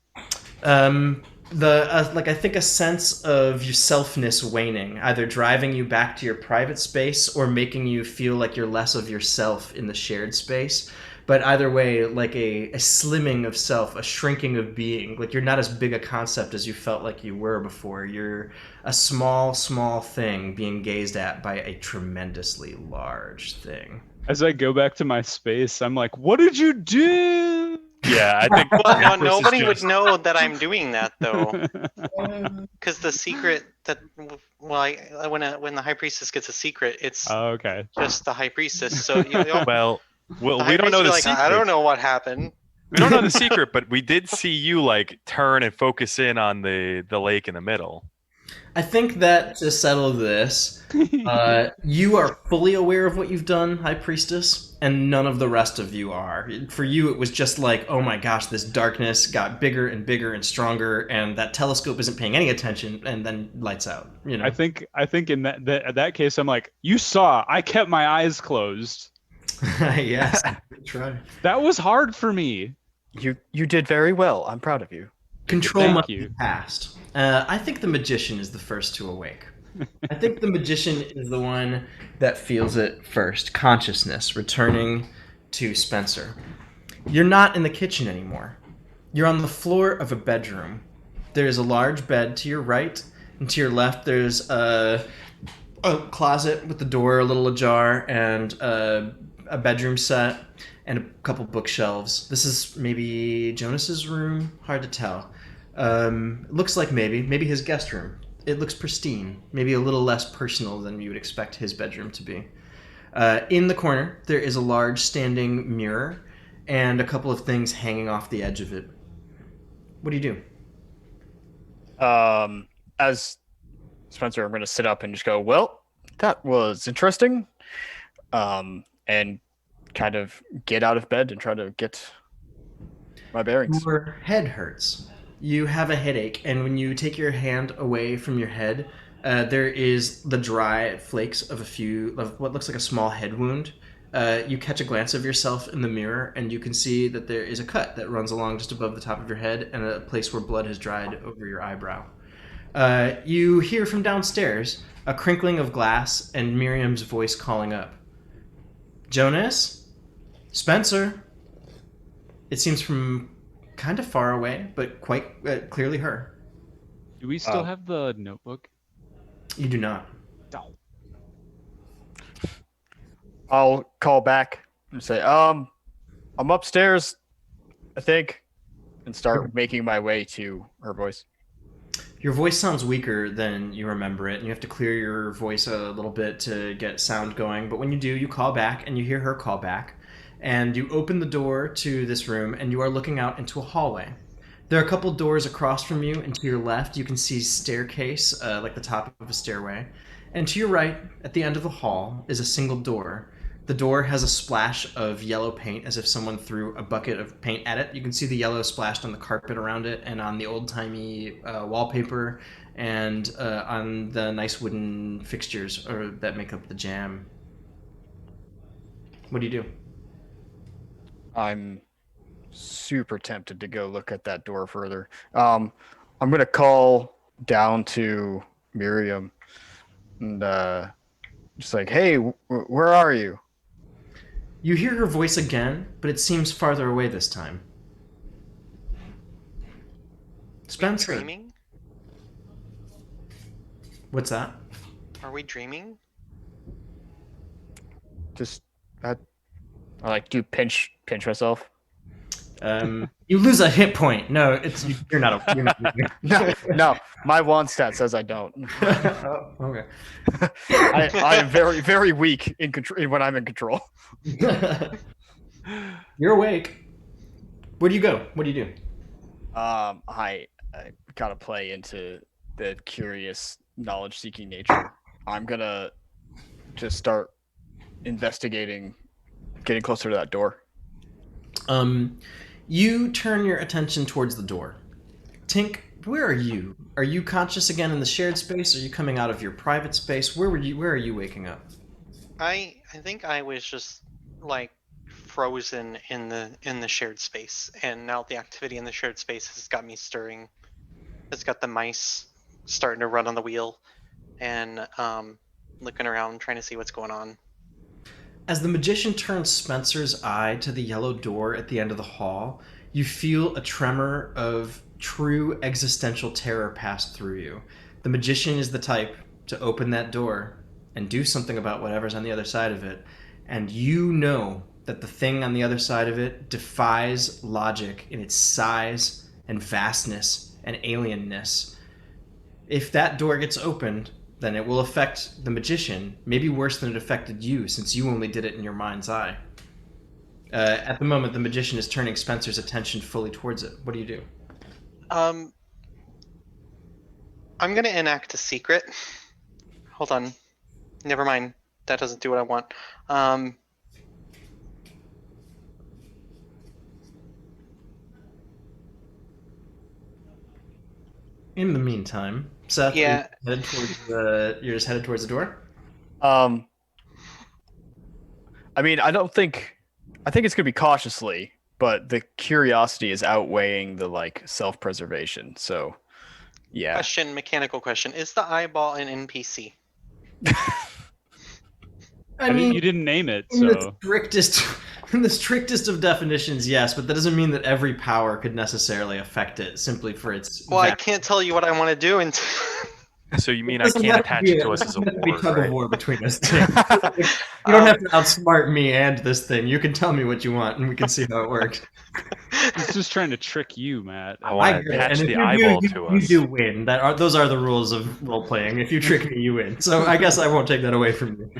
S2: I think a sense of your selfness waning, either driving you back to your private space or making you feel like you're less of yourself in the shared space. But either way, like a slimming of self, a shrinking of being. Like you're not as big a concept as you felt like you were before. You're a small, small thing being gazed at by a tremendously large thing.
S5: As I go back to my space, I'm like, what did you do?
S6: Yeah, I think.
S4: Well, no, nobody would know that I'm doing that though, because the secret that when the high priestess gets a secret, it's
S5: Oh, okay.
S4: just the high priestess. So you know,
S6: Well,
S4: the high
S6: we don't know the
S4: priestess will be like,
S6: secret.
S4: I don't know what happened.
S6: We don't know the secret, but we did see you like turn and focus in on the lake in the middle.
S2: I think that to settle this, you are fully aware of what you've done, High Priestess, and none of the rest of you are. For you, it was just like, oh my gosh, this darkness got bigger and bigger and stronger, and that telescope isn't paying any attention, and then lights out. You know.
S5: I think in that case, I'm like, you saw, I kept my eyes closed.
S2: Yes, try.
S5: That was hard for me.
S7: You did very well. I'm proud of you.
S2: Control
S5: Thank
S2: must
S5: you.
S2: be passed. I think the magician is the first to awake. I think the magician is the one that feels it first. Consciousness returning to Spencer. You're not in the kitchen anymore. You're on the floor of a bedroom. There is a large bed to your right, and to your left there's a closet with the door a little ajar, and a bedroom set, and a couple bookshelves. This is maybe Jonas's room. Hard to tell. It looks like maybe his guest room. It looks pristine, maybe a little less personal than you would expect his bedroom to be. In the corner, there is a large standing mirror and a couple of things hanging off the edge of it. What do you do?
S7: As Spencer, I'm going to sit up and just go, well, that was interesting. And kind of get out of bed and try to get my bearings.
S2: Your head hurts. You have a headache, and when you take your hand away from your head, There is the dry flakes of what looks like a small head wound. You catch a glance of yourself in the mirror, and you can see that there is a cut that runs along just above the top of your head, and a place where blood has dried over your eyebrow. You hear from downstairs a crinkling of glass and Miriam's voice calling up. Jonas? Spencer? It seems from kind of far away, but quite clearly her.
S5: Do we still have the notebook?
S2: You do not.
S5: No.
S7: I'll call back and say, I'm upstairs, I think, and start making my way to her voice.
S2: Your voice sounds weaker than you remember it, and you have to clear your voice a little bit to get sound going. But when you do, you call back, and you hear her call back. And you open the door to this room, and you are looking out into a hallway. There are a couple doors across from you, and to your left, you can see staircase, like the top of a stairway. And to your right, at the end of the hall, is a single door. The door has a splash of yellow paint, as if someone threw a bucket of paint at it. You can see the yellow splashed on the carpet around it, and on the old-timey wallpaper, and on the nice wooden fixtures that make up the jamb. What do you do?
S7: I'm super tempted to go look at that door further. I'm gonna call down to Miriam and just like, hey, where are you?
S2: You hear her voice again, but it seems farther away this time. Spencer.
S4: Are we dreaming?
S2: What's that?
S4: Are we dreaming?
S7: Just I like do pinch myself.
S2: You lose a hit point. No, you're not.
S7: No, my wand stat says I don't.
S2: Oh, okay.
S7: I am very, very weak in control when I'm in control.
S2: You're awake. Where do you go? What do you do?
S7: I gotta play into the curious, knowledge-seeking nature. I'm gonna just start investigating, getting closer to that door.
S2: You turn your attention towards the door. Tink, where are you? Are you conscious again in the shared space? Are you coming out of your private space? Where are you waking up?
S4: I think I was just like frozen in the shared space, and now the activity in the shared space has got me stirring. It's got the mice starting to run on the wheel, and looking around trying to see what's going on.
S2: As the magician turns Spencer's eye to the yellow door at the end of the hall, you feel a tremor of true existential terror pass through you. The magician is the type to open that door and do something about whatever's on the other side of it, and you know that the thing on the other side of it defies logic in its size and vastness and alienness. If that door gets opened, then it will affect the magician, maybe worse than it affected you, since you only did it in your mind's eye. At the moment, the magician is turning Spencer's attention fully towards it. What do you do?
S4: I'm gonna enact a secret. Hold on. Never mind. That doesn't do what I want.
S2: In the meantime, Seth,
S4: Yeah.
S2: you're just headed towards the door?
S7: I mean, I think it's gonna be cautiously, but the curiosity is outweighing the like self-preservation. So, yeah.
S4: Mechanical question. Is the eyeball an NPC?
S2: I mean,
S5: you didn't name it,
S2: in
S5: so
S2: the strictest of definitions, yes, but that doesn't mean that every power could necessarily affect it simply for its.
S4: Well, I can't tell you what I want to do until.
S6: So you mean I can't attach it to us as a war,
S2: tug
S6: right?
S2: of war between us two. You don't have to outsmart me and this thing. You can tell me what you want, and we can see how it works.
S5: he's just trying to trick you, Matt.
S6: I want to attach the eyeball to us.
S2: You do win. Those are the rules of role playing. If you trick me, you win. So I guess I won't take that away from you.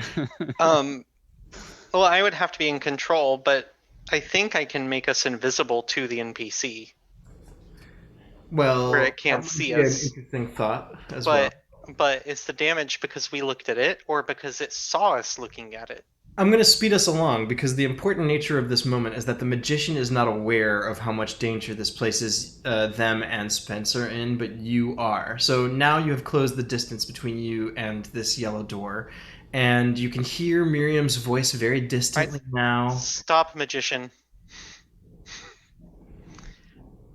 S4: Well, I would have to be in control, but I think I can make us invisible to the NPC.
S2: Well,
S4: where it can't see
S2: an
S4: us.
S2: interesting thought as well.
S4: But is the damage because we looked at it, or because it saw us looking at it?
S2: I'm going to speed us along because the important nature of this moment is that the magician is not aware of how much danger this places them and Spencer in, but you are. So now you have closed the distance between you and this yellow door, and you can hear Miriam's voice very distantly now.
S4: Stop, magician.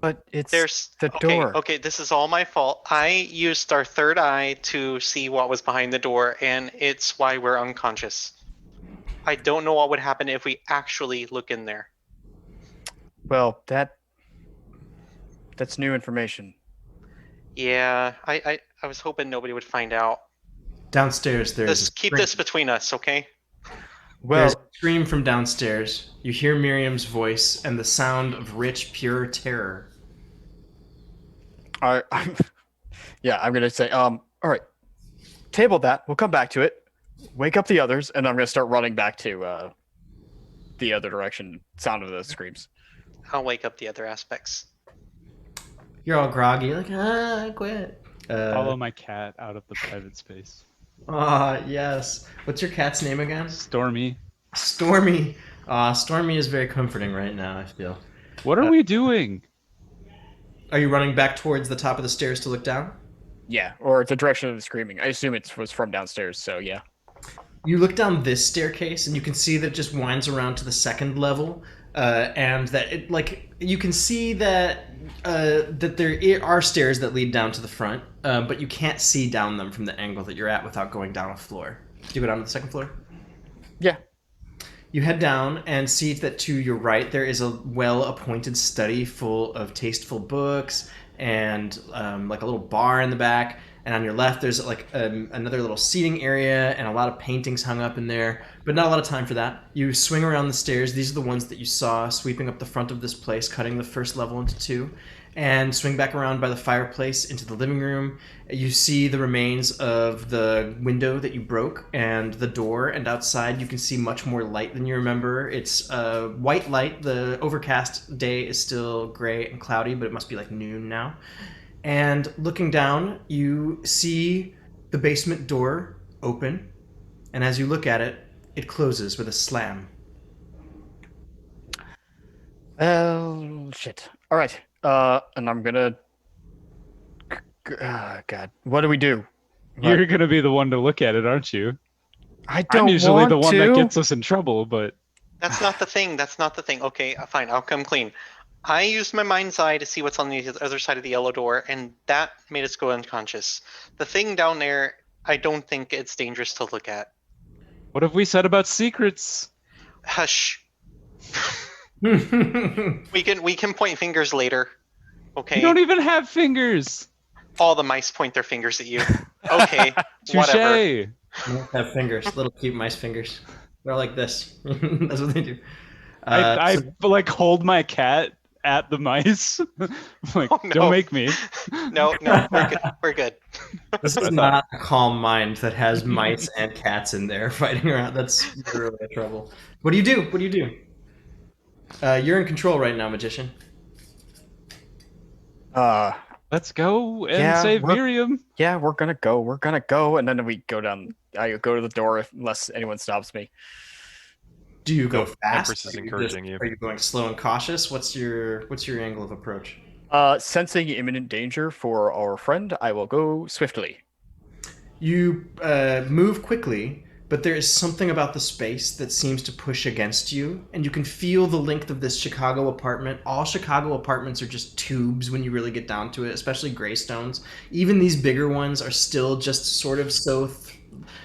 S7: But it's
S4: There's
S7: the door.
S4: Okay, this is all my fault. I used our third eye to see what was behind the door, and it's why we're unconscious. I don't know what would happen if we actually look in there.
S7: Well, that's new information.
S4: Yeah, I was hoping nobody would find out.
S2: Downstairs,
S4: Let's keep this between us, okay?
S7: Well,
S2: there's a scream from downstairs. You hear Miriam's voice and the sound of rich, pure terror.
S7: I'm gonna say, all right, table that. We'll come back to it. Wake up the others, and I'm gonna start running back to the other direction. Sound of the screams.
S4: I'll wake up the other aspects.
S2: You're all groggy, like, I quit.
S5: Follow my cat out of the private space.
S2: Yes. What's your cat's name again?
S5: Stormy.
S2: Stormy. Stormy is very comforting right now, I feel.
S5: What are we doing?
S2: Are you running back towards the top of the stairs to look down?
S7: Yeah, or the direction of the screaming. I assume it was from downstairs, so yeah.
S2: You look down this staircase, and you can see that it just winds around to the second level, and that it you can see that that there are stairs that lead down to the front, but you can't see down them from the angle that you're at without going down a floor. Do you go down to the second floor?
S7: Yeah.
S2: You head down and see that to your right there is a well-appointed study full of tasteful books and like a little bar in the back. And on your left there's like another little seating area and a lot of paintings hung up in there, but not a lot of time for that. You swing around the stairs. These are the ones that you saw sweeping up the front of this place, cutting the first level into two, and swing back around by the fireplace into the living room. You see the remains of the window that you broke and the door, and outside you can see much more light than you remember. It's white light. The overcast day is still gray and cloudy, but it must be like noon now. And looking down, you see the basement door open, and as you look at it, it closes with a slam.
S7: Oh, shit. All right. And I'm gonna... God. What do we do?
S5: You're gonna be the one to look at it, aren't you?
S7: I don't
S5: I'm usually
S7: want
S5: the one
S7: to.
S5: that gets us in trouble, but
S4: That's not the thing. That's not the thing. Okay, fine. I'll come clean. I used my mind's eye to see what's on the other side of the yellow door, and that made us go unconscious. The thing down there, I don't think it's dangerous to look at.
S5: what have we said about secrets?
S4: Hush. We can point fingers later. Okay.
S5: You don't even have fingers.
S4: All the mice point their fingers at you. Okay. Whatever.
S5: Touche.
S2: Mice have fingers, little cute mice fingers. They're like this. That's what they do.
S5: I
S2: So
S5: like hold my cat at the mice. Like,
S4: Oh, no.
S5: don't make me.
S4: No, we're good. We're good.
S2: this is not a calm mind that has mice and cats in there fighting around. That's really in trouble. What do you do? What do you do? You're in control right now, magician.
S5: Let's go and
S7: Yeah,
S5: save
S7: we're-
S5: Miriam.
S7: Yeah, we're gonna go, and then we go down. I go to the door unless anyone stops me.
S2: Do you go fast?
S6: Empress is
S2: Are you
S6: encouraging you.
S2: Are you going slow and cautious? What's your angle of approach?
S7: Sensing imminent danger for our friend, I will go swiftly.
S2: You move quickly, but there is something about the space that seems to push against you, and you can feel the length of this Chicago apartment. All Chicago apartments are just tubes when you really get down to it, especially Greystones. Even these bigger ones are still just sort of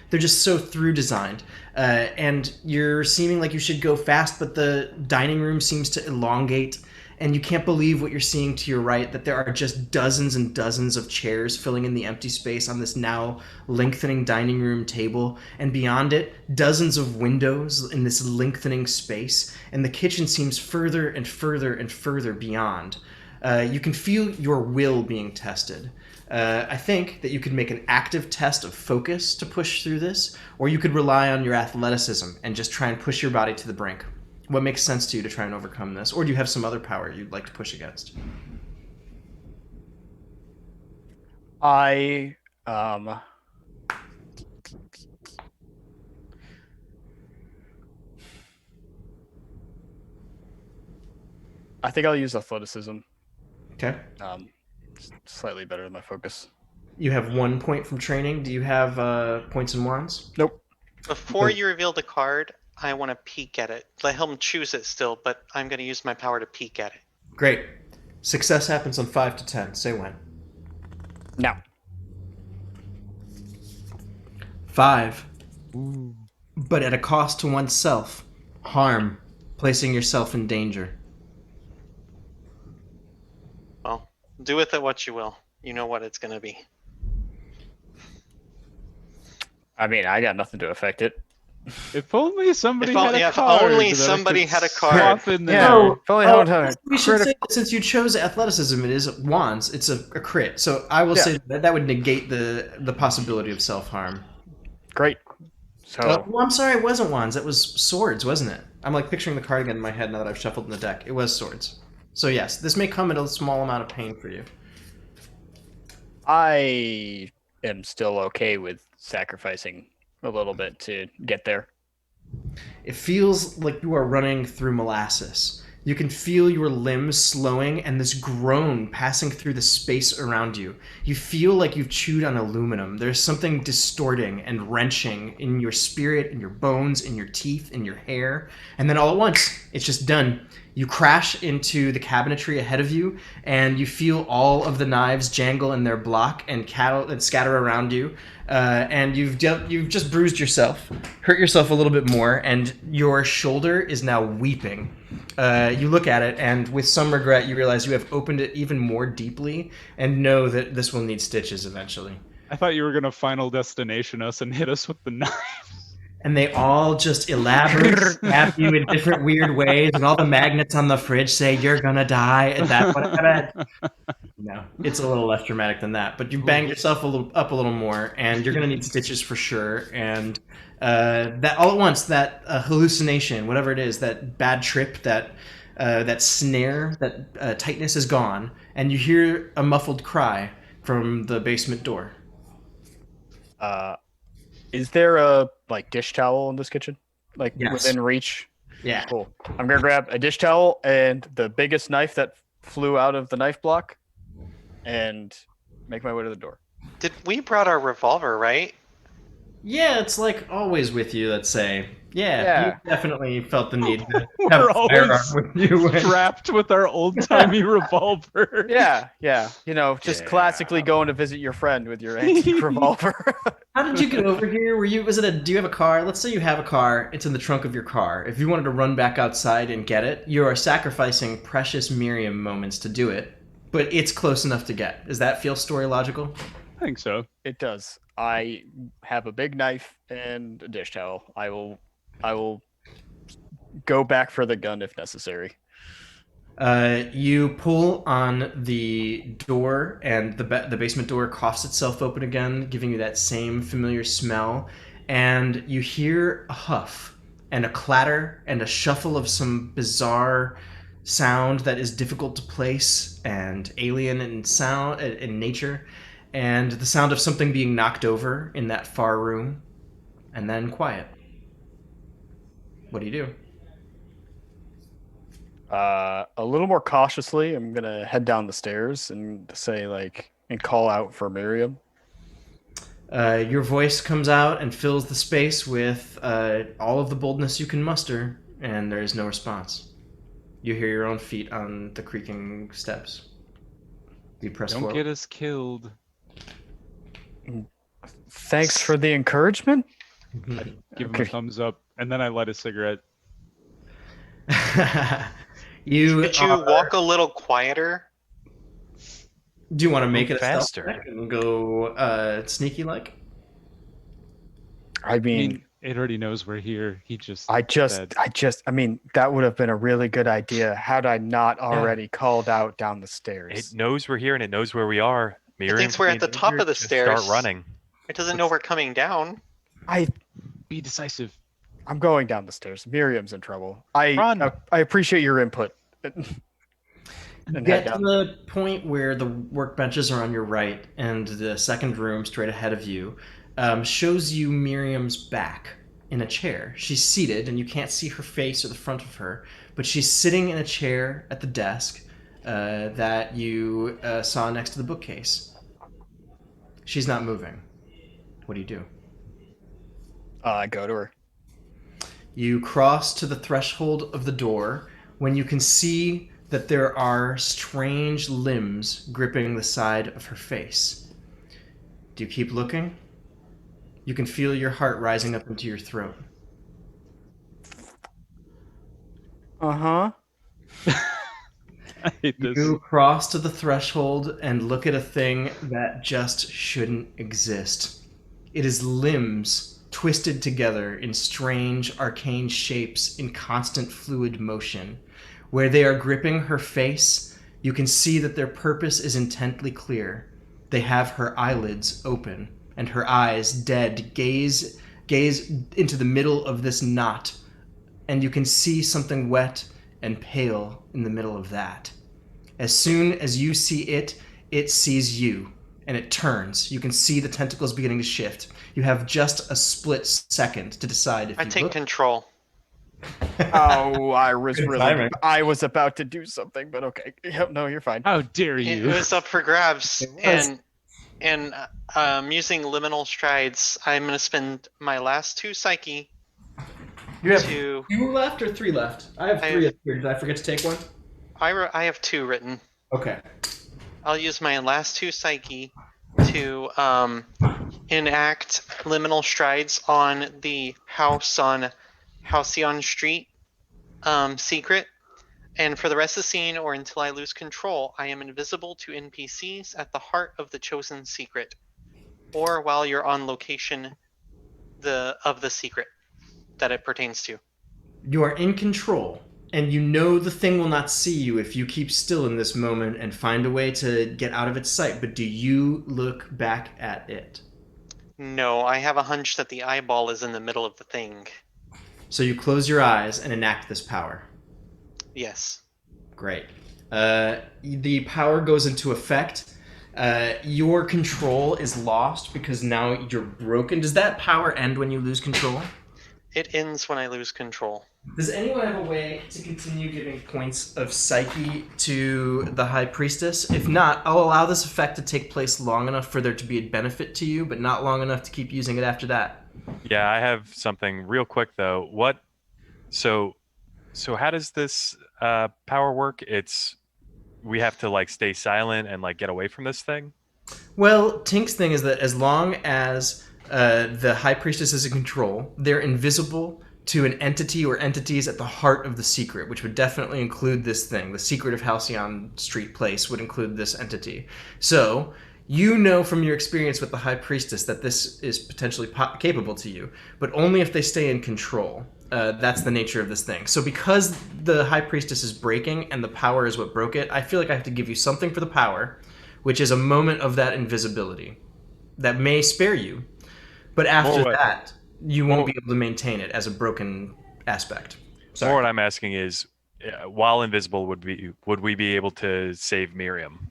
S2: they're just so through designed. And you're seeming like you should go fast, but the dining room seems to elongate, and you can't believe what you're seeing to your right, that there are just dozens and dozens of chairs filling in the empty space on this now lengthening dining room table, and beyond it, dozens of windows in this lengthening space, and the kitchen seems further and further and further beyond. You can feel your will being tested. I think that you could make an active test of focus to push through this, or you could rely on your athleticism and just try and push your body to the brink. What makes sense to you to try and overcome this? Or do you have some other power you'd like to push against?
S7: I I think I'll use athleticism.
S2: Okay.
S7: Slightly better than my focus.
S2: You have 1 point from training. Do you have points and wands?
S7: Nope.
S4: Before you reveal the card, I want to peek at it. Let him choose it still, but I'm going to use my power to peek at it.
S2: Great. Success happens on 5 to 10. Say when.
S7: Now.
S2: 5. But at a cost to oneself. Harm. Placing yourself in danger.
S4: Well, do with it what you will. You know what it's going to be.
S7: I mean, I got nothing to affect it.
S5: If only somebody
S4: If
S5: had
S4: only-
S5: a
S4: if
S5: card.
S4: only
S5: that I
S4: somebody
S5: could
S4: had a card.
S5: swap in there.
S7: Yeah. If only I had
S2: We should say that since you chose athleticism, it is wands. It's a crit. So I will say that would negate the possibility of self-harm.
S7: Great. So
S2: Well, I'm sorry, it wasn't wands. It was swords, wasn't it? I'm like picturing the card again in my head now that I've shuffled in the deck. It was swords. So yes, this may come at a small amount of pain for you.
S7: I am still okay with sacrificing a little bit to get there.
S2: It feels like you are running through molasses. You can feel your limbs slowing and this groan passing through the space around you. You feel like you've chewed on aluminum. There's something distorting and wrenching in your spirit, in your bones, in your teeth, in your hair. And then all at once, it's just done. You crash into the cabinetry ahead of you, and you feel all of the knives jangle in their block and scatter around you. And you've just bruised yourself, hurt yourself a little bit more, and your shoulder is now weeping. You look at it, and with some regret, you realize you have opened it even more deeply, and know that this will need stitches eventually.
S5: I thought you were gonna Final Destination us and hit us with the knife.
S2: And they all just elaborate stab you in different weird ways, and all the magnets on the fridge say you're gonna die. And that's what I read. No, it's a little less dramatic than that. But you banged yourself up a little more, and you're gonna need stitches for sure. And that all at once, that hallucination, whatever it is, that bad trip, that snare, that tightness is gone, and you hear a muffled cry from the basement door.
S7: Is there a dish towel in this kitchen?
S2: Yes.
S7: Within reach?
S2: Yeah.
S7: Cool. I'm gonna grab a dish towel and the biggest knife that flew out of the knife block and make my way to the door.
S4: We brought our revolver, right?
S2: Yeah, it's like always with you, let's say.
S7: Yeah.
S2: You definitely felt the need to
S5: We're
S2: have a
S5: always
S2: firearm with you.
S5: Strapped with our old-timey revolver.
S7: Yeah. Just classically going to visit your friend with your antique revolver.
S2: How did you get over here? Do you have a car? Let's say you have a car, it's in the trunk of your car. If you wanted to run back outside and get it, you are sacrificing precious Miriam moments to do it, but it's close enough to get. Does that feel story logical?
S5: I think so.
S7: It does. I have a big knife and a dish towel. I will go back for the gun if necessary.
S2: You pull on the door, and the basement door coughs itself open again, giving you that same familiar smell. And you hear a huff, and a clatter, and a shuffle of some bizarre sound that is difficult to place and alien in sound in nature, and the sound of something being knocked over in that far room, and then quiet. What do you do?
S7: A little more cautiously, I'm gonna head down the stairs and say and call out for Miriam.
S2: Your voice comes out and fills the space with all of the boldness you can muster, and there is no response. You hear your own feet on the creaking steps. You press
S5: Don't
S2: forward.
S5: get us killed.
S7: Thanks for the encouragement.
S5: Give him a thumbs up, and then I light a cigarette.
S4: Could you walk a little quieter?
S2: Do you want to make it
S6: faster
S2: a stealth check and go sneaky like?
S7: I mean,
S5: it already knows we're here.
S7: I mean, that would have been a really good idea had I not already called out down the stairs.
S6: It knows we're here and it knows where we are.
S4: It thinks we're at the top of the stairs.
S6: Start running.
S4: It doesn't know we're coming down.
S5: Be decisive.
S7: I'm going down the stairs. Miriam's in trouble. I appreciate your input.
S2: Get to the point where the workbenches are on your right, and the second room straight ahead of you shows you Miriam's back in a chair. She's seated, and you can't see her face or the front of her, but she's sitting in a chair at the desk that you saw next to the bookcase. She's not moving. What do you do?
S7: I go to her.
S2: You cross to the threshold of the door when you can see that there are strange limbs gripping the side of her face. Do you keep looking? You can feel your heart rising up into your throat.
S7: Uh-huh.
S5: I hate this.
S2: You cross to the threshold and look at a thing that just shouldn't exist. It is limbs twisted together in strange, arcane shapes in constant fluid motion. Where they are gripping her face, you can see that their purpose is intently clear. They have her eyelids open, and her eyes, dead, gaze into the middle of this knot, and you can see something wet and pale in the middle of that. As soon as you see it, it sees you, and it turns. You can see the tentacles beginning to shift. You have just a split second to decide if
S4: I
S2: you
S4: take
S2: look.
S4: control.
S7: Oh, I was
S2: Good
S7: really.
S2: timing.
S7: I was about to do something, but okay. Yep, no, you're fine.
S5: How dare
S4: It
S5: you?
S4: was up for grabs,
S2: It was.
S4: and using liminal strides, I'm gonna spend my last 2 psyche
S2: You have
S4: to.
S2: 2 left or 3 left? I have
S4: I
S2: 3
S4: have-
S2: up here. Did I forget to take one?
S4: I have 2 written.
S2: Okay.
S4: I'll use my last 2 psyche to enact liminal strides on the house on Halcyon Street secret. And for the rest of the scene, or until I lose control, I am invisible to NPCs at the heart of the chosen secret, or while you're on location of the secret that it pertains to.
S2: You are in control, and you know the thing will not see you if you keep still in this moment and find a way to get out of its sight. But do you look back at it?
S4: No, I have a hunch that the eyeball is in the middle of the thing.
S2: So you close your eyes and enact this power.
S4: Yes.
S2: Great. The power goes into effect. Your control is lost because now you're broken. Does that power end when you lose control?
S4: It ends when I lose control.
S2: Does anyone have a way to continue giving points of psyche to the High Priestess? If not, I'll allow this effect to take place long enough for there to be a benefit to you, but not long enough to keep using it after that.
S6: Yeah, I have something real quick though. What? So how does this power work? We have to like stay silent and like get away from this thing.
S2: Well, Tink's thing is that as long as the High Priestess is in control, they're invisible to an entity or entities at the heart of the secret, which would definitely include this thing. The secret of Halcyon Street Place would include this entity. So, you know from your experience with the High Priestess that this is potentially capable to you, but only if they stay in control. That's the nature of this thing. So because the High Priestess is breaking and the power is what broke it, I feel like I have to give you something for the power, which is a moment of that invisibility that may spare you. But after that, you won't be able to maintain it as a broken aspect. Sorry.
S6: Or what I'm asking is, while invisible, would we be able to save Miriam?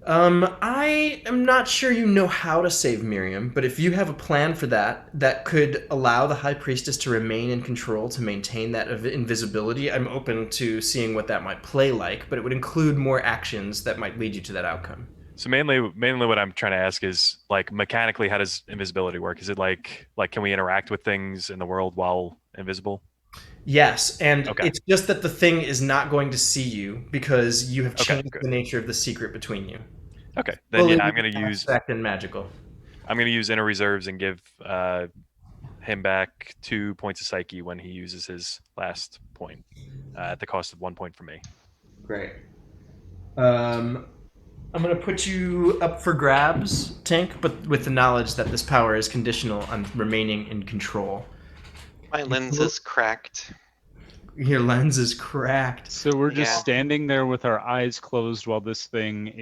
S2: I am not sure you know how to save Miriam, but if you have a plan for that, that could allow the High Priestess to remain in control to maintain that invisibility, I'm open to seeing what that might play like, but it would include more actions that might lead you to that outcome.
S6: So mainly what I'm trying to ask is like mechanically, how does invisibility work? Is it like can we interact with things in the world while invisible?
S2: Yes, and
S6: Okay.
S2: It's just that the thing is not going to see you because you have changed
S6: good.
S2: the nature of the secret between you.
S6: Okay, then
S2: Fully
S6: yeah, I'm gonna use
S2: abstract and magical.
S6: inner reserves and give him back 2 points of psyche when he uses his last point at the cost of 1 point for me.
S2: Great. I'm going to put you up for grabs, Tink, but with the knowledge that this power is conditional on remaining in control.
S4: My lens is cracked.
S2: Your lens is cracked.
S5: So we're just
S4: Yeah.
S5: standing there with our eyes closed while this thing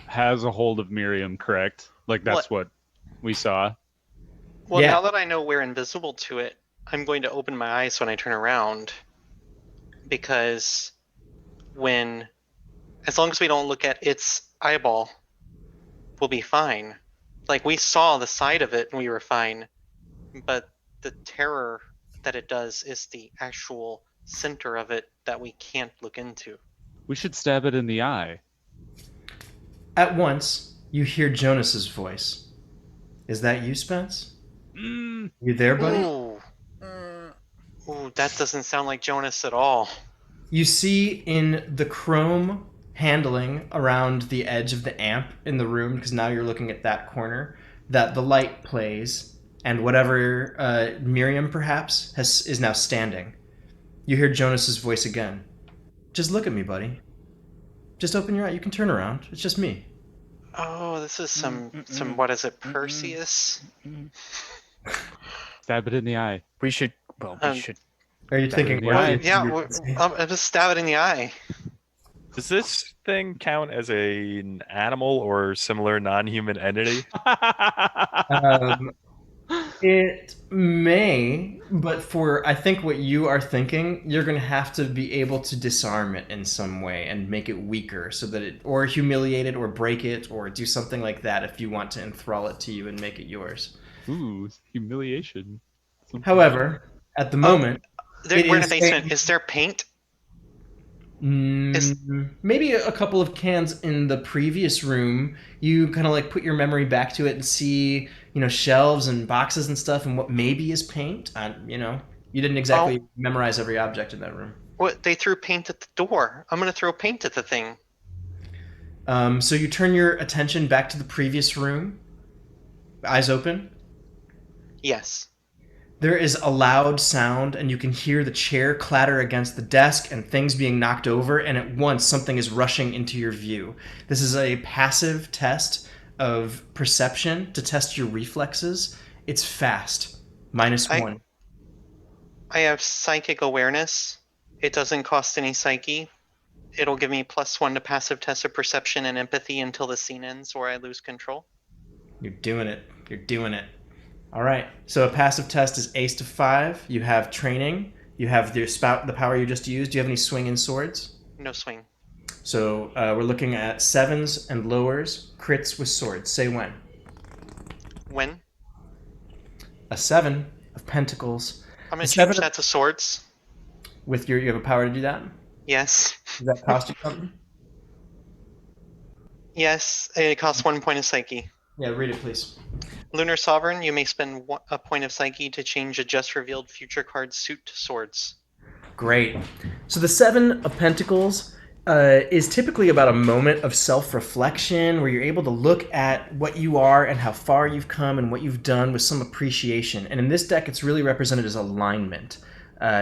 S5: has a hold of Miriam, correct? Like that's what we saw.
S4: Well,
S2: Yeah.
S4: now that I know we're invisible to it, I'm going to open my eyes when I turn around. Because as long as we don't look at its eyeball, we'll be fine. Like, we saw the side of it and we were fine. But the terror that it does is the actual center of it that we can't look into.
S5: We should stab it in the eye.
S2: At once, you hear Jonas's voice. Is that you, Spence?
S5: Mm.
S2: You there, buddy?
S4: Ooh. Ooh, that doesn't sound like Jonas at all.
S2: You see in the chrome handling around the edge of the amp in the room, because now you're looking at that corner, that the light plays, and whatever Miriam perhaps is now standing. You hear Jonas's voice again. Just look at me, buddy. Just open your eye. You can turn around. It's just me.
S4: Oh, this is some what is it, Perseus?
S5: Stab it in the eye.
S7: We should. Well, we should.
S2: Are you thinking?
S5: the eye.
S4: Yeah, I'll just stab it in the eye.
S6: Does this thing count as an animal or similar non-human entity?
S2: It may, but for I think what you are thinking, you're going to have to be able to disarm it in some way and make it weaker, so that it, or humiliate it, or break it, or do something like that if you want to enthrall it to you and make it yours.
S5: Ooh, humiliation.
S2: However, at the moment,
S4: We're in a basement. Is there paint?
S2: Maybe a couple of cans in the previous room. You kind of like put your memory back to it and see, shelves and boxes and stuff, and what maybe is paint. You didn't exactly memorize every object in that room.
S4: What, they threw paint at the door. I'm gonna throw paint at the thing.
S2: So you turn your attention back to the previous room. Eyes open.
S4: Yes.
S2: There is a loud sound, and you can hear the chair clatter against the desk and things being knocked over, and at once something is rushing into your view. This is a passive test of perception to test your reflexes. It's fast. -1.
S4: I have psychic awareness. It doesn't cost any psyche. It'll give me +1 to passive test of perception and empathy until the scene ends or I lose control.
S2: You're doing it. You're doing it. All right. So a passive test is Ace to 5. You have training. You have the power you just used. Do you have any swing and swords?
S4: No swing.
S2: So we're looking at 7s and lowers, crits with swords. Say when.
S4: When?
S2: A 7 of pentacles.
S4: I'm gonna change that to swords.
S2: With you have a power to do that?
S4: Yes.
S2: Does that cost you something?
S4: Yes, it costs 1 point of psyche.
S2: Yeah, read it, please.
S4: Lunar Sovereign, you may spend a point of psyche to change a just revealed future card's suit to swords.
S2: Great. So the 7 of pentacles is typically about a moment of self-reflection where you're able to look at what you are and how far you've come and what you've done with some appreciation. And in this deck, it's really represented as alignment.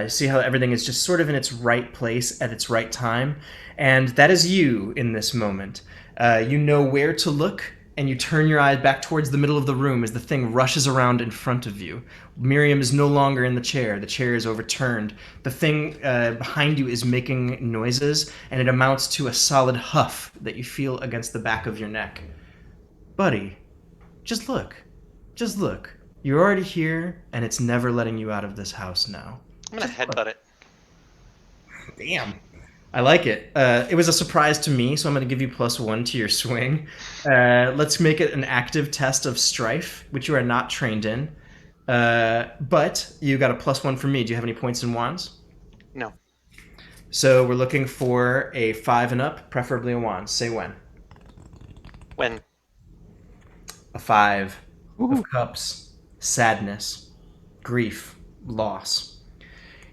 S2: See how everything is just sort of in its right place at its right time? And that is you in this moment. You know where to look, and you turn your eye back towards the middle of the room as the thing rushes around in front of you. Miriam is no longer in the chair. The chair is overturned. The thing behind you is making noises, and it amounts to a solid huff that you feel against the back of your neck. Buddy, just look. Just look. You're already here, and it's never letting you out of this house now.
S4: I'm gonna headbutt it.
S2: Damn. I like it. It was a surprise to me, so I'm going to give you +1 to your swing. Let's make it an active test of strife, which you are not trained in. But you got a +1 from me. Do you have any points in wands?
S4: No.
S2: So we're looking for a 5 and up, preferably a wand. Say when.
S4: When?
S2: A 5 of cups, sadness, grief, loss.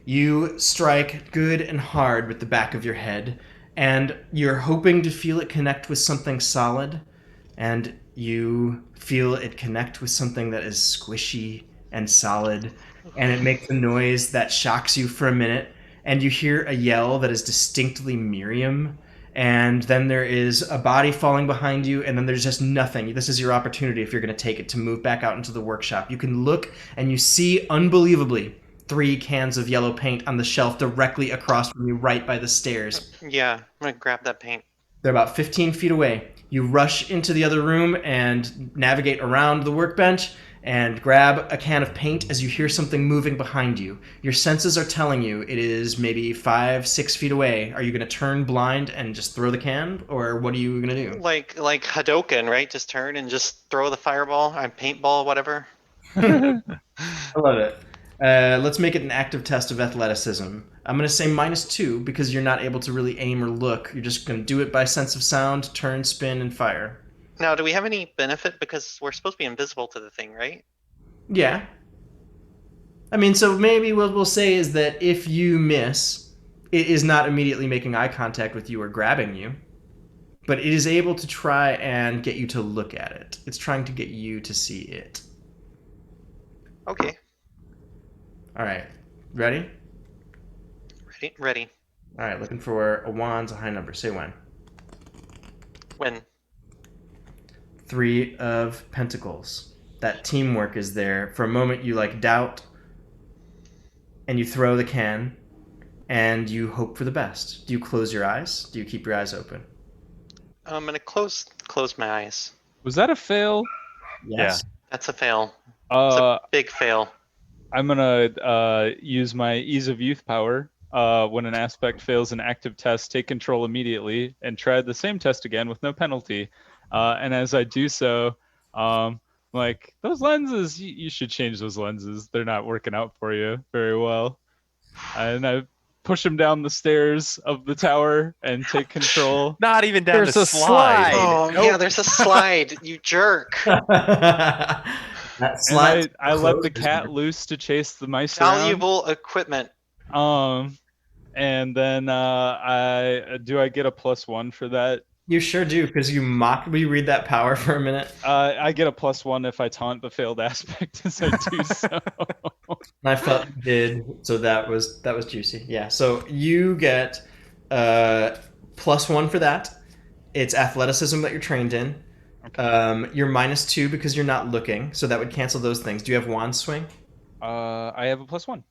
S2: You strike good and hard with the back of your head, and you're hoping to feel it connect with something solid, and you feel it connect with something that is squishy and solid, and it makes a noise that shocks you for a minute, and you hear a yell that is distinctly Miriam, and then there is a body falling behind you, and then there's just nothing. This is your opportunity, if you're going to take it, to move back out into the workshop. You can look, and you see, unbelievably, 3 cans of yellow paint on the shelf directly across from you, right by the stairs.
S4: Yeah, I'm gonna grab that paint.
S2: They're about 15 feet away. You rush into the other room and navigate around the workbench and grab a can of paint as you hear something moving behind you. Your senses are telling you it is maybe 5-6 feet away. Are you going to turn blind and just throw the can, or what are you going to do?
S4: Like Hadoken, right? Just turn and just throw the fireball, paintball, whatever.
S2: I love it. Let's make it an active test of athleticism. I'm going to say -2 because you're not able to really aim or look. You're just going to do it by sense of sound, turn, spin, and fire.
S4: Now, do we have any benefit because we're supposed to be invisible to the thing, right?
S2: Yeah. I mean, so maybe what we'll say is that if you miss, it is not immediately making eye contact with you or grabbing you, but it is able to try and get you to look at it. It's trying to get you to see it.
S4: Okay.
S2: All right. Ready?
S4: Ready.
S2: All right. Looking for a wand's a high number. Say when.
S4: When?
S2: 3 of Pentacles. That teamwork is there. For a moment, you doubt, and you throw the can, and you hope for the best. Do you close your eyes? Do you keep your eyes open?
S4: I'm gonna close my eyes.
S5: Was that a fail?
S2: Yes.
S4: That's a fail. It's a big fail.
S5: I'm gonna use my Ease of Youth power. When an aspect fails an active test, take control immediately and try the same test again with no penalty. And as I do so, those lenses, you should change those lenses. They're not working out for you very well. And I push him down the stairs of the tower and take control.
S6: Not even down
S7: There's
S6: the
S7: a
S6: slide.
S4: Oh,
S7: Nope.
S4: yeah, there's a slide, you jerk.
S2: That slide.
S5: And I let the cat loose to chase the mice around.
S4: Valuable equipment.
S5: And then I get a +1 for that?
S2: You sure do, because you mocked. Will you read that power for a minute?
S5: I get a +1 if I taunt the failed aspect as I do so.
S2: I felt you did, so that was juicy. Yeah, so you get +1 for that. It's athleticism that you're trained in. Okay. You're -2 because you're not looking, so that would cancel those things. Do you have wand swing?
S5: I have a +1.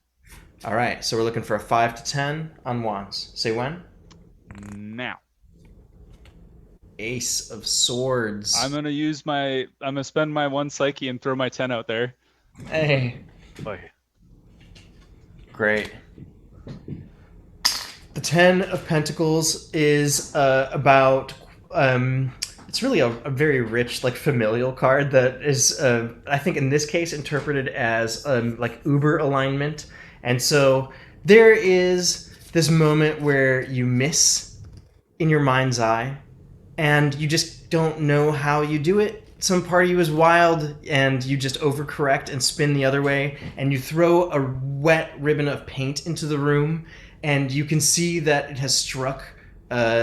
S2: All right, so we're looking for a 5 to 10 on wands. Say when?
S5: Now.
S2: Ace of Swords.
S5: I'm gonna spend my 1 psyche and throw my 10 out there.
S2: Hey.
S6: Boy.
S2: Great. The 10 of Pentacles is about. It's really a very rich, familial card that is, I think, in this case, interpreted as uber alignment. And so there is this moment where you miss in your mind's eye, and you just don't know how you do it. Some part of you is wild, and you just overcorrect and spin the other way, and you throw a wet ribbon of paint into the room, and you can see that it has struck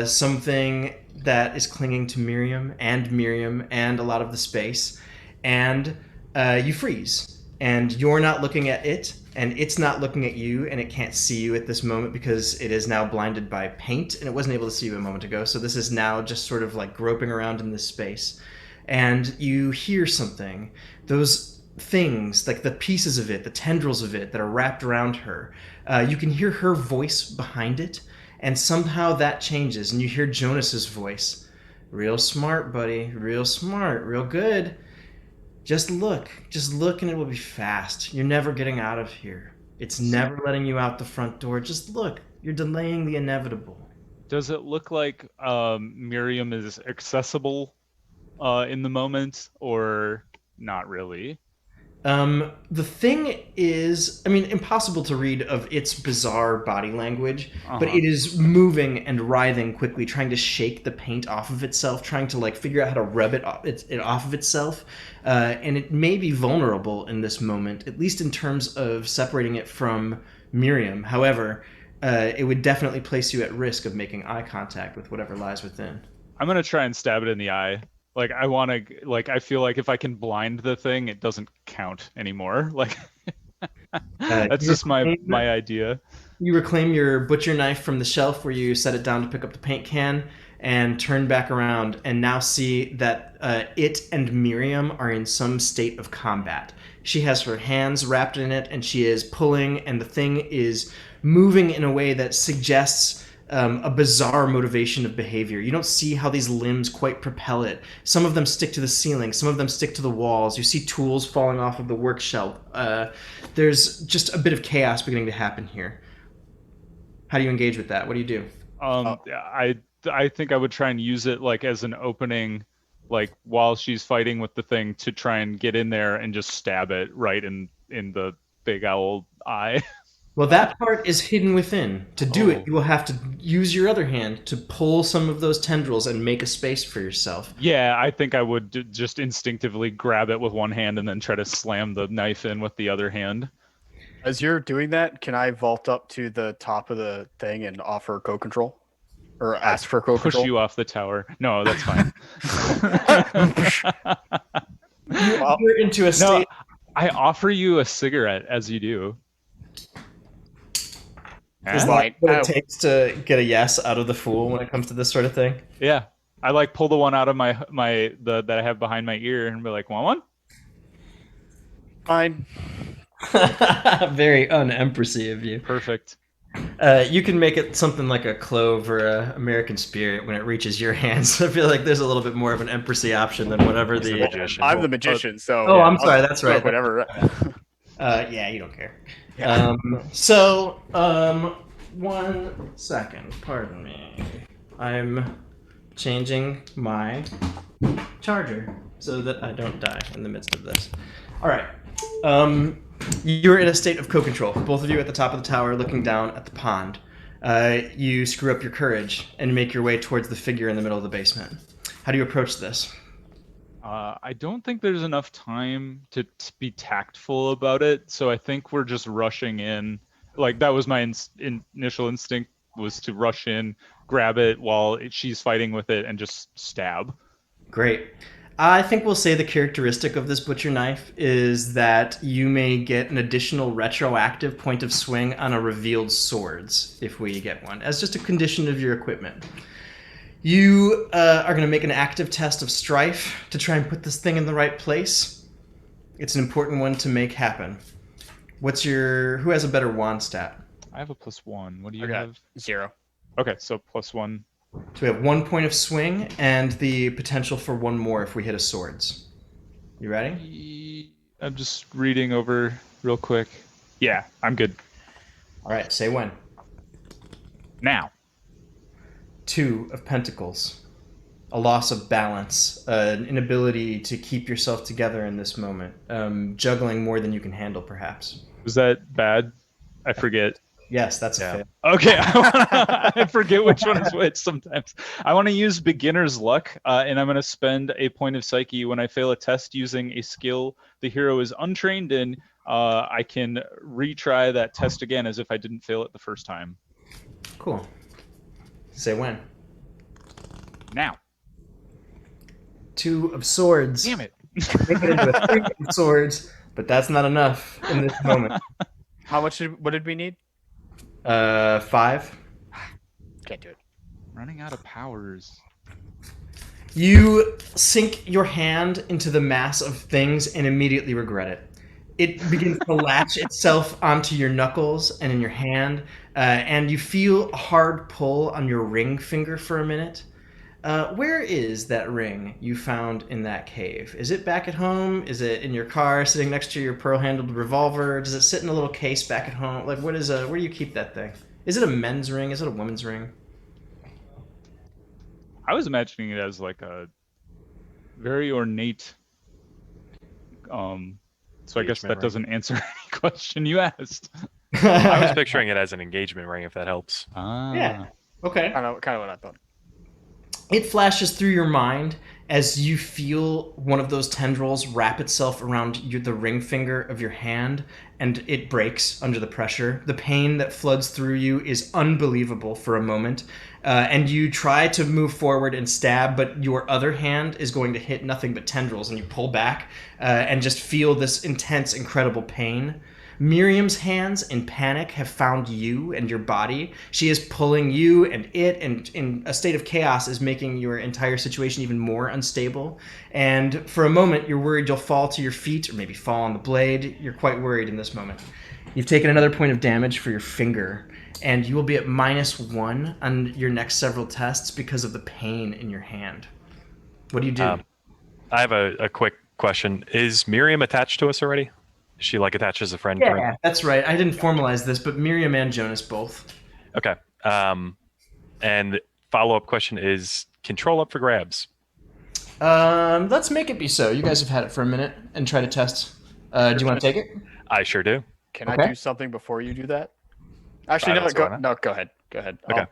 S2: something that is clinging to Miriam and a lot of the space, and you freeze, and you're not looking at it, and it's not looking at you, and it can't see you at this moment because it is now blinded by paint, and it wasn't able to see you a moment ago. So this is now just sort of groping around in this space, and you hear something. Those things, the pieces of it, the tendrils of it that are wrapped around her, you can hear her voice behind it, and somehow that changes, and you hear Jonas's voice. Real smart, buddy. Real smart. Real good. Just look, and it will be fast. You're never getting out of here. It's never letting you out the front door. Just look. You're delaying the inevitable.
S5: Does it look like Miriam is accessible in the moment, or not really?
S2: The thing is, impossible to read of its bizarre body language, but it is moving and writhing quickly, trying to shake the paint off of itself, trying to figure out how to rub it off of itself, and it may be vulnerable in this moment, at least in terms of separating it from Miriam. However, it would definitely place you at risk of making eye contact with whatever lies within.
S5: I'm gonna try and stab it in the eye. I feel like if I can blind the thing, it doesn't count anymore. That's just my idea.
S2: You reclaim your butcher knife from the shelf where you set it down to pick up the paint can, and turn back around and now see that it and Miriam are in some state of combat. She has her hands wrapped in it, and she is pulling, and the thing is moving in a way that suggests a bizarre motivation of behavior. You don't see how these limbs quite propel it. Some of them stick to the ceiling. Some of them stick to the walls. You see tools falling off of the work shelf. There's just a bit of chaos beginning to happen here. How do you engage with that? What do you do?
S5: I think I would try and use it as an opening, while she's fighting with the thing, to try and get in there and just stab it right in the big owl eye.
S2: Well, that part is hidden within. To do
S5: Oh.
S2: it, you will have to use your other hand to pull some of those tendrils and make a space for yourself.
S5: Yeah, I think I would just instinctively grab it with one hand and then try to slam the knife in with the other hand.
S7: As you're doing that, can I vault up to the top of the thing and offer co-control? Or ask for
S5: Push
S7: co-control?
S5: you off the tower. No, that's fine.
S2: You're into a
S5: No,
S2: state.
S5: I offer you a cigarette as you do.
S2: Is
S5: Eh?
S2: that what it takes to get a yes out of the fool when it comes to this sort of thing?
S5: Yeah, I like pull the one out of that I have behind my ear and be like, want one?
S7: Fine.
S2: Very un-empressy of you.
S5: Perfect.
S2: You can make it something like a clove or a American spirit when it reaches your hands. I feel like there's a little bit more of an empressy option than whatever
S6: He's the
S2: the.
S6: magician.
S7: I'm the magician, so.
S2: Oh,
S7: yeah,
S2: I'm
S7: I'll
S2: sorry. That's
S7: smoke
S2: right.
S7: Whatever.
S2: Yeah, you don't care.
S7: Yeah.
S2: 1 second. Pardon me. I'm changing my charger so that I don't die in the midst of this. All right. You're in a state of co-control. Both of you at the top of the tower looking down at the pond. You screw up your courage and make your way towards the figure in the middle of the basement. How do you approach this?
S5: I don't think there's enough time to be tactful about it, so I think we're just rushing in. Like, that was my initial instinct, was to rush in, grab it while she's fighting with it, and just stab.
S2: Great. I think we'll say the characteristic of this butcher knife is that you may get an additional retroactive point of swing on a revealed swords, if we get one, as just a condition of your equipment. You are going to make an active test of strife to try and put this thing in the right place. It's an important one to make happen. Who has a better wand stat?
S5: I have a +1. What do you
S7: Okay.
S5: have?
S7: 0.
S5: Okay, so +1.
S2: So we have 1 point of swing and the potential for one more if we hit a swords. You ready?
S5: I'm just reading over real quick. Yeah, I'm good.
S2: All right, say when.
S5: Now.
S2: 2 of pentacles. A loss of balance, an inability to keep yourself together in this moment. Juggling more than you can handle, perhaps.
S5: Was that bad? I forget.
S2: Yes, that's a fail.
S5: Okay, I forget which one is which sometimes. I want to use beginner's luck, and I'm going to spend a point of psyche when I fail a test using a skill the hero is untrained in. I can retry that test again as if I didn't fail it the first time.
S2: Cool. Say when.
S5: Now.
S2: 2 of swords.
S5: Damn it.
S2: Make it into a 3 of swords, but that's not enough in this moment.
S7: What did we need?
S2: 5.
S7: Can't do it.
S5: Running out of powers.
S2: You sink your hand into the mass of things and immediately regret it. It begins to latch itself onto your knuckles and in your hand, and you feel a hard pull on your ring finger for a minute. Where is that ring you found in that cave? Is it back at home? Is it in your car sitting next to your pearl-handled revolver? Does it sit in a little case back at home? Like, where do you keep that thing? Is it a men's ring? Is it a woman's ring?
S5: I was imagining it as like a very ornate. So I guess that doesn't answer any question you asked.
S6: I was picturing it as an engagement ring, if that helps.
S2: Yeah. Okay.
S7: Kind of what I thought.
S2: It flashes through your mind as you feel one of those tendrils wrap itself around the ring finger of your hand, and it breaks under the pressure. The pain that floods through you is unbelievable for a moment, and you try to move forward and stab, but your other hand is going to hit nothing but tendrils, and you pull back and just feel this intense, incredible pain. Miriam's hands in panic have found you and your body. She is pulling you and it, and in a state of chaos is making your entire situation even more unstable. And for a moment, you're worried you'll fall to your feet or maybe fall on the blade. You're quite worried in this moment. You've taken another point of damage for your finger, and you will be at -1 on your next several tests because of the pain in your hand. What do you do?
S6: I have a quick question. Is Miriam attached to us already? Is she like attached as a friend?
S2: Yeah, that's right. I didn't formalize this, but Miriam and Jonas both.
S6: Okay. And follow-up question is control up for grabs.
S2: Let's make it be so. You guys have had it for a minute and try to test. Do you want to take it?
S6: I sure do.
S7: Can
S2: Okay.
S7: I do something before you do that? Actually,
S6: I don't see why not.
S7: go ahead. Go ahead.
S6: Okay.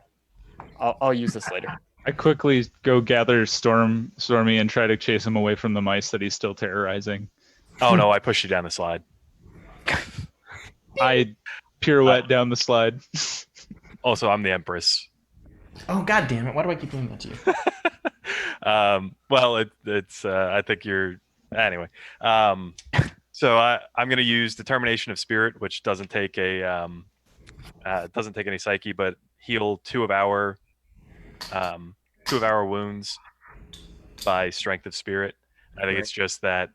S7: I'll use this later.
S5: I quickly go gather Stormy and try to chase him away from the mice that he's still terrorizing.
S6: Oh no, I pushed you down the slide.
S5: I pirouette down the slide.
S6: Also, I'm the Empress.
S2: Oh, God damn it. Why do I keep doing that to you?
S6: Well, it's. I think you're. Anyway. So I'm going to use Determination of Spirit, which doesn't take any psyche, but heal two of our wounds by Strength of Spirit. I think it's just that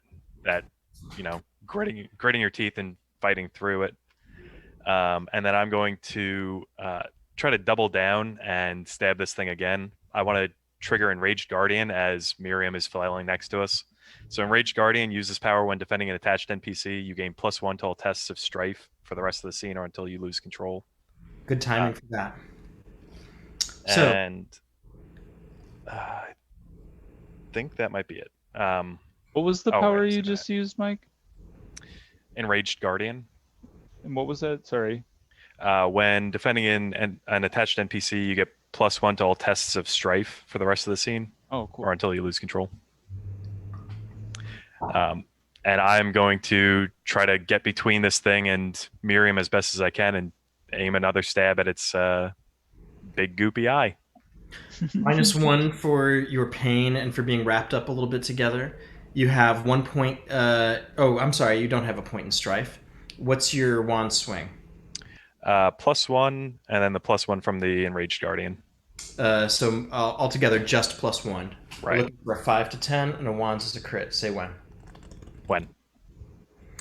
S6: gritting your teeth and fighting through it. And then I'm going to try to double down and stab this thing again. I want to trigger Enraged Guardian as Miriam is flailing next to us. So Enraged Guardian uses power when defending an attached NPC. You gain +1 to all tests of strife for the rest of the scene or until you lose control.
S2: Good timing for that.
S6: And I think that might be it.
S5: What was the power you just used, Mike?
S6: Enraged Guardian.
S5: And what was that? Sorry.
S6: When defending an attached NPC, you get +1 to all tests of strife for the rest of the scene.
S5: Oh, cool.
S6: Or until you lose control. And I'm going to try to get between this thing and Miriam as best as I can and aim another stab at its big goopy eye.
S2: -1 for your pain and for being wrapped up a little bit together. You have 1 point. I'm sorry, you don't have a point in strife. What's your wand swing?
S6: +1, and then the +1 from the Enraged Guardian.
S2: So altogether, just +1.
S6: Right.
S2: We're looking for a 5 to 10, and a wands is a crit. Say when.
S6: When?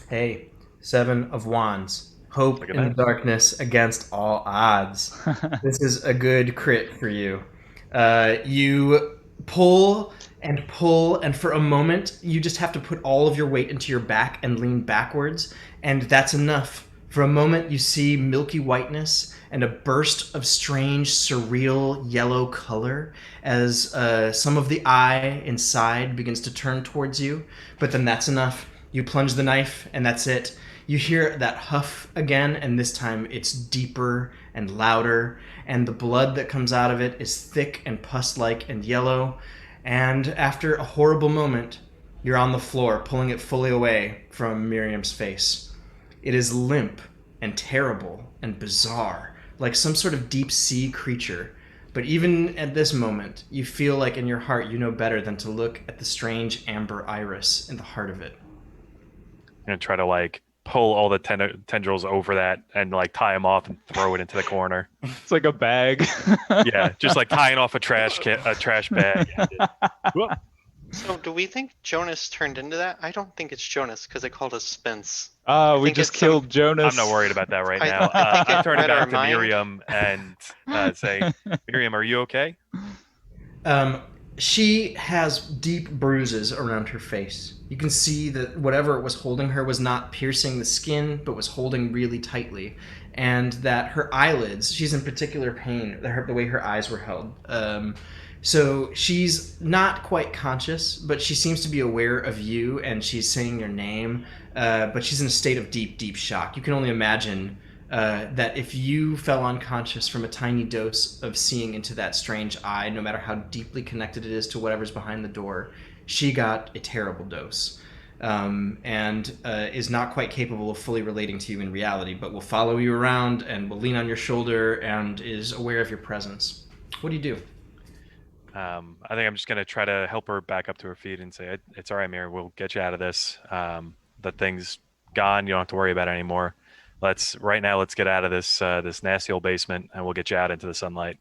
S2: Hey, 7 of wands. Hope
S6: Look at
S2: in
S6: that.
S2: the darkness against all odds. This is a good crit for you. You pull, and for a moment, you just have to put all of your weight into your back and lean backwards, and that's enough. For a moment, you see milky whiteness and a burst of strange, surreal yellow color as some of the eye inside begins to turn towards you. But then that's enough. You plunge the knife, and that's it. You hear that huff again, and this time it's deeper and louder, and the blood that comes out of it is thick and pus-like and yellow. And after a horrible moment, you're on the floor, pulling it fully away from Miriam's face. It is limp and terrible and bizarre, like some sort of deep-sea creature. But even at this moment, you feel like in your heart you know better than to look at the strange amber iris in the heart of it.
S6: I'm going to try to pull all the tendrils over that and tie them off and throw it into the corner.
S5: It's like a bag.
S6: Yeah, just tying off a trash bag. Whoop.
S4: So do we think Jonas turned into that? I don't think it's Jonas because it called us Spence.
S5: We
S4: think
S5: just
S4: it's
S5: killed Jonas.
S6: I'm not worried about that right now.
S4: I think
S6: I
S4: it
S6: turn it
S4: read our
S6: back to
S4: mind.
S6: Miriam and say, Miriam, are you okay?
S2: She has deep bruises around her face. You can see that whatever was holding her was not piercing the skin, but was holding really tightly. And that her eyelids, she's in particular pain, the way her eyes were held. So she's not quite conscious, but she seems to be aware of you, and she's saying your name, but she's in a state of deep, deep shock. You can only imagine that if you fell unconscious from a tiny dose of seeing into that strange eye, no matter how deeply connected it is to whatever's behind the door, she got a terrible dose. And is not quite capable of fully relating to you in reality, but will follow you around and will lean on your shoulder and is aware of your presence. What do you do?
S6: I think I'm just going to try to help her back up to her feet and say, it's all right, Miriam, we'll get you out of this. The thing's gone. You don't have to worry about it anymore. Let's get out of this nasty old basement, and we'll get you out into the sunlight.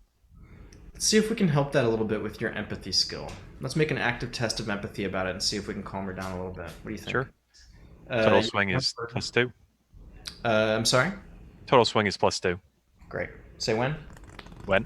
S2: Let's see if we can help that a little bit with your empathy skill. Let's make an active test of empathy about it and see if we can calm her down a little bit. What do you think?
S6: Sure. Total swing is +2.
S2: I'm sorry?
S6: Total swing is +2.
S2: Great. Say when?
S6: When?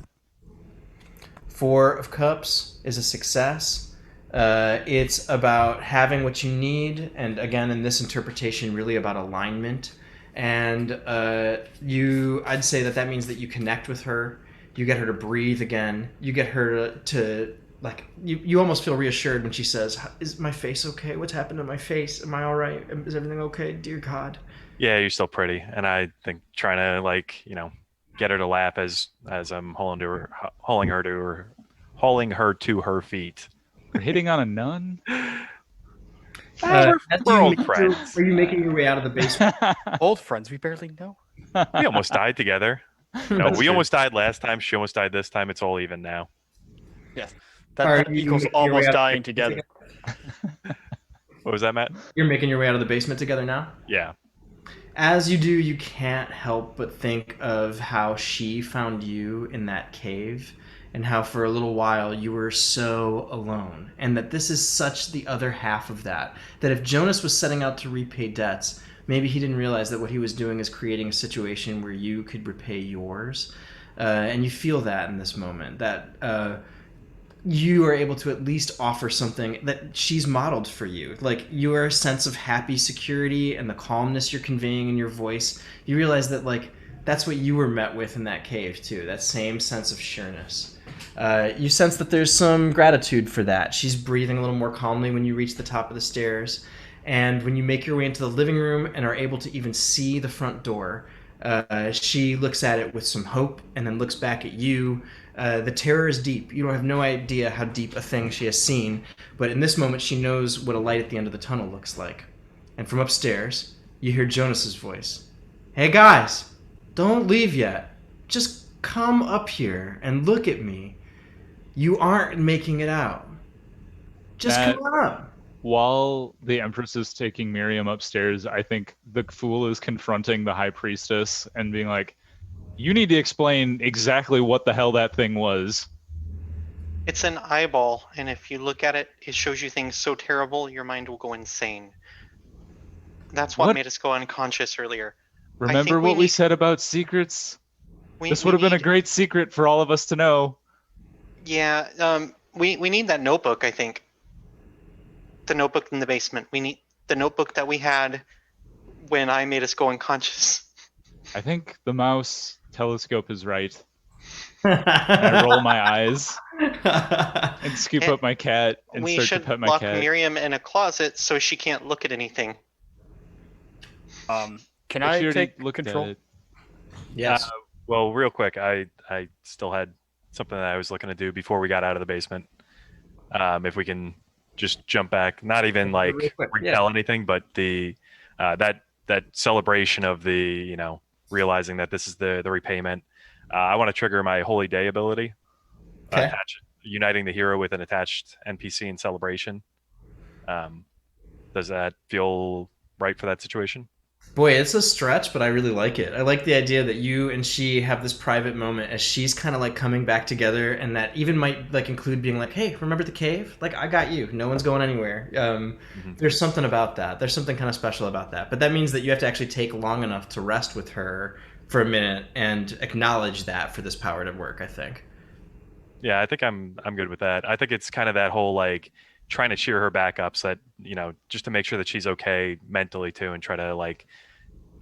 S2: 4 of Cups is a success. It's about having what you need, and again, in this interpretation, really about alignment. And I'd say that means that you connect with her, you get her to breathe again, you get her to like you almost feel reassured when she says, "Is my face okay? What's happened to my face? Am I all right? Is everything okay? Dear God."
S6: Yeah, you're still pretty, and I think trying to like get her to laugh as I'm hauling her to her feet.
S5: We're hitting on a nun.
S6: We're
S2: As
S6: we're
S2: you
S6: old
S2: make
S6: friends.
S2: are you making your way out of the basement?
S7: Old friends we barely know.
S6: We almost died together. No,
S5: That's
S6: we
S5: true.
S6: almost died last time. She almost died this time. It's all even now.
S7: Yes.
S2: Are
S7: That
S2: you
S7: equals
S2: making your way
S7: almost
S2: out of the
S7: dying
S2: basement
S7: together.
S6: What was that, Matt?
S2: You're making your way out of the basement together now?
S6: Yeah.
S2: As you do, you can't help but think of how she found you in that cave, and how for a little while you were so alone, and that this is such the other half of that. That if Jonas was setting out to repay debts, maybe he didn't realize that what he was doing is creating a situation where you could repay yours. And you feel that in this moment, that you are able to at least offer something that she's modeled for you. Like your sense of happy security and the calmness you're conveying in your voice, you realize that like that's what you were met with in that cave too, that same sense of sureness. You sense that there's some gratitude for that. She's breathing a little more calmly when you reach the top of the stairs. And when you make your way into the living room and are able to even see the front door, she looks at it with some hope and then looks back at you. The terror is deep. You don't have no idea how deep a thing she has seen, but in this moment she knows what a light at the end of the tunnel looks like. And from upstairs, you hear Jonas's voice. "Hey guys, don't leave yet. Just come up here and look at me. You aren't making it out. Just
S5: That-
S2: come up."
S5: While the Empress is taking Miriam upstairs, I think the fool is confronting the High Priestess and being like, "You need to explain exactly what the hell that thing was."
S4: It's an eyeball, and if you look at it, it shows you things so terrible your mind will go insane. That's what
S5: What?
S4: made us go unconscious earlier.
S5: Remember
S4: think we
S5: what we
S4: need-
S5: said about secrets? This
S4: We
S5: would have been a
S4: need-
S5: great secret for all of us to know.
S4: Yeah, we need that notebook, I think. The notebook in the basement. We need the notebook that we had when I made us go unconscious.
S5: I think the mouse telescope is right. I roll my eyes and scoop
S4: And
S5: up my cat and
S4: We
S5: start to
S4: should
S5: pet my
S4: lock
S5: cat.
S4: Miriam in a closet so she can't look at anything.
S7: Can
S5: But
S7: I
S5: she already
S7: take
S5: looked
S7: control?
S5: at it.
S2: Yes.
S6: Well, real quick, I still had something that I was looking to do before we got out of the basement. If we can just jump back, not even like
S2: Real quick, yeah.
S6: retell anything, but the that celebration of the realizing that this is the repayment. I want to trigger my Holy Day ability,
S2: Okay.
S6: uniting the hero with an attached NPC in celebration. Does that feel right for that situation?
S2: Boy, it's a stretch, but I really like it. I like the idea that you and she have this private moment as she's kind of like coming back together, and that even might like include being like, "Hey, remember the cave? Like, I got you. No one's going anywhere." There's something about that. There's something kind of special about that. But that means that you have to actually take long enough to rest with her for a minute and acknowledge that for this power to work, I think.
S6: Yeah, I think I'm good with that. I think it's kind of that whole like trying to cheer her back up so that just to make sure that she's okay mentally too, and try to like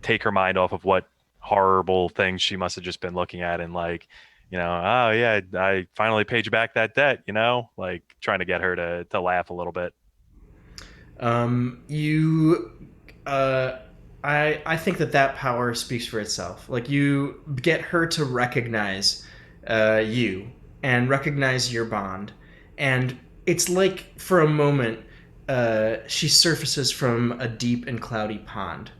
S6: take her mind off of what horrible things she must have just been looking at, and like oh yeah, I finally paid you back that debt, like trying to get her to laugh a little bit.
S2: I think that power speaks for itself. Like, you get her to recognize you and recognize your bond, and it's like for a moment she surfaces from a deep and cloudy pond,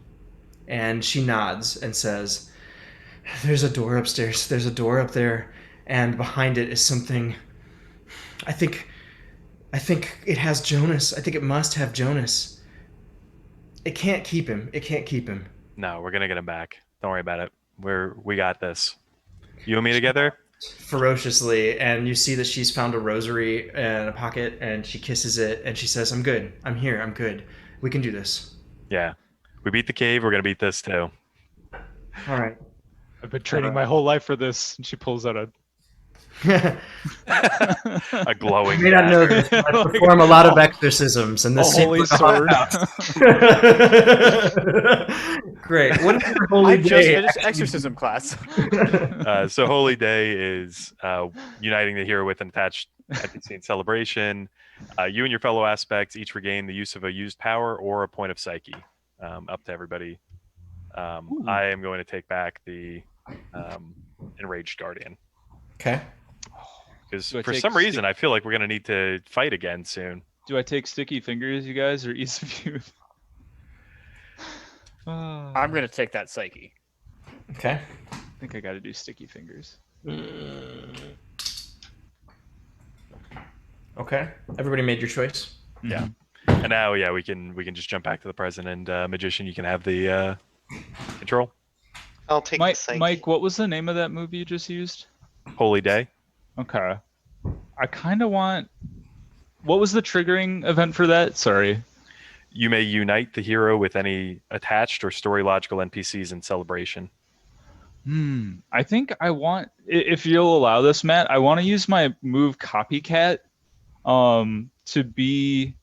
S2: and she nods and says, "There's a door upstairs. There's a door up there, and behind it is something. I think it has Jonas. I think it must have Jonas. It can't keep him. It can't keep him."
S6: No, we're gonna get him back. Don't worry about it. We got this. You and me together.
S2: Ferociously, and you see that she's found a rosary in a pocket, and she kisses it, and she says, "I'm good. I'm here. I'm good. We can do this."
S6: Yeah, we beat the cave. We're gonna beat this too.
S2: All right.
S5: I've been training my whole life for this. And she pulls out a
S6: A glowing.
S2: You may not know this, but I perform a lot of exorcisms, and
S5: A
S2: this seems
S5: holy
S2: like a haunted
S5: sword.
S2: house. Great. What is your holy
S7: I
S2: day?
S7: just finished exorcism class.
S6: So Holy Day is uniting the hero with an attached NPC in celebration. You and your fellow aspects each regain the use of a used power or a point of psyche. Up to everybody. I am going to take back the Enraged Guardian.
S2: Okay.
S6: Because
S5: Do I
S6: for
S5: take
S6: some reason, I feel like we're going to need to fight again soon.
S5: Do I take sticky fingers, you guys, or ease of use?
S7: I'm gonna take that psyche.
S2: Okay.
S5: I think I got to do sticky fingers.
S2: Okay. Everybody made your choice.
S6: Yeah. And now, yeah, we can just jump back to the present, and Magician, you can have the control.
S4: I'll take the psyche.
S5: Mike, what was the name of that movie you just used?
S6: Holy Day.
S5: Okay. I kind of want... What was the triggering event for that? Sorry.
S6: You may unite the hero with any attached or story logical NPCs in celebration.
S5: I think I want... If you'll allow this, Matt, I want to use my move Copycat to be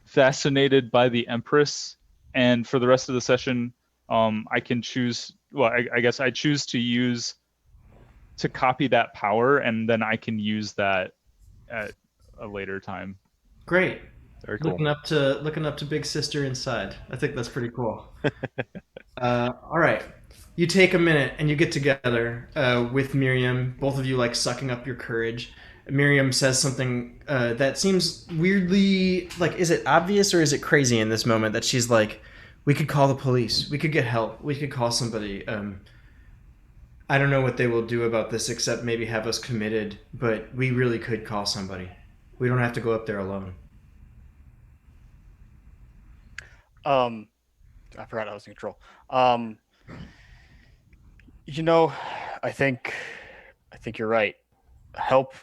S5: fascinated by the Empress, and for the rest of the session, I can choose... Well, I guess I choose to copy that power, and then I can use that at a later time.
S2: Great.
S6: Very cool.
S2: Looking up to Big Sister inside. I think that's pretty cool. All right. You take a minute and you get together with Miriam. Both of you like sucking up your courage. Miriam says something that seems weirdly like, is it obvious or is it crazy in this moment that she's like, we could call the police. We could get help. We could call somebody. I don't know what they will do about this except maybe have us committed, but we really could call somebody. We don't have to go up there alone.
S7: I forgot I was in control. You know, I think you're right. Help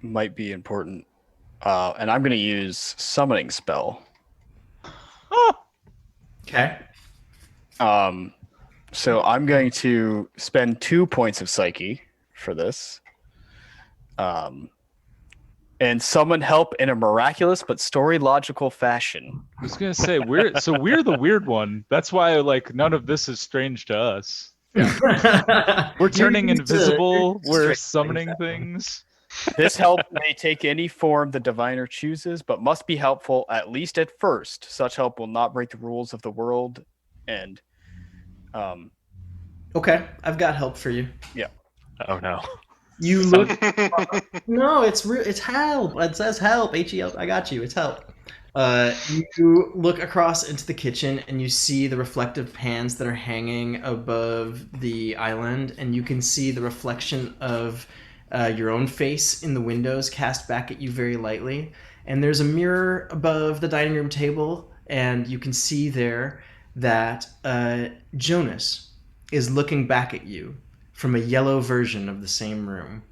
S7: might be important. And I'm going to use summoning spell.
S2: Okay.
S7: So I'm going to spend 2 points of psyche for this. And summon help in a miraculous but story logical fashion.
S5: I was gonna say we're the weird one. That's why like none of this is strange to us. We're turning invisible. We're summoning things.
S7: This help may take any form the diviner chooses, but must be helpful at least at first. Such help will not break the rules of the world. And
S2: Okay, I've got help for you.
S7: yeah.
S6: Oh no.
S2: You look. No, it's help. It says help. H-E-L. I got you. It's help. You look across into the kitchen and you see the reflective pans that are hanging above the island, and you can see the reflection of your own face in the windows cast back at you very lightly. And there's a mirror above the dining room table, and you can see there that Jonas is looking back at you from a yellow version of the same room.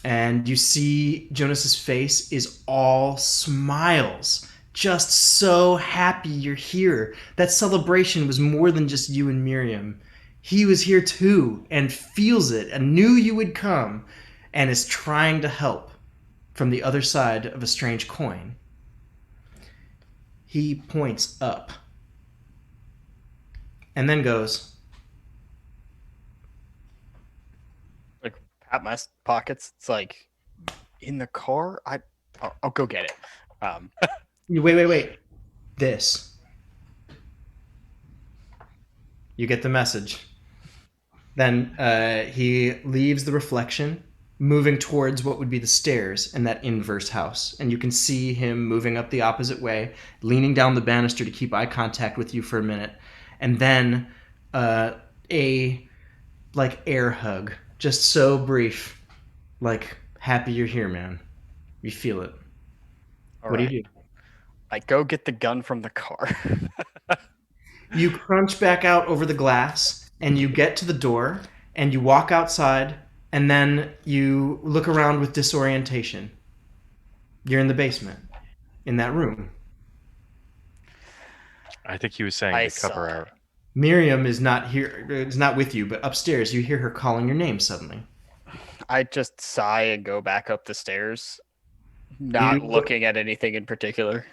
S2: And you see Jonas's face is all smiles, just so happy you're here. That celebration was more than just you and Miriam. He was here too and feels it and knew you would come and is trying to help from the other side of a strange coin. He points up and then goes,
S7: Like pat my pockets. It's like in the car. I'll go get it.
S2: Wait. This. You get the message. Then he leaves the reflection, moving towards what would be the stairs in that inverse house. And you can see him moving up the opposite way, leaning down the banister to keep eye contact with you for a minute. And then a air hug, just so brief, like happy you're here, man. You feel it. What do you do?
S7: I go get the gun from the car.
S2: You crunch back out over the glass, and you get to the door, and you walk outside, and then you look around with disorientation. You're in the basement, in that room.
S6: I think he was saying to cover our...
S2: Miriam is not here. Is not with you, but upstairs you hear her calling your name suddenly.
S7: I just sigh and go back up the stairs, not looking at anything in particular.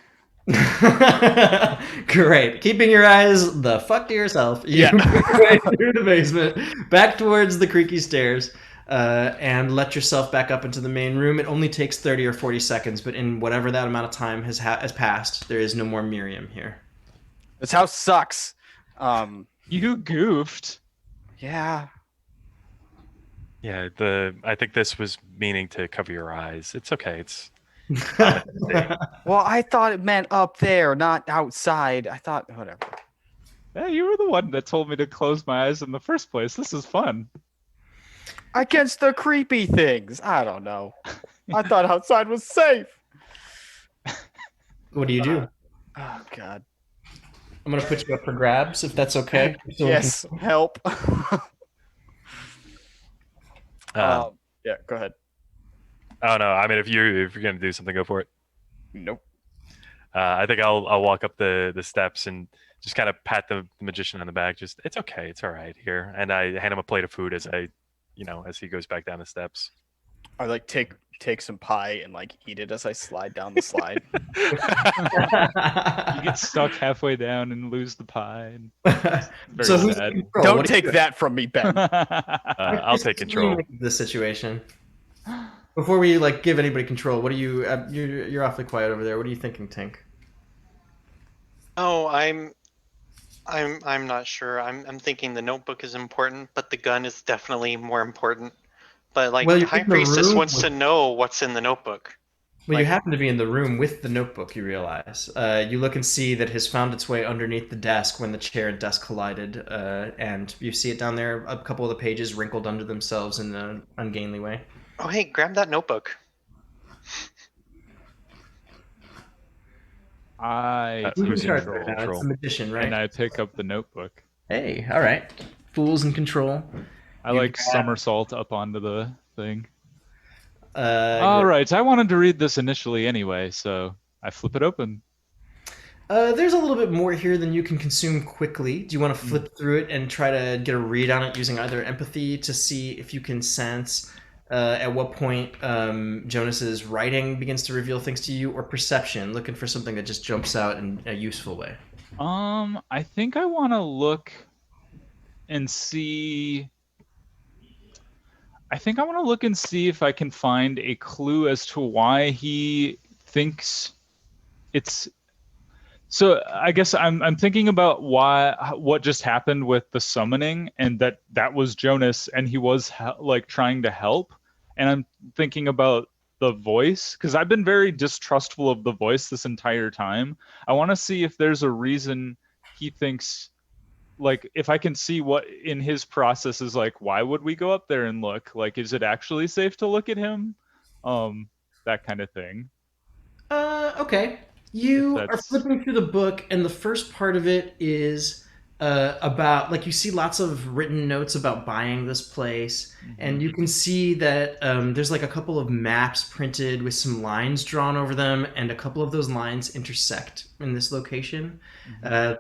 S2: Great. Keeping your eyes the fuck to yourself. You
S7: Yeah.
S2: make your way through the basement, back towards the creaky stairs, and let yourself back up into the main room. It only takes 30 or 40 seconds, but in whatever that amount of time has passed, there is no more Miriam here.
S7: This house sucks.
S5: You goofed.
S7: Yeah.
S6: Yeah, I think this was meaning to cover your eyes. It's okay. It's
S7: Well, I thought it meant up there, not outside. I thought whatever.
S5: Yeah, you were the one that told me to close my eyes in the first place. This is fun.
S7: Against the creepy things. I don't know. I thought outside was safe.
S2: What do you do?
S7: Oh God.
S2: I'm gonna put you up for grabs if that's okay.
S7: Yes. Help. Yeah. Go ahead.
S6: Oh no! I mean, if you're gonna do something, go for it.
S7: Nope.
S6: I think I'll walk up the steps and just kind of pat the magician on the back. Just it's okay, it's all right here, and I hand him a plate of food as as he goes back down the steps.
S7: I like take some pie and like eat it as I slide down the slide.
S5: You get stuck halfway down and lose the pie. Very
S2: So who's
S5: sad.
S2: in control?
S7: Don't
S2: What do you
S7: take
S2: do?
S7: that from me, Ben.
S6: I'll take control.
S2: This situation. Before we give anybody control, what are you? You're awfully quiet over there. What are you thinking, Tink?
S4: Oh, I'm not sure. I'm thinking the notebook is important, but the gun is definitely more important. But
S2: Well,
S4: the
S2: you're
S4: High
S2: in the
S4: Priestess
S2: room
S4: wants
S2: with-
S4: to know what's in the notebook.
S2: Well, you happen to be in the room with the notebook, you realize. You look and see that it has found its way underneath the desk when the chair and desk collided, and you see it down there, a couple of the pages wrinkled under themselves in an ungainly way.
S4: Oh, hey, grab that notebook.
S5: I
S2: Who's in
S6: Who's in
S2: charge
S6: control?
S2: right now? It's the magician, right?
S5: and I pick up the notebook.
S2: Hey, all right. Fool's in control.
S5: I
S2: You
S5: like
S2: grab-
S5: somersault up onto the thing.
S2: Uh,
S5: All right, I wanted to read this initially anyway, so I flip it open.
S2: There's a little bit more here than you can consume quickly. Do you want to flip through it and try to get a read on it using either empathy to see if you can sense at what point Jonas's writing begins to reveal things to you, or perception, looking for something that just jumps out in a useful way?
S5: I think I want to look and see. I think I want to look and see if I can find a clue as to why he thinks it's. So I guess I'm thinking about what just happened with the summoning, and that was Jonas, and he was trying to help, and I'm thinking about the voice, because I've been very distrustful of the voice this entire time. I want to see if there's a reason he thinks, if I can see what in his process is why would we go up there and look? Is it actually safe to look at him? That kind of thing.
S2: Okay. You are flipping through the book, and the first part of it is about, you see lots of written notes about buying this place, and you can see that there's a couple of maps printed with some lines drawn over them, and a couple of those lines intersect in this location.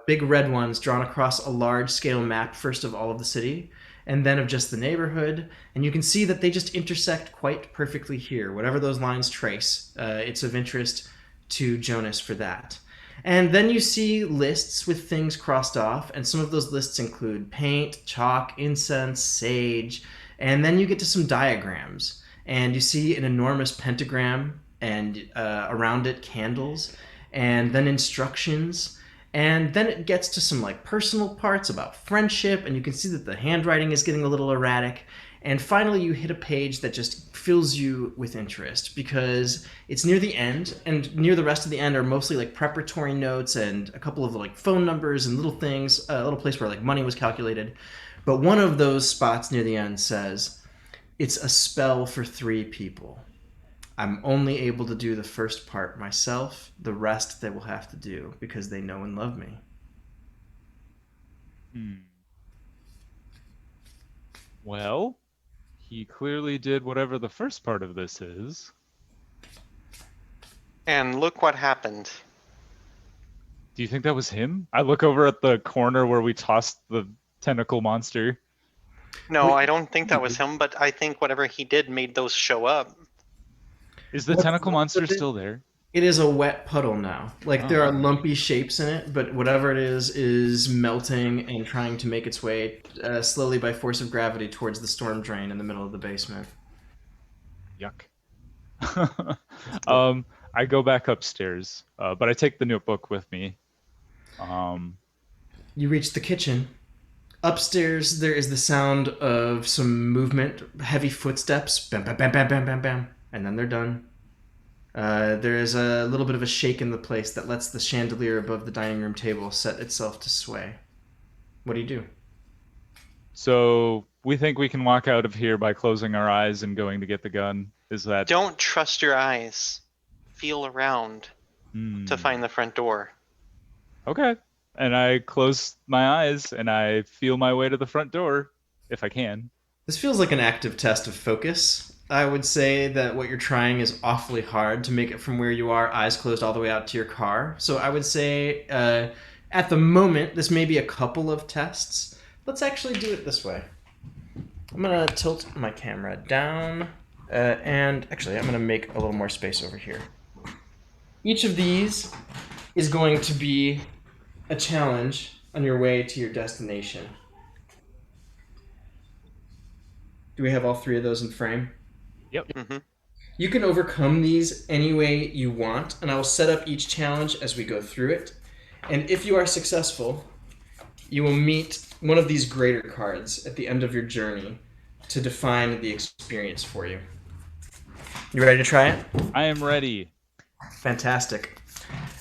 S2: Big red ones drawn across a large-scale map, first of all of the city, and then of just the neighborhood, and you can see that they just intersect quite perfectly here. Whatever those lines trace, it's of interest to Jonas for that. And then you see lists with things crossed off, and some of those lists include paint, chalk, incense, sage, and then you get to some diagrams, and you see an enormous pentagram, and around it candles, and then instructions, and then it gets to some personal parts about friendship, and you can see that the handwriting is getting a little erratic. And finally, you hit a page that just fills you with interest because it's near the end, and near the rest of the end are mostly preparatory notes and a couple of phone numbers and little things, a little place where money was calculated. But one of those spots near the end says, "It's a spell for 3 people. I'm only able to do the first part myself. The rest they will have to do because they know and love me."
S5: Well, he clearly did whatever the first part of this is.
S4: And look what happened.
S5: Do you think that was him? I look over at the corner where we tossed the tentacle monster.
S4: No,
S2: What-
S4: I don't think that was him, but I think whatever he did made those show up.
S5: Is the
S2: What-
S5: tentacle monster
S2: what did-
S5: still there?
S2: It is a wet puddle now. Like, there
S5: Oh.
S2: are lumpy shapes in it, but whatever it is melting and trying to make its way slowly by force of gravity towards the storm drain in the middle of the basement.
S5: Yuck. I go back upstairs, but I take the notebook with me.
S2: You reach the kitchen. Upstairs, there is the sound of some movement, heavy footsteps, bam, bam, bam, bam, bam, bam, bam, and then they're done. There is a little bit of a shake in the place that lets the chandelier above the dining room table set itself to sway. What do you do?
S5: So we think we can walk out of here by closing our eyes and going to get the gun. Is that...
S4: Don't trust your eyes. Feel around
S5: Hmm.
S4: to find the front door.
S5: Okay. And I close my eyes and I feel my way to the front door, if I can.
S2: This feels like an active test of focus. I would say that what you're trying is awfully hard to make it from where you are, eyes closed, all the way out to your car. So I would say, at the moment, this may be a couple of tests. Let's actually do it this way. I'm going to tilt my camera down, and actually, I'm going to make a little more space over here. Each of these is going to be a challenge on your way to your destination. Do we have all three of those in frame?
S5: Yep.
S4: Mm-hmm.
S2: You can overcome these any way you want, and I will set up each challenge as we go through it. And if you are successful, you will meet one of these greater cards at the end of your journey to define the experience for you. You ready to try it?
S5: I am ready.
S2: Fantastic.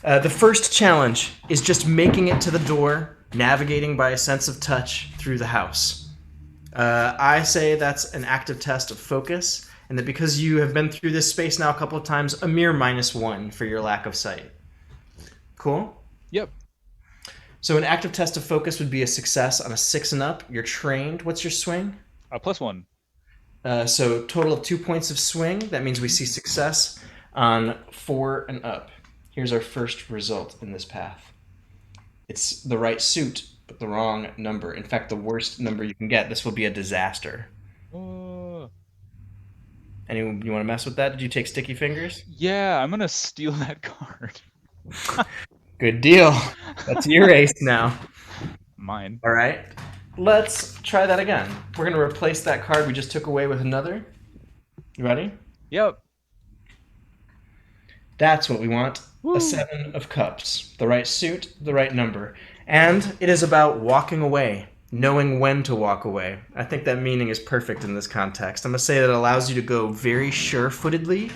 S2: The first challenge is just making it to the door, navigating by a sense of touch through the house. I say that's an active test of focus, and that because you have been through this space now a couple of times, a mere -1 for your lack of sight. Cool?
S5: Yep.
S2: So an active test of focus would be a success on a 6 and up. You're trained. What's your swing?
S5: +1.
S2: So total of 2 points of swing. That means we see success on 4 and up. Here's our first result in this path. It's the right suit, but the wrong number. In fact, the worst number you can get. This will be a disaster. Anyone, you want to mess with that? Did you take sticky fingers?
S5: Yeah, I'm going to steal that card.
S2: Good deal. That's your ace now.
S5: Mine.
S2: All right. Let's try that again. We're going to replace that card we just took away with another. You ready?
S5: Yep.
S2: That's what we want.
S5: Woo.
S2: A 7 of cups. The right suit, the right number. And it is about walking away, knowing when to walk away. I think that meaning is perfect in this context. I'm going to say that it allows you to go very sure-footedly.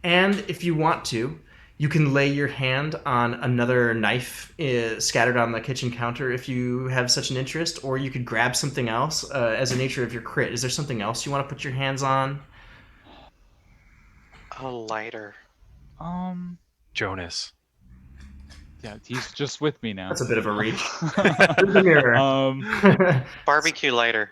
S2: And if you want to, you can lay your hand on another knife scattered on the kitchen counter if you have such an interest, or you could grab something else as a nature of your crit. Is there something else you want to put your hands on?
S4: A lighter.
S6: Jonas.
S5: Yeah, he's just with me now.
S2: That's a bit of a reach. Where's the mirror?
S4: Barbecue lighter.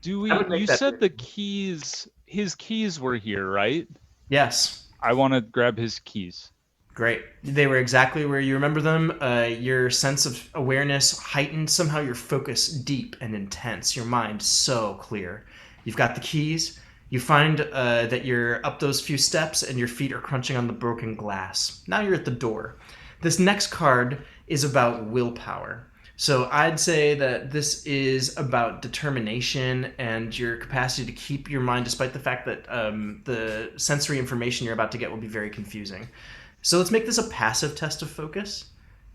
S5: Do we?
S2: I would make
S5: You
S2: that
S5: said
S2: big.
S5: the keys. His keys were here, right?
S2: Yes.
S5: I want to grab his keys.
S2: Great. They were exactly where you remember them. Your sense of awareness heightened. Somehow your focus deep and intense. Your mind so clear. You've got the keys. You find that you're up those few steps and your feet are crunching on the broken glass. Now you're at the door. This next card is about willpower. So I'd say that this is about determination and your capacity to keep your mind, despite the fact that the sensory information you're about to get will be very confusing. So let's make this a passive test of focus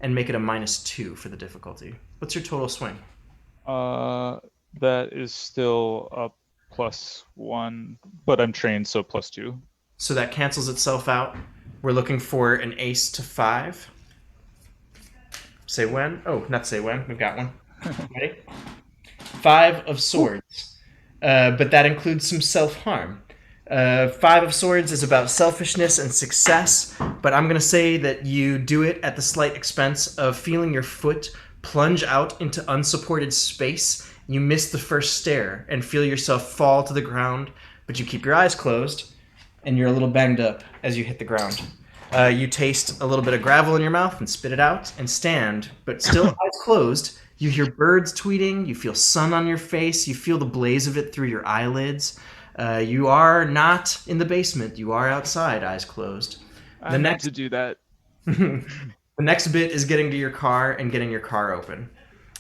S2: and make it a -2 for the difficulty. What's your total swing?
S5: That is still a +1, but I'm trained, so +2.
S2: So that cancels itself out. We're looking for an ace to 5. Say when? Oh, not say when. We've got one. Ready? 5 of swords. But that includes some self-harm. 5 of swords is about selfishness and success, but I'm going to say that you do it at the slight expense of feeling your foot plunge out into unsupported space. You miss the first stair and feel yourself fall to the ground, but you keep your eyes closed, and you're a little banged up as you hit the ground. You taste a little bit of gravel in your mouth and spit it out and stand, but still eyes closed. You hear birds tweeting. You feel sun on your face. You feel the blaze of it through your eyelids. You are not in the basement. You are outside, eyes closed.
S5: I meant to do that.
S2: The next bit is getting to your car and getting your car open.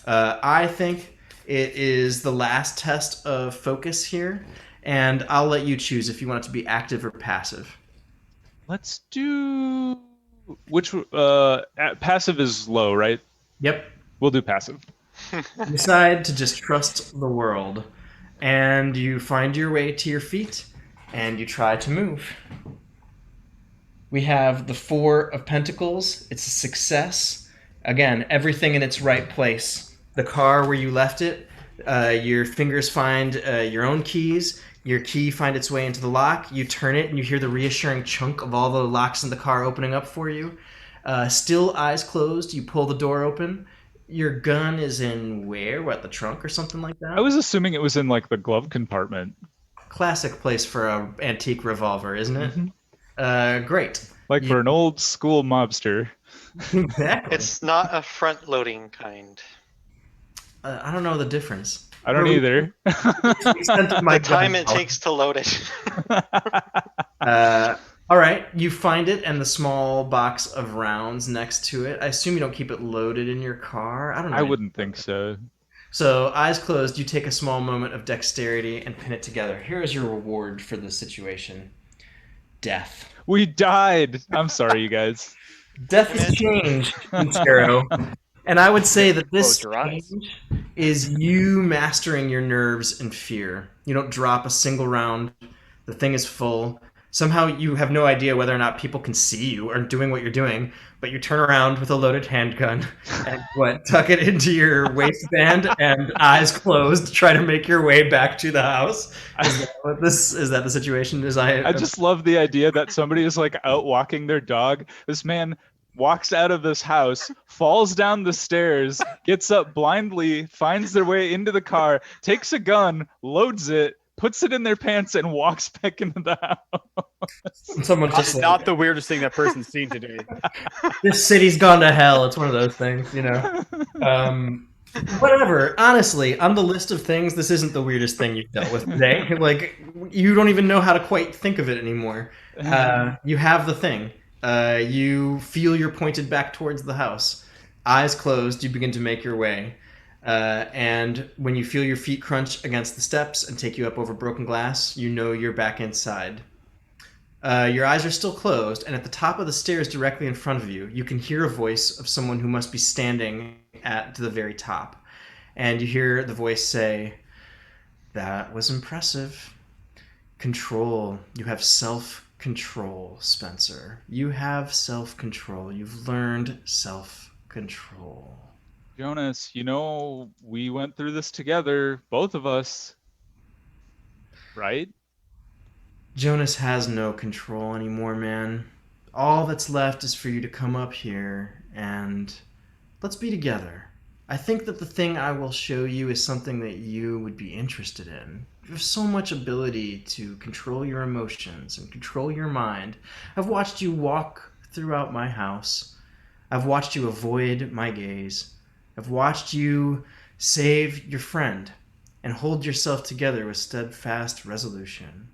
S2: I think it is the last test of focus here, and I'll let you choose if you want it to be active or passive.
S5: Let's do which passive is low, right?
S2: Yep.
S5: We'll do passive.
S2: You decide to just trust the world, and you find your way to your feet, and you try to move. We have the Four of Pentacles. It's a success. Again, everything in its right place. The car where you left it, your fingers find your own keys. Your key find its way into the lock. You turn it, and you hear the reassuring chunk of all the locks in the car opening up for you. Still eyes closed, you pull the door open. Your gun is in where? What, the trunk or something like that?
S5: I was assuming it was in like the glove compartment.
S2: Classic place for an antique revolver, isn't it?
S5: Mm-hmm.
S2: Great.
S5: Like for an old school mobster.
S2: Exactly.
S4: It's not a front-loading kind.
S2: I don't know the difference.
S5: I don't either.
S4: The time it takes to load it.
S2: All right, you find it and the small box of rounds next to it. I assume you don't keep it loaded in your car. I don't know.
S5: I wouldn't think so.
S2: So, eyes closed, you take a small moment of dexterity and pin it together. Here is your reward for this situation. Death.
S5: We died. I'm sorry, you guys.
S2: Death is change in tarot. And I would say that this change is you mastering your nerves and fear. You don't drop a single round. The thing is full. Somehow you have no idea whether or not people can see you or doing what you're doing, but you turn around with a loaded handgun and tuck it into your waistband and eyes closed, try to make your way back to the house. Is that the situation?
S5: I just love the idea that somebody is like out walking their dog. This man walks out of this house, falls down the stairs, gets up blindly, finds their way into the car, takes a gun, loads it, puts it in their pants, and walks back into the house.
S2: Someone just
S7: not the weirdest thing that person's seen today.
S2: This city's gone to hell. It's one of those things, you know. Whatever. Honestly, on the list of things, this isn't the weirdest thing you've dealt with today. Like, you don't even know how to quite think of it anymore. You have the thing. You feel you're pointed back towards the house. Eyes closed, you begin to make your way. And when you feel your feet crunch against the steps and take you up over broken glass, you know you're back inside. Your eyes are still closed, and at the top of the stairs directly in front of you, you can hear a voice of someone who must be standing at the very top. And you hear the voice say, "That was impressive. Control. You have self-control, Spencer. You have self-control. You've learned self-control."
S5: Jonas, you know, we went through this together, both of us, right?
S2: Jonas has no control anymore, man. All that's left is for you to come up here and let's be together. I think that the thing I will show you is something that you would be interested in. You have so much ability to control your emotions and control your mind. I've watched you walk throughout my house. I've watched you avoid my gaze. I've watched you save your friend and hold yourself together with steadfast resolution.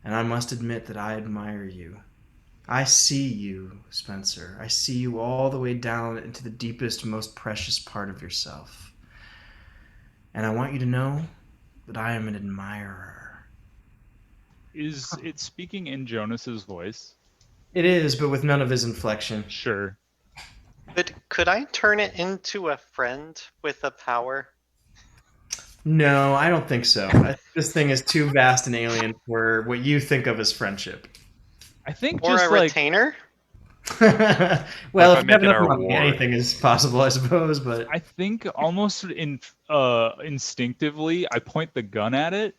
S2: And I must admit that I admire you. I see you, Spencer. I see you all the way down into the deepest, most precious part of yourself. And I want you to know that I am an admirer.
S5: Is it speaking in Jonas's voice?
S2: It is, but with none of his inflection.
S5: Sure.
S4: Could I turn it into a friend with a power?
S2: No, I don't think so. This thing is too vast and alien for what you think of as friendship.
S5: I think
S4: Or
S5: just
S4: a retainer?
S2: Well,
S6: What
S2: if
S6: if
S2: you
S6: I
S2: have
S6: make it
S2: enough
S6: our
S2: money,
S6: war?
S2: anything is possible, I suppose. But
S5: I think almost instinctively, I point the gun at it.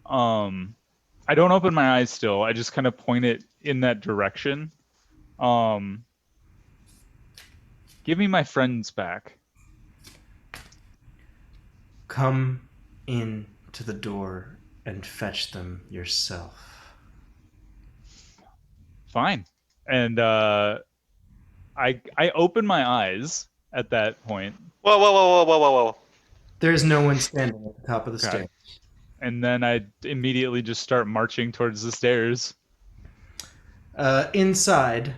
S5: I don't open my eyes still. I just kind of point it in that direction. Give me my friends back.
S2: come in to the door and fetch them yourself.
S5: Fine. And I open my eyes at that point.
S4: Whoa, whoa, whoa, whoa, whoa, whoa, whoa.
S2: There's no one standing at the top of the
S5: Okay.
S2: stairs.
S5: And then I immediately just start marching towards the stairs.
S2: Inside,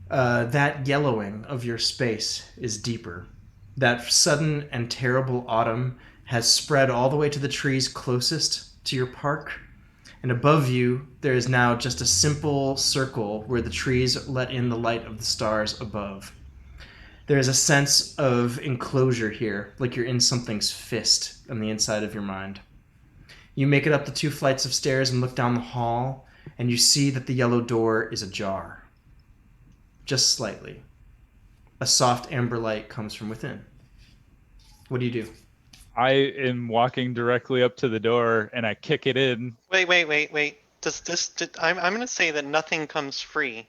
S2: that yellowing of your space is deeper. That sudden and terrible autumn has spread all the way to the trees closest to your park. And above you, there is now just a simple circle where the trees let in the light of the stars above. There is a sense of enclosure here, like you're in something's fist on the inside of your mind. You make it up the 2 flights of stairs and look down the hall, and you see that the yellow door is ajar. Just slightly. A soft amber light comes from within. What do you do?
S5: I am walking directly up to the door and I kick it in.
S4: Wait. I'm going to say that nothing comes free.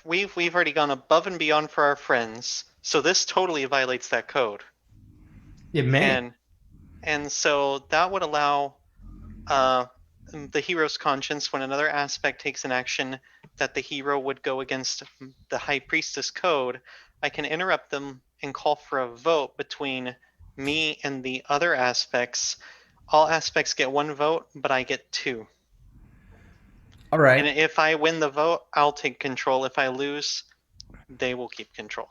S4: We've already gone above and beyond for our friends, so this totally violates that code.
S2: It may.
S4: And so that would allow the hero's conscience, when another aspect takes an action that the hero would go against the High Priestess code, I can interrupt them and call for a vote between me and the other aspects. All aspects get 1 vote, but I get 2.
S2: All right.
S4: And if I win the vote, I'll take control. If I lose, they will keep control.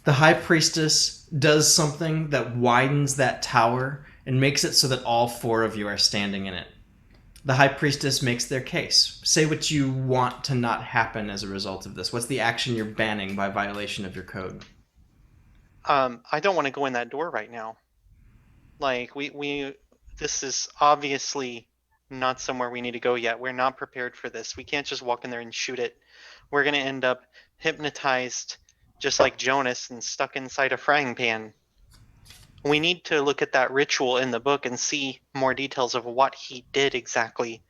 S2: The High Priestess does something that widens that tower and makes it so that all 4 of you are standing in it. The High Priestess makes their case. Say what you want to not happen as a result of this. What's the action you're banning by violation of your code?
S4: I don't want to go in that door right now. Like, this is obviously not somewhere we need to go yet. We're not prepared for this. We can't just walk in there and shoot it. We're going to end up hypnotized, just like Jonas, and stuck inside a frying pan. We need to look at that ritual in the book and see more details of what he did exactly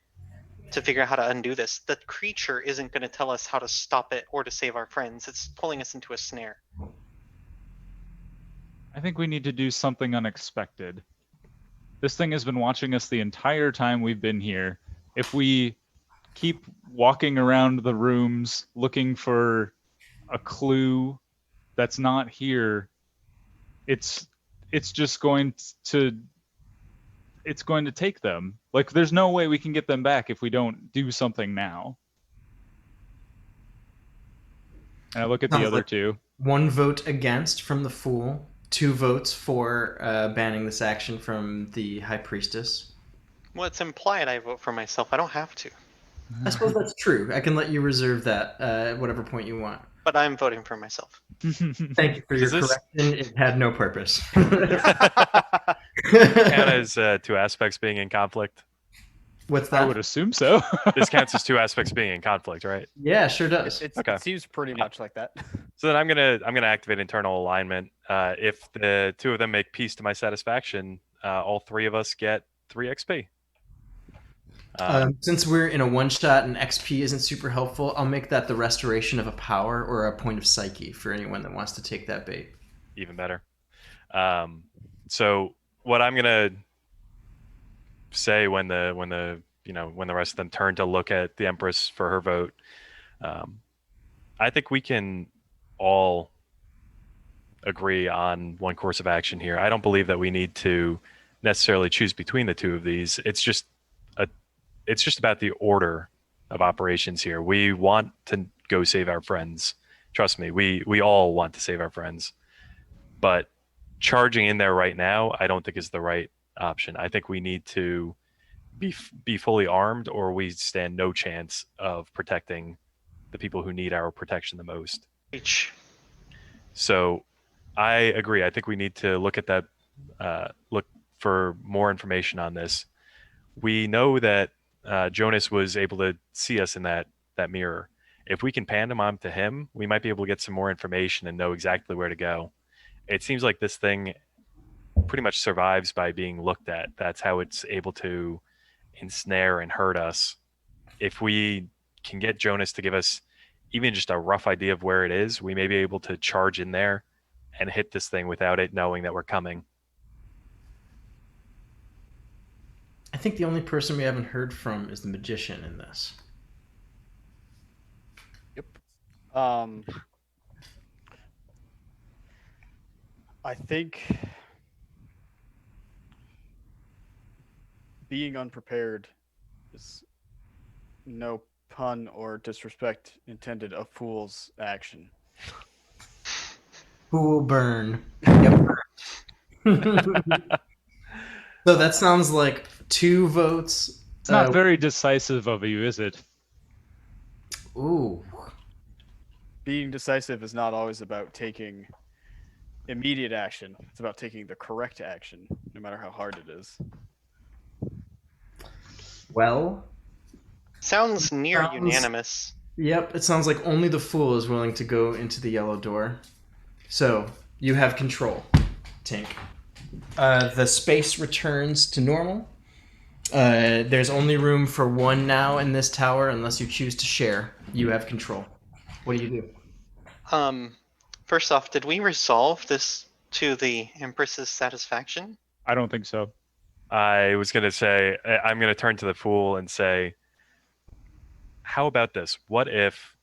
S4: to figure out how to undo this. The creature isn't going to tell us how to stop it or to save our friends. It's pulling us into a snare.
S5: I think we need to do something unexpected. This thing has been watching us the entire time we've been here. If we keep walking around the rooms looking for a clue that's not here, it's just going to take them. Like, there's no way we can get them back if we don't do something now. And I look at the other 2.
S2: 1 vote against from the Fool, 2 votes for banning this action from the High Priestess.
S4: Well, it's implied I vote for myself. I don't have to.
S2: I suppose that's true. I can let you reserve that at whatever point you want.
S4: But I'm voting for myself.
S2: Thank you for your correction. It had no purpose.
S6: Count as 2 aspects being in conflict.
S2: What's that?
S5: I would assume so.
S6: This counts as 2 aspects being in conflict, right?
S2: Yeah, sure does.
S6: Okay.
S7: It seems pretty much like that.
S6: So then I'm gonna activate internal alignment. If the 2 of them make peace to my satisfaction, all 3 of us get 3 XP.
S2: Since we're in a one-shot and XP isn't super helpful, I'll make that the restoration of a power or a point of psyche for anyone that wants to take that bait.
S6: Even better. So what I'm gonna say when the rest of them turn to look at the Empress for her vote, I think we can all agree on one course of action here. I don't believe that we need to necessarily choose between the 2 of these. It's just about the order of operations here. We want to go save our friends. Trust me, we all want to save our friends. But charging in there right now, I don't think is the right option. I think we need to be fully armed, or we stand no chance of protecting the people who need our protection the most. So I agree. I think we need to look at that, look for more information on this. We know that Jonas was able to see us in that mirror. If we can pantomime to him, we might be able to get some more information and know exactly where to go. It seems like this thing pretty much survives by being looked at. That's how it's able to ensnare and hurt us. If we can get Jonas to give us even just a rough idea of where it is, we may be able to charge in there and hit this thing without it knowing that we're coming.
S2: I think the only person we haven't heard from is the magician in this.
S7: I think being unprepared is, no pun or disrespect intended, a fool's action.
S2: Who will burn? Yep. So that sounds like 2 votes.
S5: It's not very decisive of you, is it?
S2: Ooh.
S7: Being decisive is not always about taking immediate action. It's about taking the correct action, no matter how hard it is.
S2: Well,
S4: Sounds near
S2: Sounds-
S4: unanimous.
S2: yep, it sounds like only the fool is willing to go into the yellow door. So, you have control, Tink. The space returns to normal. There's only room for 1 now in this tower unless you choose to share. You have control. What do you do?
S4: First off, did we resolve this to the Empress's satisfaction?
S5: I don't think so.
S6: I was going to say, I'm going to turn to the fool and say, how about this? What if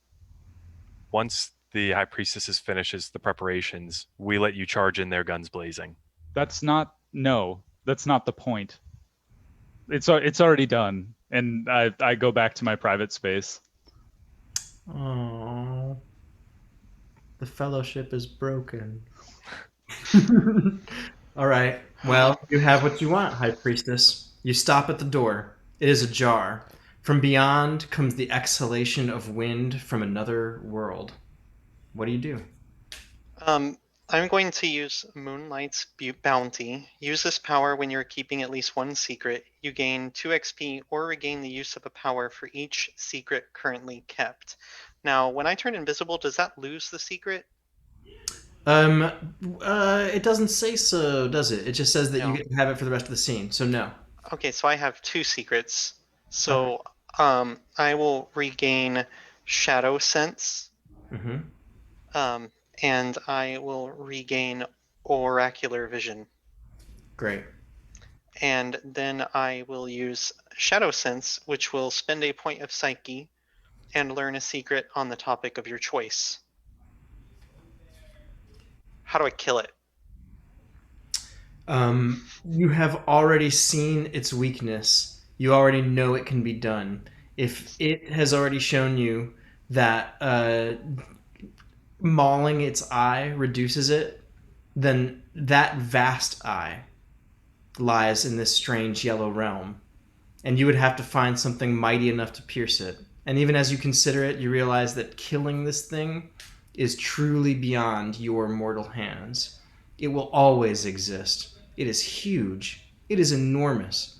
S6: once the High Priestess finishes the preparations, we let you charge in there guns blazing?
S5: That's not the point. It's already done, and I go back to my private space.
S2: Oh, the fellowship is broken. All right. Well, you have what you want, High Priestess. You stop at the door. It is ajar. From beyond comes the exhalation of wind from another world. What do you do?
S4: I'm going to use Moonlight's Bounty. Use this power when you're keeping at least 1 secret. You gain 2 XP or regain the use of a power for each secret currently kept. Now, when I turn invisible, does that lose the secret?
S2: It doesn't say so, does it? It just says that
S4: No.
S2: you get to have it for the rest of the scene. So no.
S4: Okay, so I have 2 secrets. So I will regain Shadow Sense.
S2: Mm-hmm.
S4: And I will regain Oracular Vision.
S2: Great.
S4: And then I will use Shadow Sense, which will spend a point of Psyche and learn a secret on the topic of your choice. How do I kill it?
S2: You have already seen its weakness. You already know it can be done. If it has already shown you that mauling its eye reduces it, then that vast eye lies in this strange yellow realm. And you would have to find something mighty enough to pierce it. And even as you consider it, you realize that killing this thing is truly beyond your mortal hands. It will always exist. It is huge. It is enormous.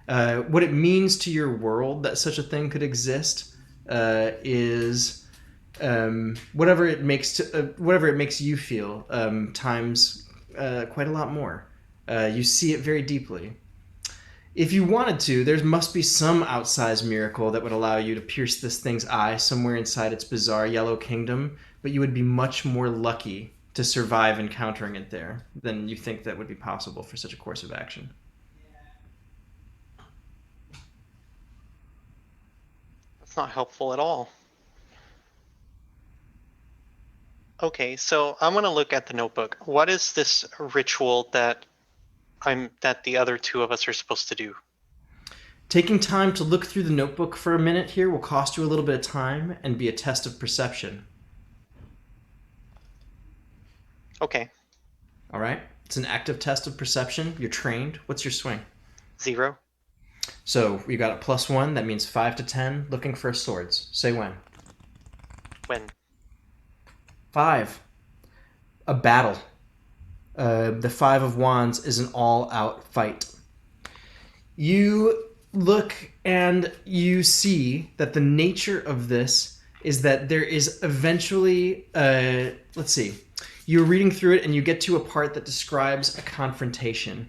S2: What it means to your world that such a thing could exist is whatever it makes you feel times quite a lot more. You see it very deeply. If you wanted to, there must be some outsized miracle that would allow you to pierce this thing's eye somewhere inside its bizarre yellow kingdom, but you would be much more lucky to survive encountering it there than you think that would be possible for such a course of action.
S4: That's not helpful at all. Okay, so I'm gonna look at the notebook. What is this ritual that the other 2 of us are supposed to do?
S2: Taking time to look through the notebook for a minute here will cost you a little bit of time and be a test of perception.
S4: Okay.
S2: All right? It's an active test of perception. You're trained. What's your swing?
S4: 0.
S2: So you got a +1. That means 5 to 10. Looking for swords. Say when.
S4: When?
S2: 5. A battle. The 5 of Wands is an all-out fight. You look and you see that the nature of this is that there is eventually, let's see, you're reading through it and you get to a part that describes a confrontation.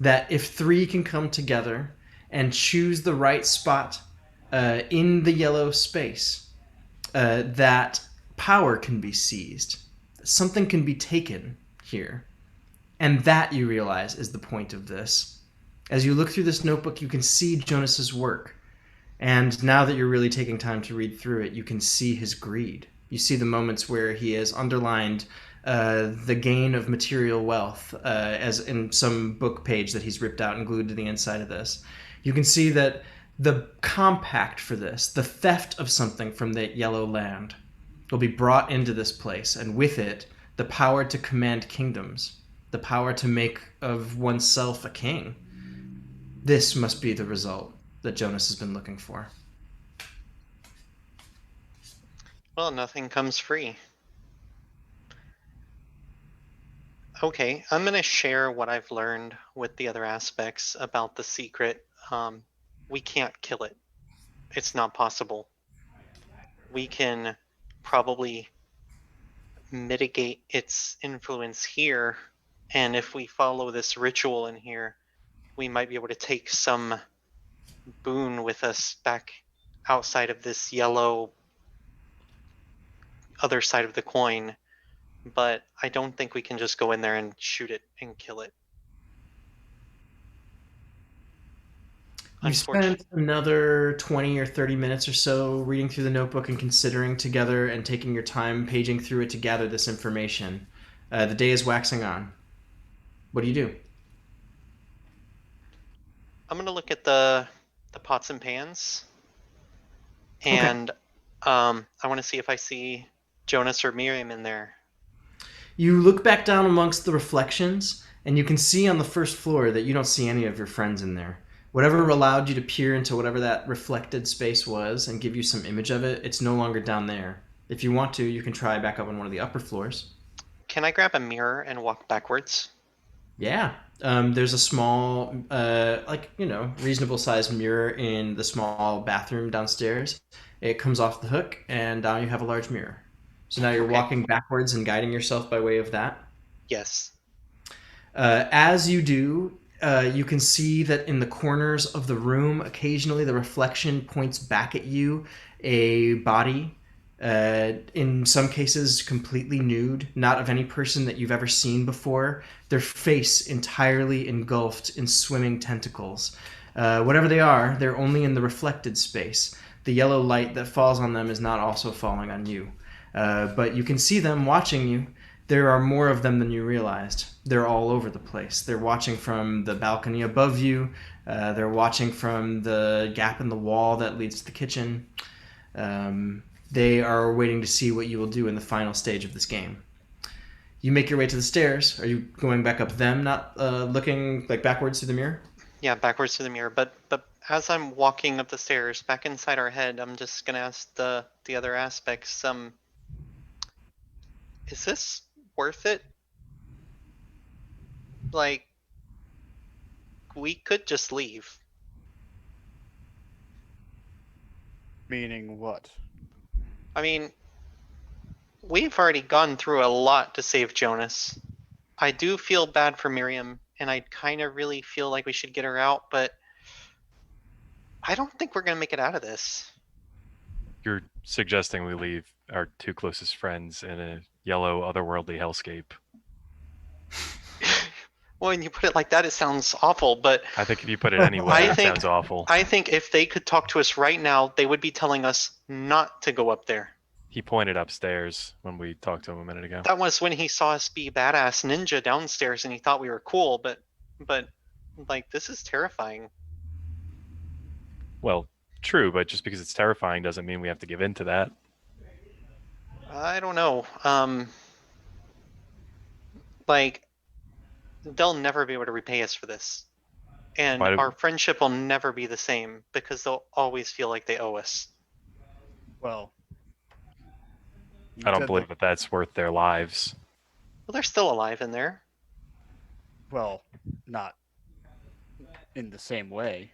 S2: That if 3 can come together and choose the right spot in the yellow space, that power can be seized. Something can be taken here. And that, you realize, is the point of this. As you look through this notebook, you can see Jonas's work. And now that you're really taking time to read through it, you can see his greed. You see the moments where he has underlined the gain of material wealth as in some book page that he's ripped out and glued to the inside of this. You can see that the compact for this, the theft of something from that yellow land, will be brought into this place, and with it, the power to command kingdoms, the power to make of oneself a king. This must be the result that Jonas has been looking for.
S4: Well, nothing comes free. Okay, I'm going to share what I've learned with the other aspects about the secret. We can't kill it. It's not possible. We can probably mitigate its influence here, and if we follow this ritual in here, we might be able to take some boon with us back outside of this yellow other side of the coin, but I don't think we can just go in there and shoot it and kill it.
S2: You've spent another 20 or 30 minutes or so reading through the notebook and considering together and taking your time paging through it to gather this information. The day is waxing on. What do you do?
S4: I'm going to look at the pots and pans, and I want to see if I see Jonas or Miriam in there.
S2: You look back down amongst the reflections, and you can see on the first floor that you don't see any of your friends in there. Whatever allowed you to peer into whatever that reflected space was and give you some image of it, it's no longer down there. If you want to, you can try back up on one of the upper floors.
S4: Can I grab a mirror and walk backwards?
S2: Yeah. There's a small, reasonable sized mirror in the small bathroom downstairs. It comes off the hook, and now you have a large mirror. So now you're walking backwards and guiding yourself by way of that?
S4: Yes.
S2: As you do, you can see that in the corners of the room, occasionally the reflection points back at you a body, in some cases completely nude, not of any person that you've ever seen before, their face entirely engulfed in swimming tentacles. Whatever they are, they're only in the reflected space. The yellow light that falls on them is not also falling on you. But you can see them watching you. There are more of them than you realized. They're all over the place. They're watching from the balcony above you. They're watching from the gap in the wall that leads to the kitchen. They are waiting to see what you will do in the final stage of this game. You make your way to the stairs. Are you going back up them, not looking like backwards through the mirror?
S4: Yeah, backwards to the mirror. But as I'm walking up the stairs, back inside our head, I'm just gonna ask the other aspects. Is this worth it? Like, we could just leave.
S7: Meaning what?
S4: I mean, we've already gone through a lot to save Jonas. I do feel bad for Miriam, and I kind of really feel like we should get her out, but I don't think we're going to make it out of this.
S6: You're suggesting we leave our two closest friends in a yellow otherworldly hellscape.
S4: Well, when you put it like that, it sounds awful, but
S6: I think if you put it anyway, it sounds awful.
S4: I think if they could talk to us right now, they would be telling us not to go up there.
S6: He pointed upstairs when we talked to him a minute ago.
S4: That was when he saw us be badass ninja downstairs and he thought we were cool, but like, this is terrifying.
S6: Well, true, but just because it's terrifying doesn't mean we have to give in to that.
S4: I don't know. Like, they'll never be able to repay us for this. And our friendship will never be the same because they'll always feel like they owe us.
S7: Well,
S6: I don't believe that that's worth their lives.
S4: Well, they're still alive in there.
S7: Well, not in the same way.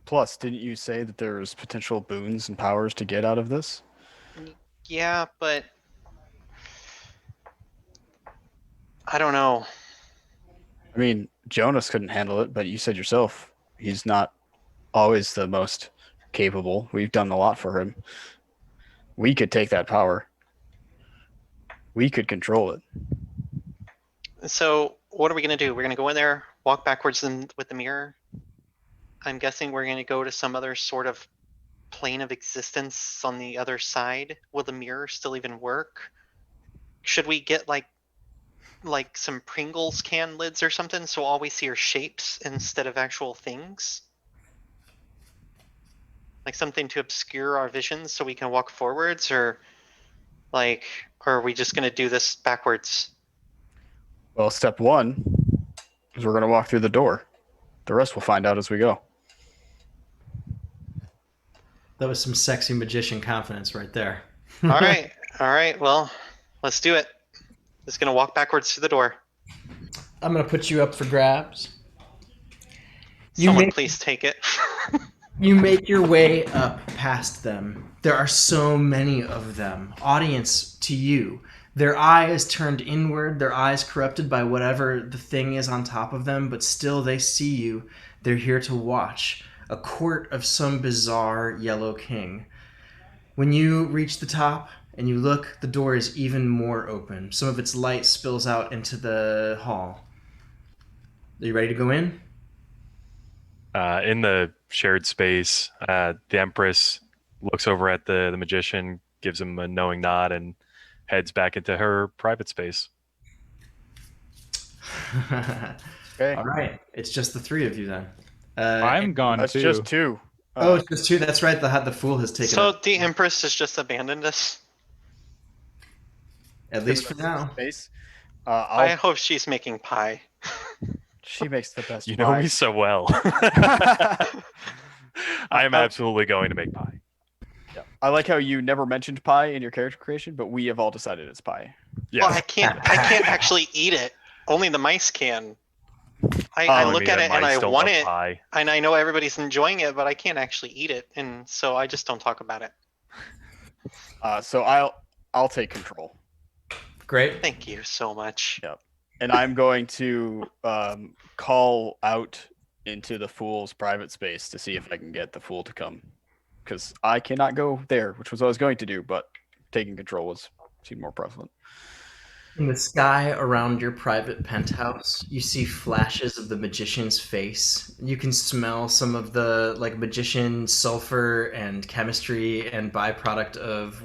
S7: Plus, didn't you say that there's potential boons and powers to get out of this?
S4: Yeah, but I don't know.
S7: I mean, Jonas couldn't handle it, but you said yourself he's not always the most capable. We've done a lot for him. We could take that power. We could control it.
S4: So what are we going to do? We're going to go in there, walk backwards with the mirror. I'm guessing we're going to go to some other sort of plane of existence on the other side, will the mirror still even work? Should we get like some Pringles can lids or something so all we see are shapes instead of actual things? Like something to obscure our visions so we can walk forwards, or are we just gonna do this backwards?
S7: Well, step one is we're going to walk through the door. The rest we'll find out as we go.
S2: That was some sexy magician confidence right there.
S4: All right. Well, let's do it. Just gonna walk backwards through the door.
S2: I'm gonna put you up for grabs.
S4: Someone please take it.
S2: You make your way up past them. There are so many of them. Audience to you. Their eyes turned inward, their eyes corrupted by whatever the thing is on top of them, but still they see you. They're here to watch. A court of some bizarre yellow king. When you reach the top and you look, the door is even more open. Some of its light spills out into the hall. Are you ready to go in?
S6: In the shared space, the Empress looks over at the magician, gives him a knowing nod, and heads back into her private space.
S7: Okay.
S2: All right. It's just the three of you then.
S5: I'm gone
S7: That's
S5: too.
S7: just two.
S2: Oh, it's just two. That's right. The fool has taken
S4: So
S2: it.
S4: the Empress has just abandoned us.
S2: At least for now.
S7: Space.
S4: I hope she's making pie.
S7: She makes the best.
S6: You know me so well. I am absolutely going to make pie.
S7: Yeah. I like how you never mentioned pie in your character creation, but we have all decided it's pie.
S6: Yeah.
S4: Well, I can't actually eat it. Only the mice can. I look at it and I want it,
S6: pie.
S4: and I know everybody's enjoying it, but I can't actually eat it, and so I just don't talk about it.
S7: So I'll take control.
S2: Great.
S4: Thank you so much.
S7: Yep. And I'm going to call out into the fool's private space to see if I can get the fool to come, because I cannot go there, which was what I was going to do, but taking control seemed more prevalent.
S2: In the sky around your private penthouse, you see flashes of the magician's face. You can smell some of the magician sulfur and chemistry and byproduct of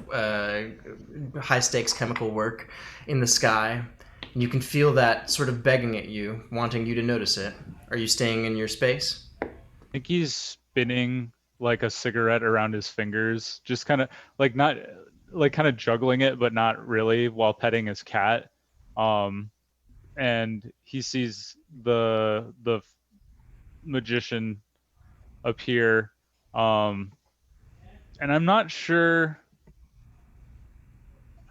S2: high stakes chemical work in the sky. And you can feel that sort of begging at you, wanting you to notice it. Are you staying in your space?
S5: I think he's spinning like a cigarette around his fingers, just kind of not kind of juggling it, but not really, while petting his cat. And he sees the magician appear, and I'm not sure.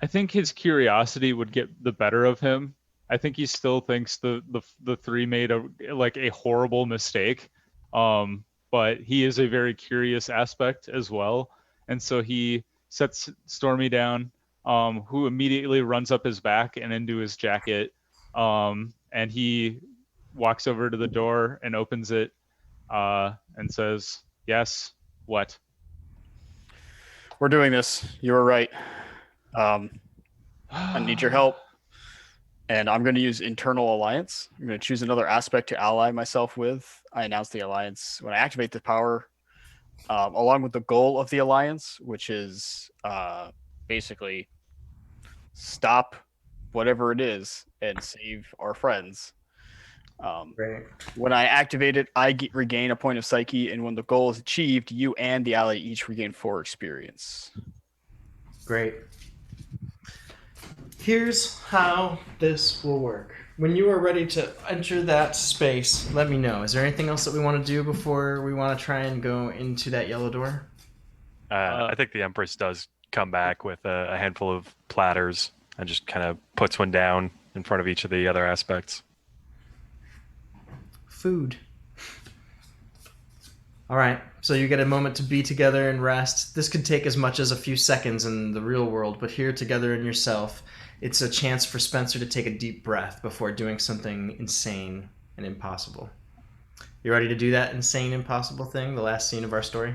S5: I think his curiosity would get the better of him. I think he still thinks the three made a horrible mistake, but he is a very curious aspect as well, and so he sets Stormy down, who immediately runs up his back and into his jacket, and he walks over to the door and opens it, and says, "Yes, what?"
S7: We're doing this. You were right. I need your help. And I'm going to use Internal Alliance. I'm going to choose another aspect to ally myself with. I announce the alliance when I activate the power, along with the goal of the alliance, which is basically stop whatever it is and save our friends.
S2: Great.
S7: When I activate it, I regain a point of psyche, and when the goal is achieved, you and the ally each regain 4 experience.
S2: Great. Here's how this will work. When you are ready to enter that space, let me know. Is there anything else that we want to do before we want to try and go into that yellow door?
S6: I think the Empress does come back with a handful of platters and just kind of puts one down in front of each of the other aspects.
S2: Food. All right, so you get a moment to be together and rest. This could take as much as a few seconds in the real world, but here together in yourself, it's a chance for Spencer to take a deep breath before doing something insane and impossible. You ready to do that insane, impossible thing, the last scene of our story?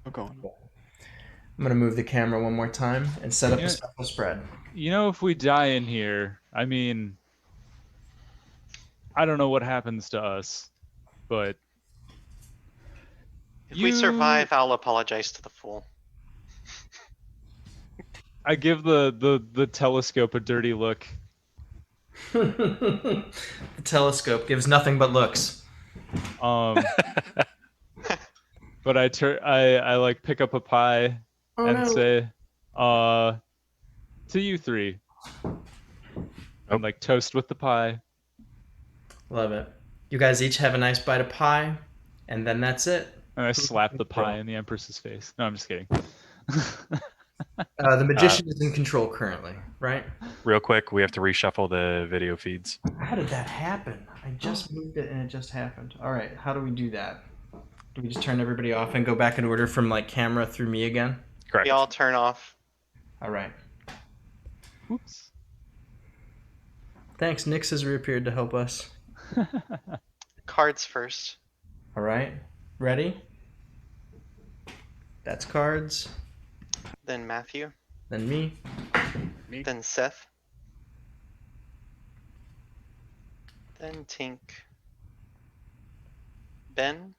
S7: Okay.
S2: I'm going to move the camera one more time and set up a special spread.
S5: You know, if we die in here, I mean, I don't know what happens to us, but
S4: If we survive, I'll apologize to the fool.
S5: I give the telescope a dirty look.
S2: The telescope gives nothing but looks.
S5: But I like pick up a pie and say, to you three. And like toast with the pie.
S2: Love it. You guys each have a nice bite of pie, and then that's it.
S5: And I slap the pie in the Empress's face. No, I'm just kidding.
S2: The magician is in control currently, right?
S6: Real quick, we have to reshuffle the video feeds.
S2: How did that happen? I just moved it and it just happened. All right, how do we do that? Do we just turn everybody off and go back in order from like camera through me again?
S6: Correct.
S4: We all turn off.
S2: All right.
S5: Oops.
S2: Thanks. Nix has reappeared to help us.
S4: Cards first.
S2: All right. Ready? That's cards.
S4: Then Matthew.
S2: Then me.
S4: Then Seth. Then Tink. Ben.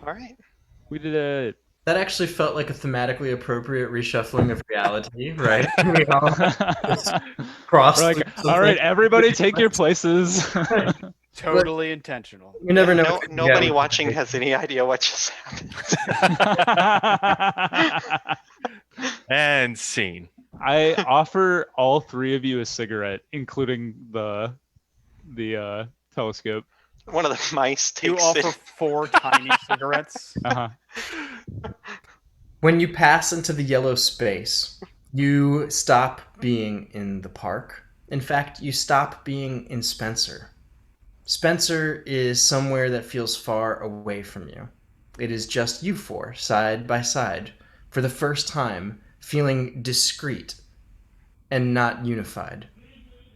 S4: All right.
S5: We did it.
S2: That actually felt like a thematically appropriate reshuffling of reality, right? We all just crossed.
S5: We're like, all right, everybody take your places.
S7: Totally intentional.
S2: You never know.
S4: Nobody watching has any idea what just happened.
S6: And scene.
S5: I offer all three of you a cigarette, including the telescope.
S4: One of the mice
S7: You
S4: takes
S7: offer
S4: it.
S7: 4 tiny cigarettes.
S5: Uh-huh.
S2: When you pass into the yellow space, you stop being in the park. In fact, you stop being in Spencer. Spencer is somewhere that feels far away from you. It is just you four, side by side, for the first time, feeling discrete and not unified.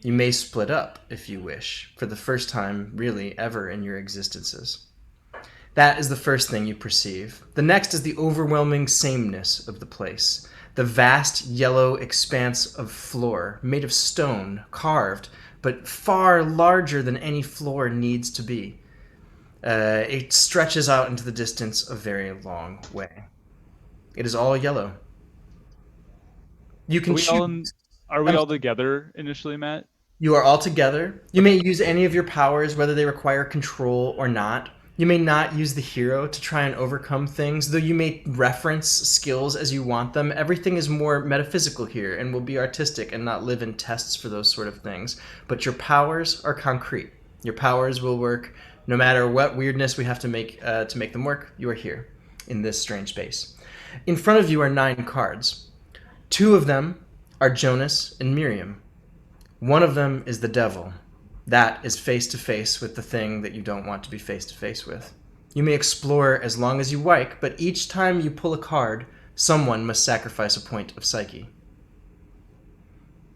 S2: You may split up, if you wish, for the first time, really, ever in your existences. That is the first thing you perceive. The next is the overwhelming sameness of the place. The vast yellow expanse of floor, made of stone, carved, but far larger than any floor needs to be. It stretches out into the distance a very long way. It is all yellow. You can choose.
S5: Are we all together initially, Matt?
S2: You are all together. You may use any of your powers, whether they require control or not. You may not use the hero to try and overcome things, though you may reference skills as you want them. Everything is more metaphysical here and will be artistic and not live in tests for those sort of things. But your powers are concrete. Your powers will work no matter what weirdness we have to make them work. You are here in this strange space. In front of you are 9 cards. 2 of them are Jonas and Miriam. One of them is the devil. That is face-to-face with the thing that you don't want to be face-to-face with. You may explore as long as you like, but each time you pull a card, someone must sacrifice a point of psyche.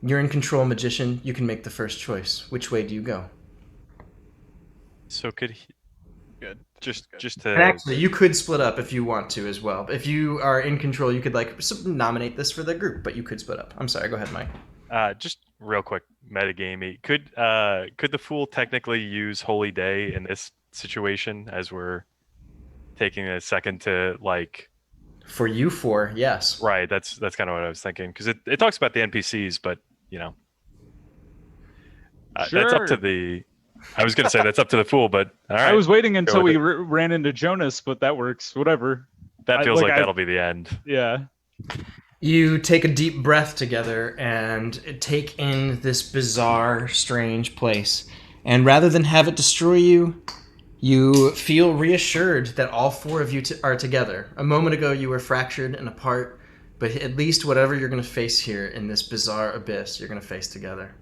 S2: You're in control, magician. You can make the first choice. Which way do you go?
S6: So could he...
S7: Good.
S6: Just
S2: And
S6: to...
S2: actually, you could split up if you want to as well. If you are in control, you could nominate this for the group, but you could split up. I'm sorry. Go ahead, Mike.
S6: Just real quick, metagamey. Could the fool technically use Holy Day in this situation, as we're taking a second to like?
S2: For you four, yes.
S6: Right. That's kind of what I was thinking, because it talks about the NPCs, but you know, that's up to the. I was gonna say that's up to the fool, but all right.
S5: I was waiting until we ran into Jonas, but that works. Whatever.
S6: That feels like that'll be the end.
S5: Yeah.
S2: You take a deep breath together and take in this bizarre, strange place. And rather than have it destroy you, you feel reassured that all 4 of you are together. A moment ago, you were fractured and apart, but at least whatever you're going to face here in this bizarre abyss, you're going to face together.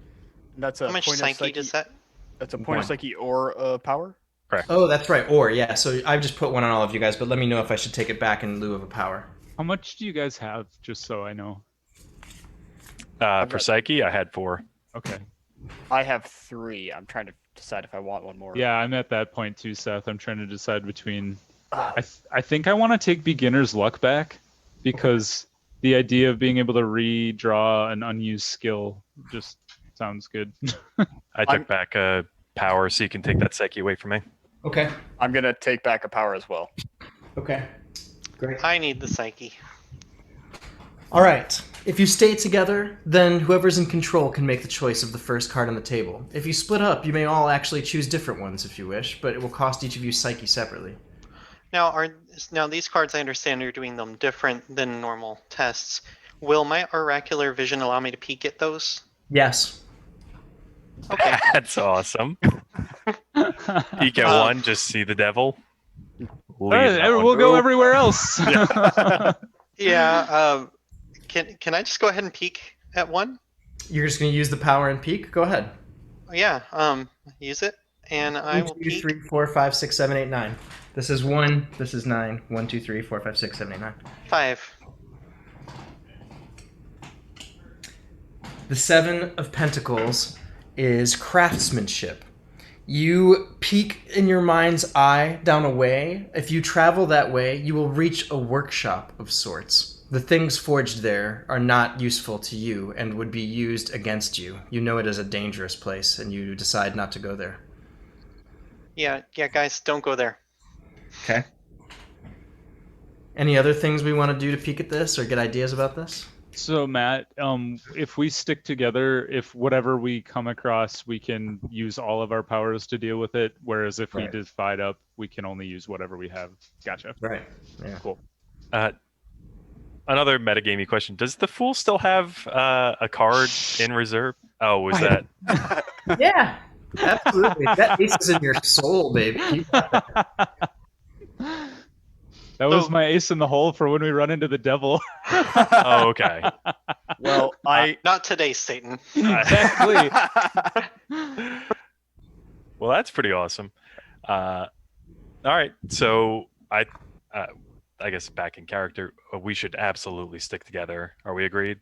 S7: That's a
S4: How much
S7: point of
S4: psyche does that?
S7: That's a point of psyche or power?
S6: Correct.
S2: Oh, that's right. Or, yeah. So I've just put one on all of you guys, but let me know if I should take it back in lieu of a power.
S5: How much do you guys have, just so I know?
S6: For Psyche, I had 4.
S5: Okay.
S7: I have 3. I'm trying to decide if I want one more.
S5: Yeah, I'm at that point too, Seth. I'm trying to decide between... I think I want to take Beginner's Luck back, because the idea of being able to redraw an unused skill just sounds good.
S6: I took back a power, so you can take that Psyche away from me.
S2: Okay.
S7: I'm gonna take back a power as well.
S2: Okay. Great.
S4: I need the psyche.
S2: All right. If you stay together, then whoever's in control can make the choice of the first card on the table. If you split up, you may all actually choose different ones if you wish, but it will cost each of you psyche separately.
S4: Now these cards, I understand you're doing them different than normal tests. Will my oracular vision allow me to peek at those?
S2: Yes.
S4: Okay.
S6: That's awesome. Peek at one, just see the devil.
S5: All right, we'll go everywhere else.
S4: Yeah. Can I just go ahead and peek at one?
S2: You're just going to use the power and peek? Go ahead.
S4: Yeah. Use it, and I will
S2: 1, 2,
S4: peek.
S2: 3, 4, 5, 6, 7, 8, 9. This is 1. This is 9. 1, 2, 3, 4, 5, 6, 7, 8, 9.
S4: 5.
S2: The 7 of Pentacles is craftsmanship. You peek in your mind's eye down a way. If you travel that way, you will reach a workshop of sorts. The things forged there are not useful to you and would be used against you. You know it is a dangerous place, and you decide not to go there.
S4: Yeah, guys, don't go there.
S2: Okay. Any other things we want to do to peek at this or get ideas about this?
S5: So Matt, if we stick together, if whatever we come across, we can use all of our powers to deal with it. Whereas if we divide up, we can only use whatever we have. Gotcha.
S2: Right. Yeah.
S5: Cool.
S6: Another metagamey question: does the Fool still have a card in reserve? Oh, was that?
S2: Yeah. Absolutely. That ace is in your soul, baby.
S5: That was my ace in the hole for when we run into the devil.
S6: Oh, okay.
S7: Well,
S4: Not today, Satan.
S5: Exactly.
S6: Well, that's pretty awesome. All right, so I guess back in character, we should absolutely stick together. Are we agreed?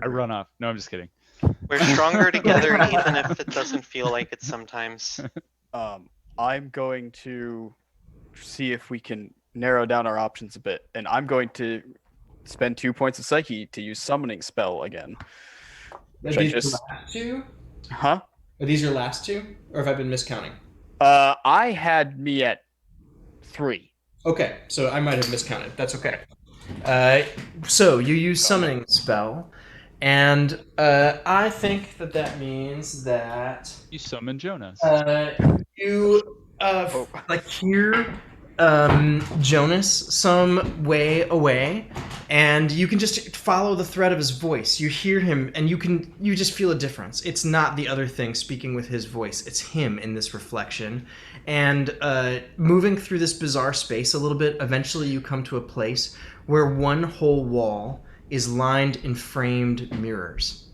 S5: I run off. No, I'm just kidding.
S4: We're stronger together, even if it doesn't feel like it sometimes.
S7: I'm going to see if we can narrow down our options a bit, and I'm going to spend 2 points of psyche to use summoning spell again.
S2: Are these your last two?
S7: Huh?
S2: Are these your last two? Or have I been miscounting?
S7: I had me at 3.
S2: Okay, so I might have miscounted. That's okay. So you use summoning spell, and I think that means that
S5: You summon Jonas.
S2: you hear Jonas some way away, and you can just follow the thread of his voice. You hear him, and you just feel a difference. It's not the other thing speaking with his voice. It's him in this reflection. And moving through this bizarre space a little bit, eventually you come to a place where one whole wall is lined in framed mirrors.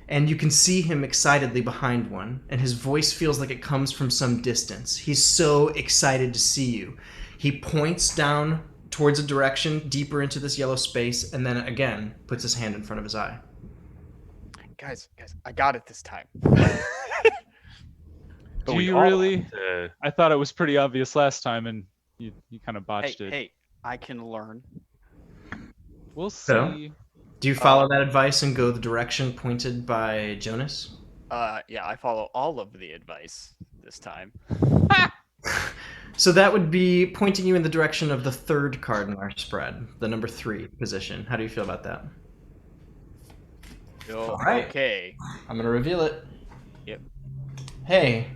S2: And you can see him excitedly behind one, and his voice feels like it comes from some distance. He's so excited to see you. He points down towards a direction deeper into this yellow space, and then again puts his hand in front of his eye.
S7: Guys, I got it this time.
S5: Do you really? I thought it was pretty obvious last time, and you kind of botched it.
S7: Hey, I can learn.
S5: We'll see.
S2: So, do you follow that advice and go the direction pointed by Jonas?
S7: Yeah, I follow all of the advice this time.
S2: So that would be pointing you in the direction of the third card in our spread, the number 3 position. How do you feel about that? All right.
S7: Okay.
S2: I'm going to reveal it.
S7: Yep.
S2: Hey,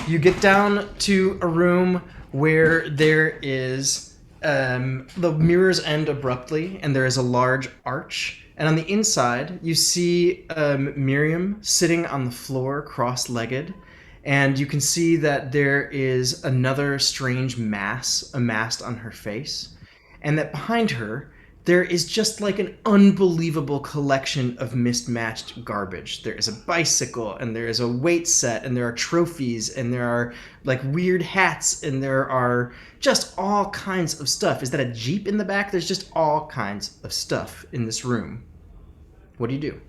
S2: you get down to a room where there is the mirrors end abruptly, and there is a large arch. And on the inside, you see Miriam sitting on the floor, cross-legged. And you can see that there is another strange mass amassed on her face. And that behind her, there is just like an unbelievable collection of mismatched garbage. There is a bicycle, and there is a weight set, and there are trophies, and there are like weird hats, and there are just all kinds of stuff. Is that a Jeep in the back? There's just all kinds of stuff in this room. What do you do?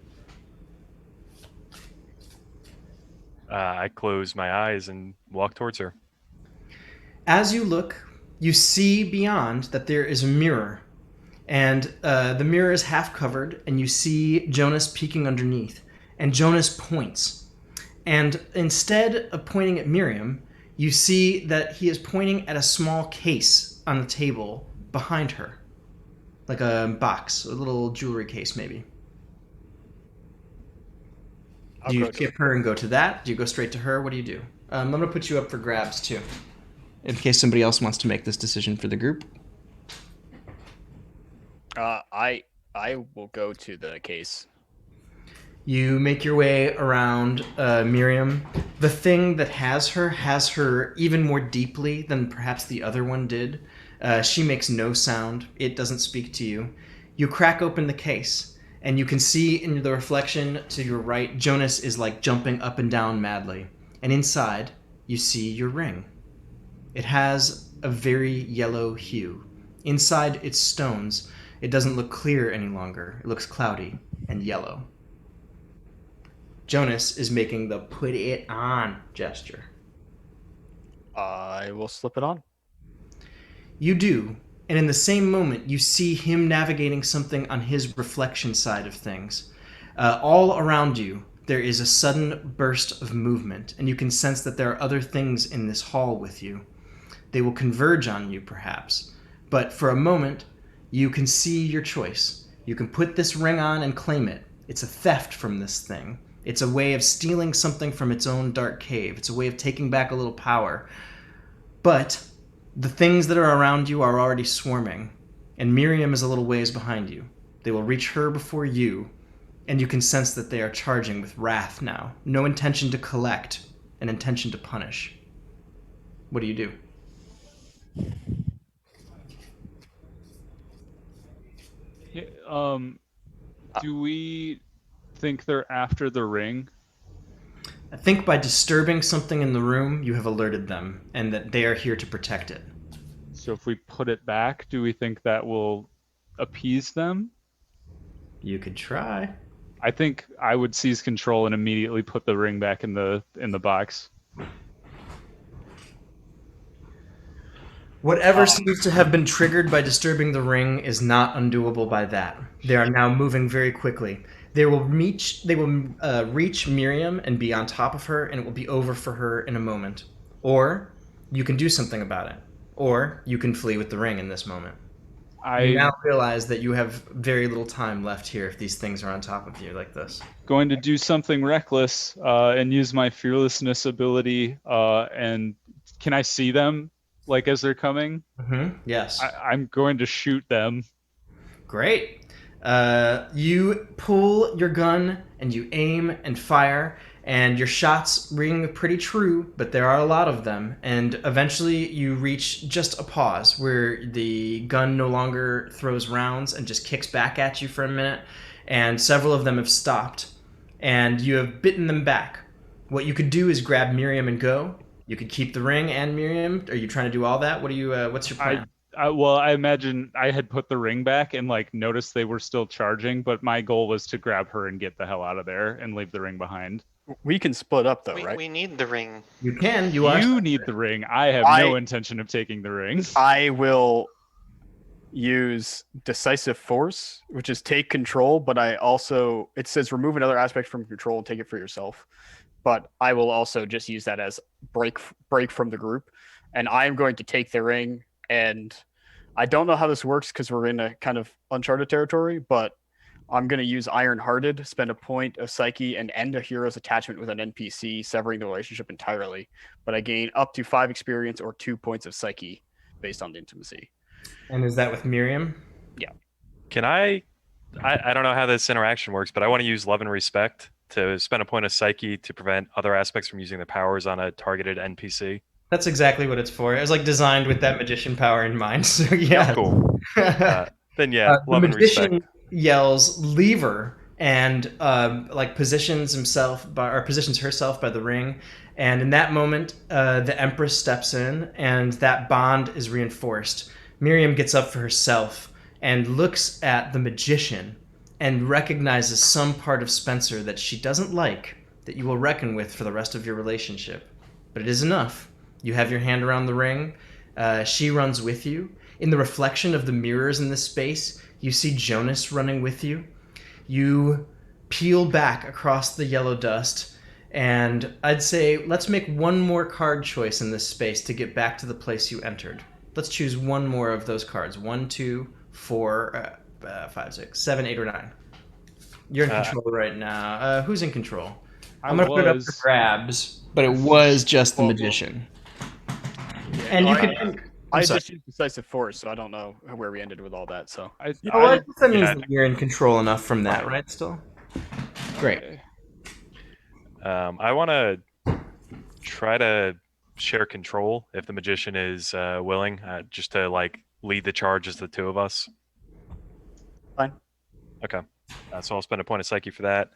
S6: I close my eyes and walk towards her.
S2: As you look, you see beyond that there is a mirror. And the mirror is half covered, and you see Jonas peeking underneath. And Jonas points. And instead of pointing at Miriam, you see that he is pointing at a small case on the table behind her. Like a box, a little jewelry case maybe. Do you skip her and go to that? Do you go straight to her? What do you do? I'm going to put you up for grabs too, in case somebody else wants to make this decision for the group.
S7: I will go to the case.
S2: You make your way around Miriam. The thing that has her even more deeply than perhaps the other one did. She makes no sound. It doesn't speak to you. You crack open the case, and you can see in the reflection to your right, Jonas is like jumping up and down madly. And inside, you see your ring. It has a very yellow hue. Inside its stones, it doesn't look clear any longer. It looks cloudy and yellow. Jonas is making the put it on gesture.
S7: I will slip it on.
S2: You do, and in the same moment, you see him navigating something on his reflection side of things. All around you, there is a sudden burst of movement, and you can sense that there are other things in this hall with you. They will converge on you, perhaps, but for a moment, you can see your choice. You can put this ring on and claim it. It's a theft from this thing. It's a way of stealing something from its own dark cave. It's a way of taking back a little power. But the things that are around you are already swarming, and Miriam is a little ways behind you. They will reach her before you, and you can sense that they are charging with wrath now. No intention to collect, an intention to punish. What do you do?
S5: Do we think they're after the ring?
S2: I think by disturbing something in the room, you have alerted them, and that they are here to protect it.
S5: So if we put it back, do we think that will appease them?
S2: You could try.
S5: I think I would seize control and immediately put the ring back in the box.
S2: Whatever seems to have been triggered by disturbing the ring is not undoable by that. They are now moving very quickly. They will reach Miriam and be on top of her, and it will be over for her in a moment. Or you can do something about it. Or you can flee with the ring in this moment. You now realize that you have very little time left here if these things are on top of you like this.
S5: Going to do something reckless and use my fearlessness ability. And can I see them like as they're coming?
S2: Mm-hmm. Yes.
S5: I'm going to shoot them.
S2: Great. You pull your gun and you aim and fire, and your shots ring pretty true, but there are a lot of them. And eventually you reach just a pause where the gun no longer throws rounds and just kicks back at you for a minute, and several of them have stopped, and you have bitten them back. What you could do is grab Miriam and go. You could keep the ring and Miriam. Are you trying to do all that? What do you? What's your plan?
S5: Well, I imagine I had put the ring back and noticed they were still charging, but my goal was to grab her and get the hell out of there and leave the ring behind.
S7: We can split up though, right?
S4: We need the ring.
S2: You can.
S5: You need the ring. I have no intention of taking the ring.
S7: I will use decisive force, which is take control, but it says remove another aspect from control and take it for yourself. But I will also just use that as break from the group, and I'm going to take the ring. And I don't know how this works because we're in a kind of uncharted territory, but I'm going to use Iron-Hearted, spend a point of Psyche, and end a hero's attachment with an NPC, severing the relationship entirely. But I gain up to 5 experience or 2 points of Psyche based on the intimacy.
S2: And is that with Miriam?
S7: Yeah.
S6: Can I don't know how this interaction works, but I want to use Love and Respect to spend a point of Psyche to prevent other aspects from using their powers on a targeted NPC.
S2: That's exactly what it's for. It was designed with that magician power in mind. So yeah.
S6: Cool. Then yeah, Love and Respect.
S2: The magician yells lever and positions herself by the ring. And in that moment, the Empress steps in, and that bond is reinforced. Miriam gets up for herself and looks at the magician and recognizes some part of Spencer that she doesn't like, that you will reckon with for the rest of your relationship. But it is enough. You have your hand around the ring. She runs with you. In the reflection of the mirrors in this space, you see Jonas running with you. You peel back across the yellow dust, And I'd say let's make one more card choice in this space to get back to the place you entered. Let's choose one more of those cards. 1, 2, 4, 5, 6, 7, 8, or 9. You're in control right now. Who's in control? I'm going to put it up for grabs, but it was just the magician. And you can...
S7: I just used decisive force, so I don't know where we ended with all that. So
S2: that means that you're in control enough from that, right? Still, great.
S6: I want to try to share control if the magician is willing, just to like lead the charge as the two of us.
S7: Fine.
S6: Okay. So I'll spend a point of psyche for that,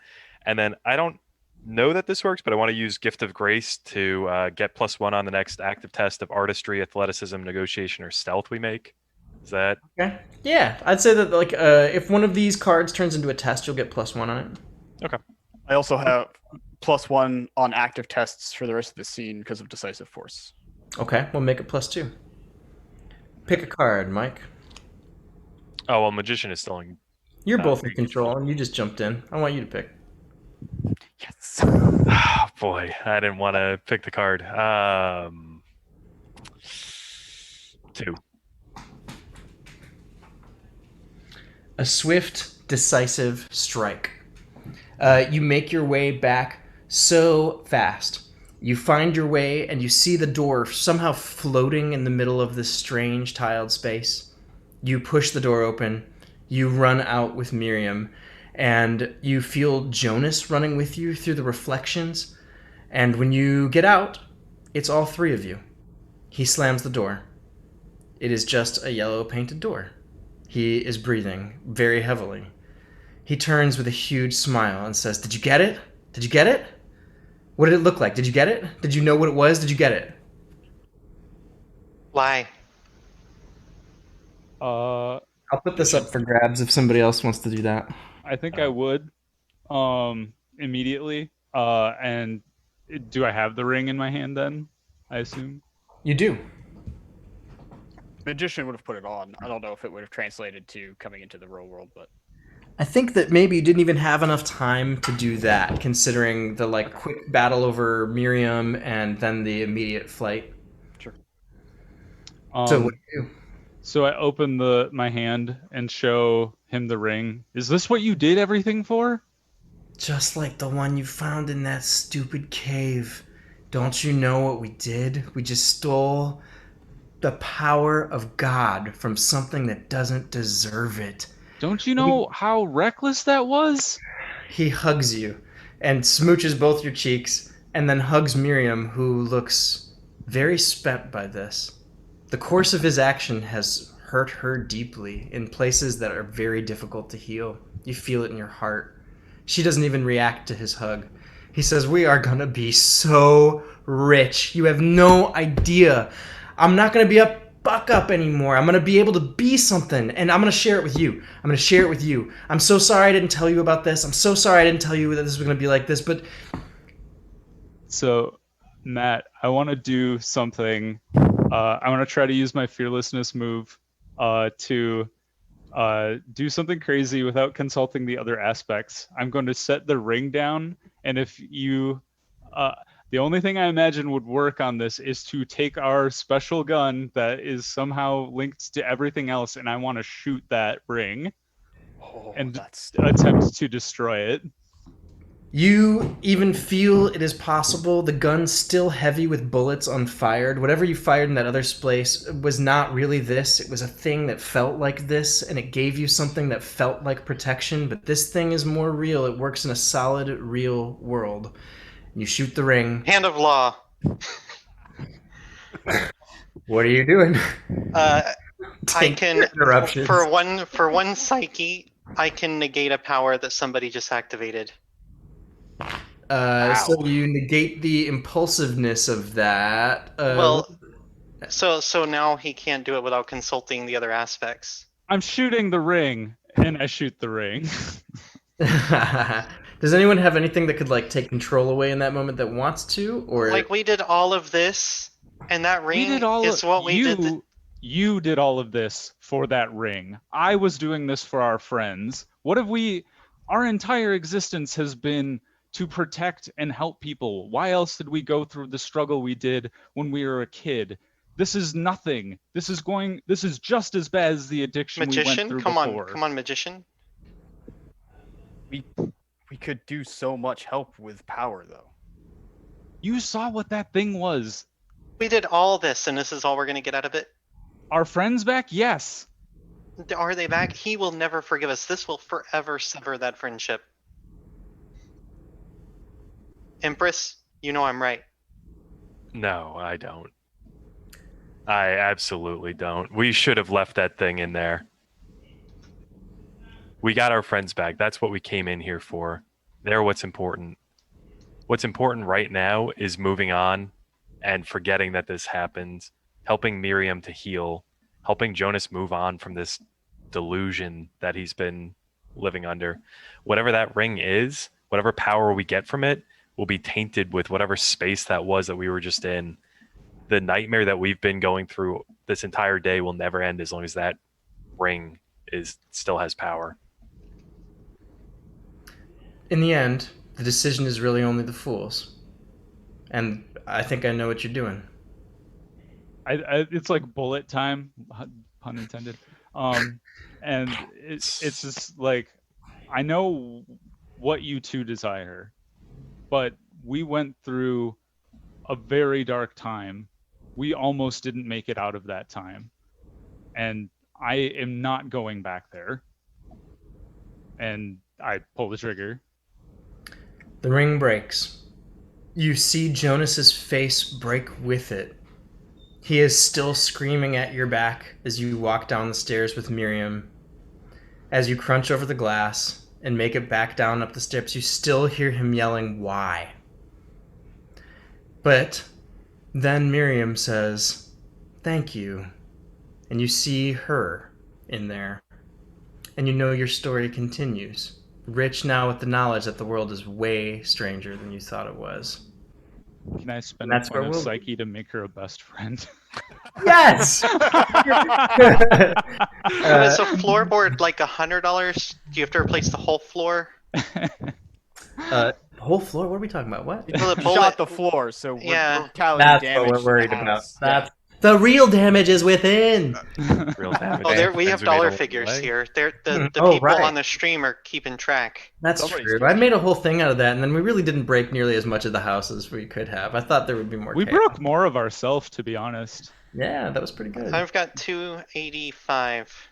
S6: and then I don't know that this works, but I want to use Gift of Grace to get +1 on the next active test of artistry, athleticism, negotiation, or stealth we make. Is that
S2: okay? Yeah, I'd say that like if one of these cards turns into a test, you'll get +1 on it.
S6: Okay.
S7: I also have +1 on active tests for the rest of the scene because of decisive force.
S2: Okay, we'll make it +2. Pick a card, Mike.
S6: Oh well, magician is still in.
S2: You're both in control, and you just jumped in. I want you to pick.
S7: Yes.
S6: Oh boy, I didn't want to pick the card. 2.
S2: A swift, decisive strike. You make your way back so fast. You find your way, and you see the door somehow floating in the middle of this strange tiled space. You push the door open. You run out with Miriam. And you feel Jonas running with you through the reflections. And when you get out, it's all three of you. He slams the door. It is just a yellow painted door. He is breathing very heavily. He turns with a huge smile and says, "Did you get it? Did you get it? What did it look like? Did you get it? Did you know what it was? Did you get it?"
S4: Lie.
S2: I'll put this up for grabs if somebody else wants to do that.
S5: I think I would immediately. And do I have the ring in my hand then? I assume.
S2: You do.
S7: Magician would have put it on. I don't know if it would have translated to coming into the real world, but
S2: I think that maybe you didn't even have enough time to do that, considering the like quick battle over Miriam and then the immediate flight.
S7: Sure.
S2: So what do you do?
S5: So I open my hand and show him the ring. Is this what you did everything for?
S2: Just like the one you found in that stupid cave. Don't you know what we did? We just stole the power of God from something that doesn't deserve it.
S5: Don't you know how reckless that was?
S2: He hugs you and smooches both your cheeks and then hugs Miriam, who looks very spent by this. The course of his action has hurt her deeply in places that are very difficult to heal. You feel it in your heart. She doesn't even react to his hug. He says, "We are gonna be so rich. You have no idea. I'm not gonna be a buck up anymore. I'm gonna be able to be something, and I'm gonna share it with you. I'm gonna share it with you. I'm so sorry I didn't tell you about this. I'm so sorry I didn't tell you that this was gonna be like this, but..."
S5: So, Matt, I want to do something. I want to try to use my fearlessness move to do something crazy without consulting the other aspects. I'm going to set the ring down, and if you... the only thing I imagine would work on this is to take our special gun that is somehow linked to everything else, and I want to shoot that ring and attempt to destroy it.
S2: You even feel it is possible. The gun's still heavy with bullets unfired. Whatever you fired in that other place was not really this. It was a thing that felt like this, and it gave you something that felt like protection. But this thing is more real. It works in a solid, real world. You shoot the ring.
S4: Hand of law.
S2: What are you doing?
S4: I can
S2: interruptions.
S4: for one psyche, I can negate a power that somebody just activated.
S2: So you negate the impulsiveness of that.
S4: So now he can't do it without consulting the other aspects.
S5: I'm shooting the ring, and I shoot the ring.
S2: Does anyone have anything that could like take control away in that moment that wants to, or
S4: like we did all of this, and that ring is what we did.
S5: You did all of this for that ring. I was doing this for our friends. What if our entire existence has been to protect and help people. Why else did we go through the struggle we did when we were a kid? This is nothing. This is just as bad as the addiction we went through before.
S4: Come on, magician.
S7: We could do so much help with power, though.
S5: You saw what that thing was.
S4: We did all this, and this is all we're going to get out of it?
S5: Our friends back? Yes.
S4: Are they back? He will never forgive us. This will forever sever that friendship. Empress, you know I'm right.
S6: No, I don't. I absolutely don't. We should have left that thing in there. We got our friends back. That's what we came in here for. They're what's important. What's important right now is moving on and forgetting that this happened, helping Miriam to heal, helping Jonas move on from this delusion that he's been living under. Whatever that ring is, whatever power we get from it, will be tainted with whatever space that was that we were just in. The nightmare that we've been going through this entire day will never end as long as that ring still has power.
S2: In the end, the decision is really only the fool's. And I think I know what you're doing.
S5: It's like bullet time, pun intended. And it's just like, I know what you two desire, but we went through a very dark time. We almost didn't make it out of that time. And I am not going back there. And I pull the trigger.
S2: The ring breaks. You see Jonas's face break with it. He is still screaming at your back as you walk down the stairs with Miriam. As you crunch over the glass and make it back down up the steps, you still hear him yelling, "Why?" But then Miriam says, "Thank you." And you see her in there. And you know your story continues. Rich now with the knowledge that the world is way stranger than you thought it was.
S5: Can I spend a point of psyche to make her a best friend?
S2: Yes!
S4: Is a floorboard like $100? Do you have to replace the whole floor?
S2: Whole floor? What are we talking about? What?
S4: Well,
S7: Shot the floor, so we're tallying
S2: That's
S7: damage
S2: what we're worried
S7: to the
S2: about.
S7: house.
S2: That's the real damage is within.
S6: Real damage.
S4: Oh, we have dollar
S6: made
S4: figures
S6: away.
S4: here. The
S2: Oh,
S4: people
S2: right.
S4: on the stream are keeping track.
S2: That's
S7: Somebody's
S2: true. I made a whole thing out of that, and then we really didn't break nearly as much of the house as we could have. I thought there would be more.
S5: We
S2: chaos.
S5: broke more of ourselves, to be honest.
S2: Yeah, that was pretty good.
S4: I've got 285.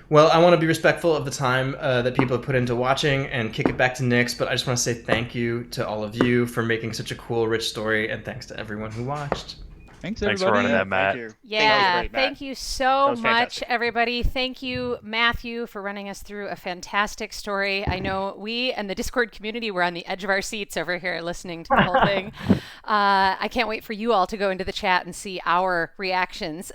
S2: Well, I want to be respectful of the time that people have put into watching and kick it back to Nyx, but I just want to say thank you to all of you for making such a cool, rich story, and thanks to everyone who watched.
S5: Thanks,
S6: Thanks
S5: everybody.
S6: for running that, Matt.
S7: Thank you.
S8: Yeah,
S7: great, Matt.
S8: thank you
S7: That
S8: so
S7: was
S8: much,
S7: fantastic.
S8: everybody. Thank you, Matthew, for running us through a fantastic story. I know we and the Discord community were on the edge of our seats over here listening to the whole thing. I can't wait for you all to go into the chat and see our reactions.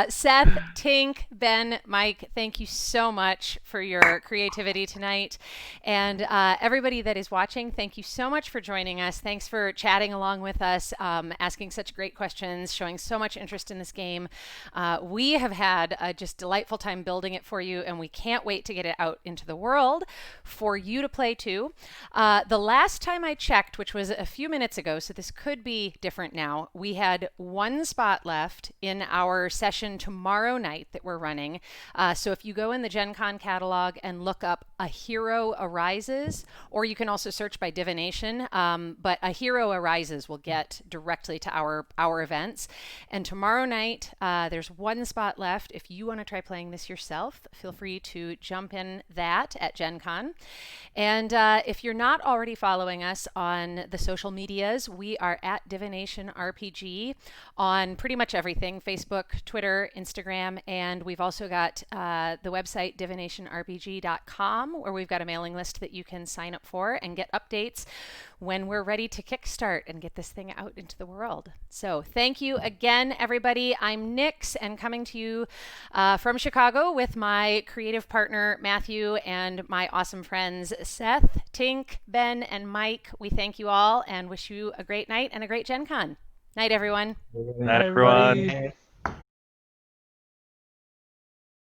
S8: Seth, Tink, Ben, Mike, thank you so much for your creativity tonight. And everybody that is watching, thank you so much for joining us. Thanks for chatting along with us, asking such great questions, showing so much interest in this game. We have had a just delightful time building it for you, and we can't wait to get it out into the world for you to play too. The last time I checked, which was a few minutes ago, so this could be different now, we had one spot left in our session tomorrow night that we're running. So if you go in the Gen Con catalog and look up A Hero Arises, or you can also search by Divination, but A Hero Arises will get directly to our events. And tomorrow night, there's one spot left. If you want to try playing this yourself, feel free to jump in that at Gen Con. And if you're not already following us on the social medias, we are at Divination RPG on pretty much everything: Facebook, Twitter, Instagram, and we've also got the website divinationrpg.com, where we've got a mailing list that you can sign up for and get updates when we're ready to kickstart and get this thing out into the world. So thank you again, everybody. I'm Nyx, and coming to you from Chicago with my creative partner, Matthew, and my awesome friends, Seth, Tink, Ben, and Mike. We thank you all and wish you a great night and a great Gen Con. Night, everyone.
S6: Night, everyone.
S5: Everybody.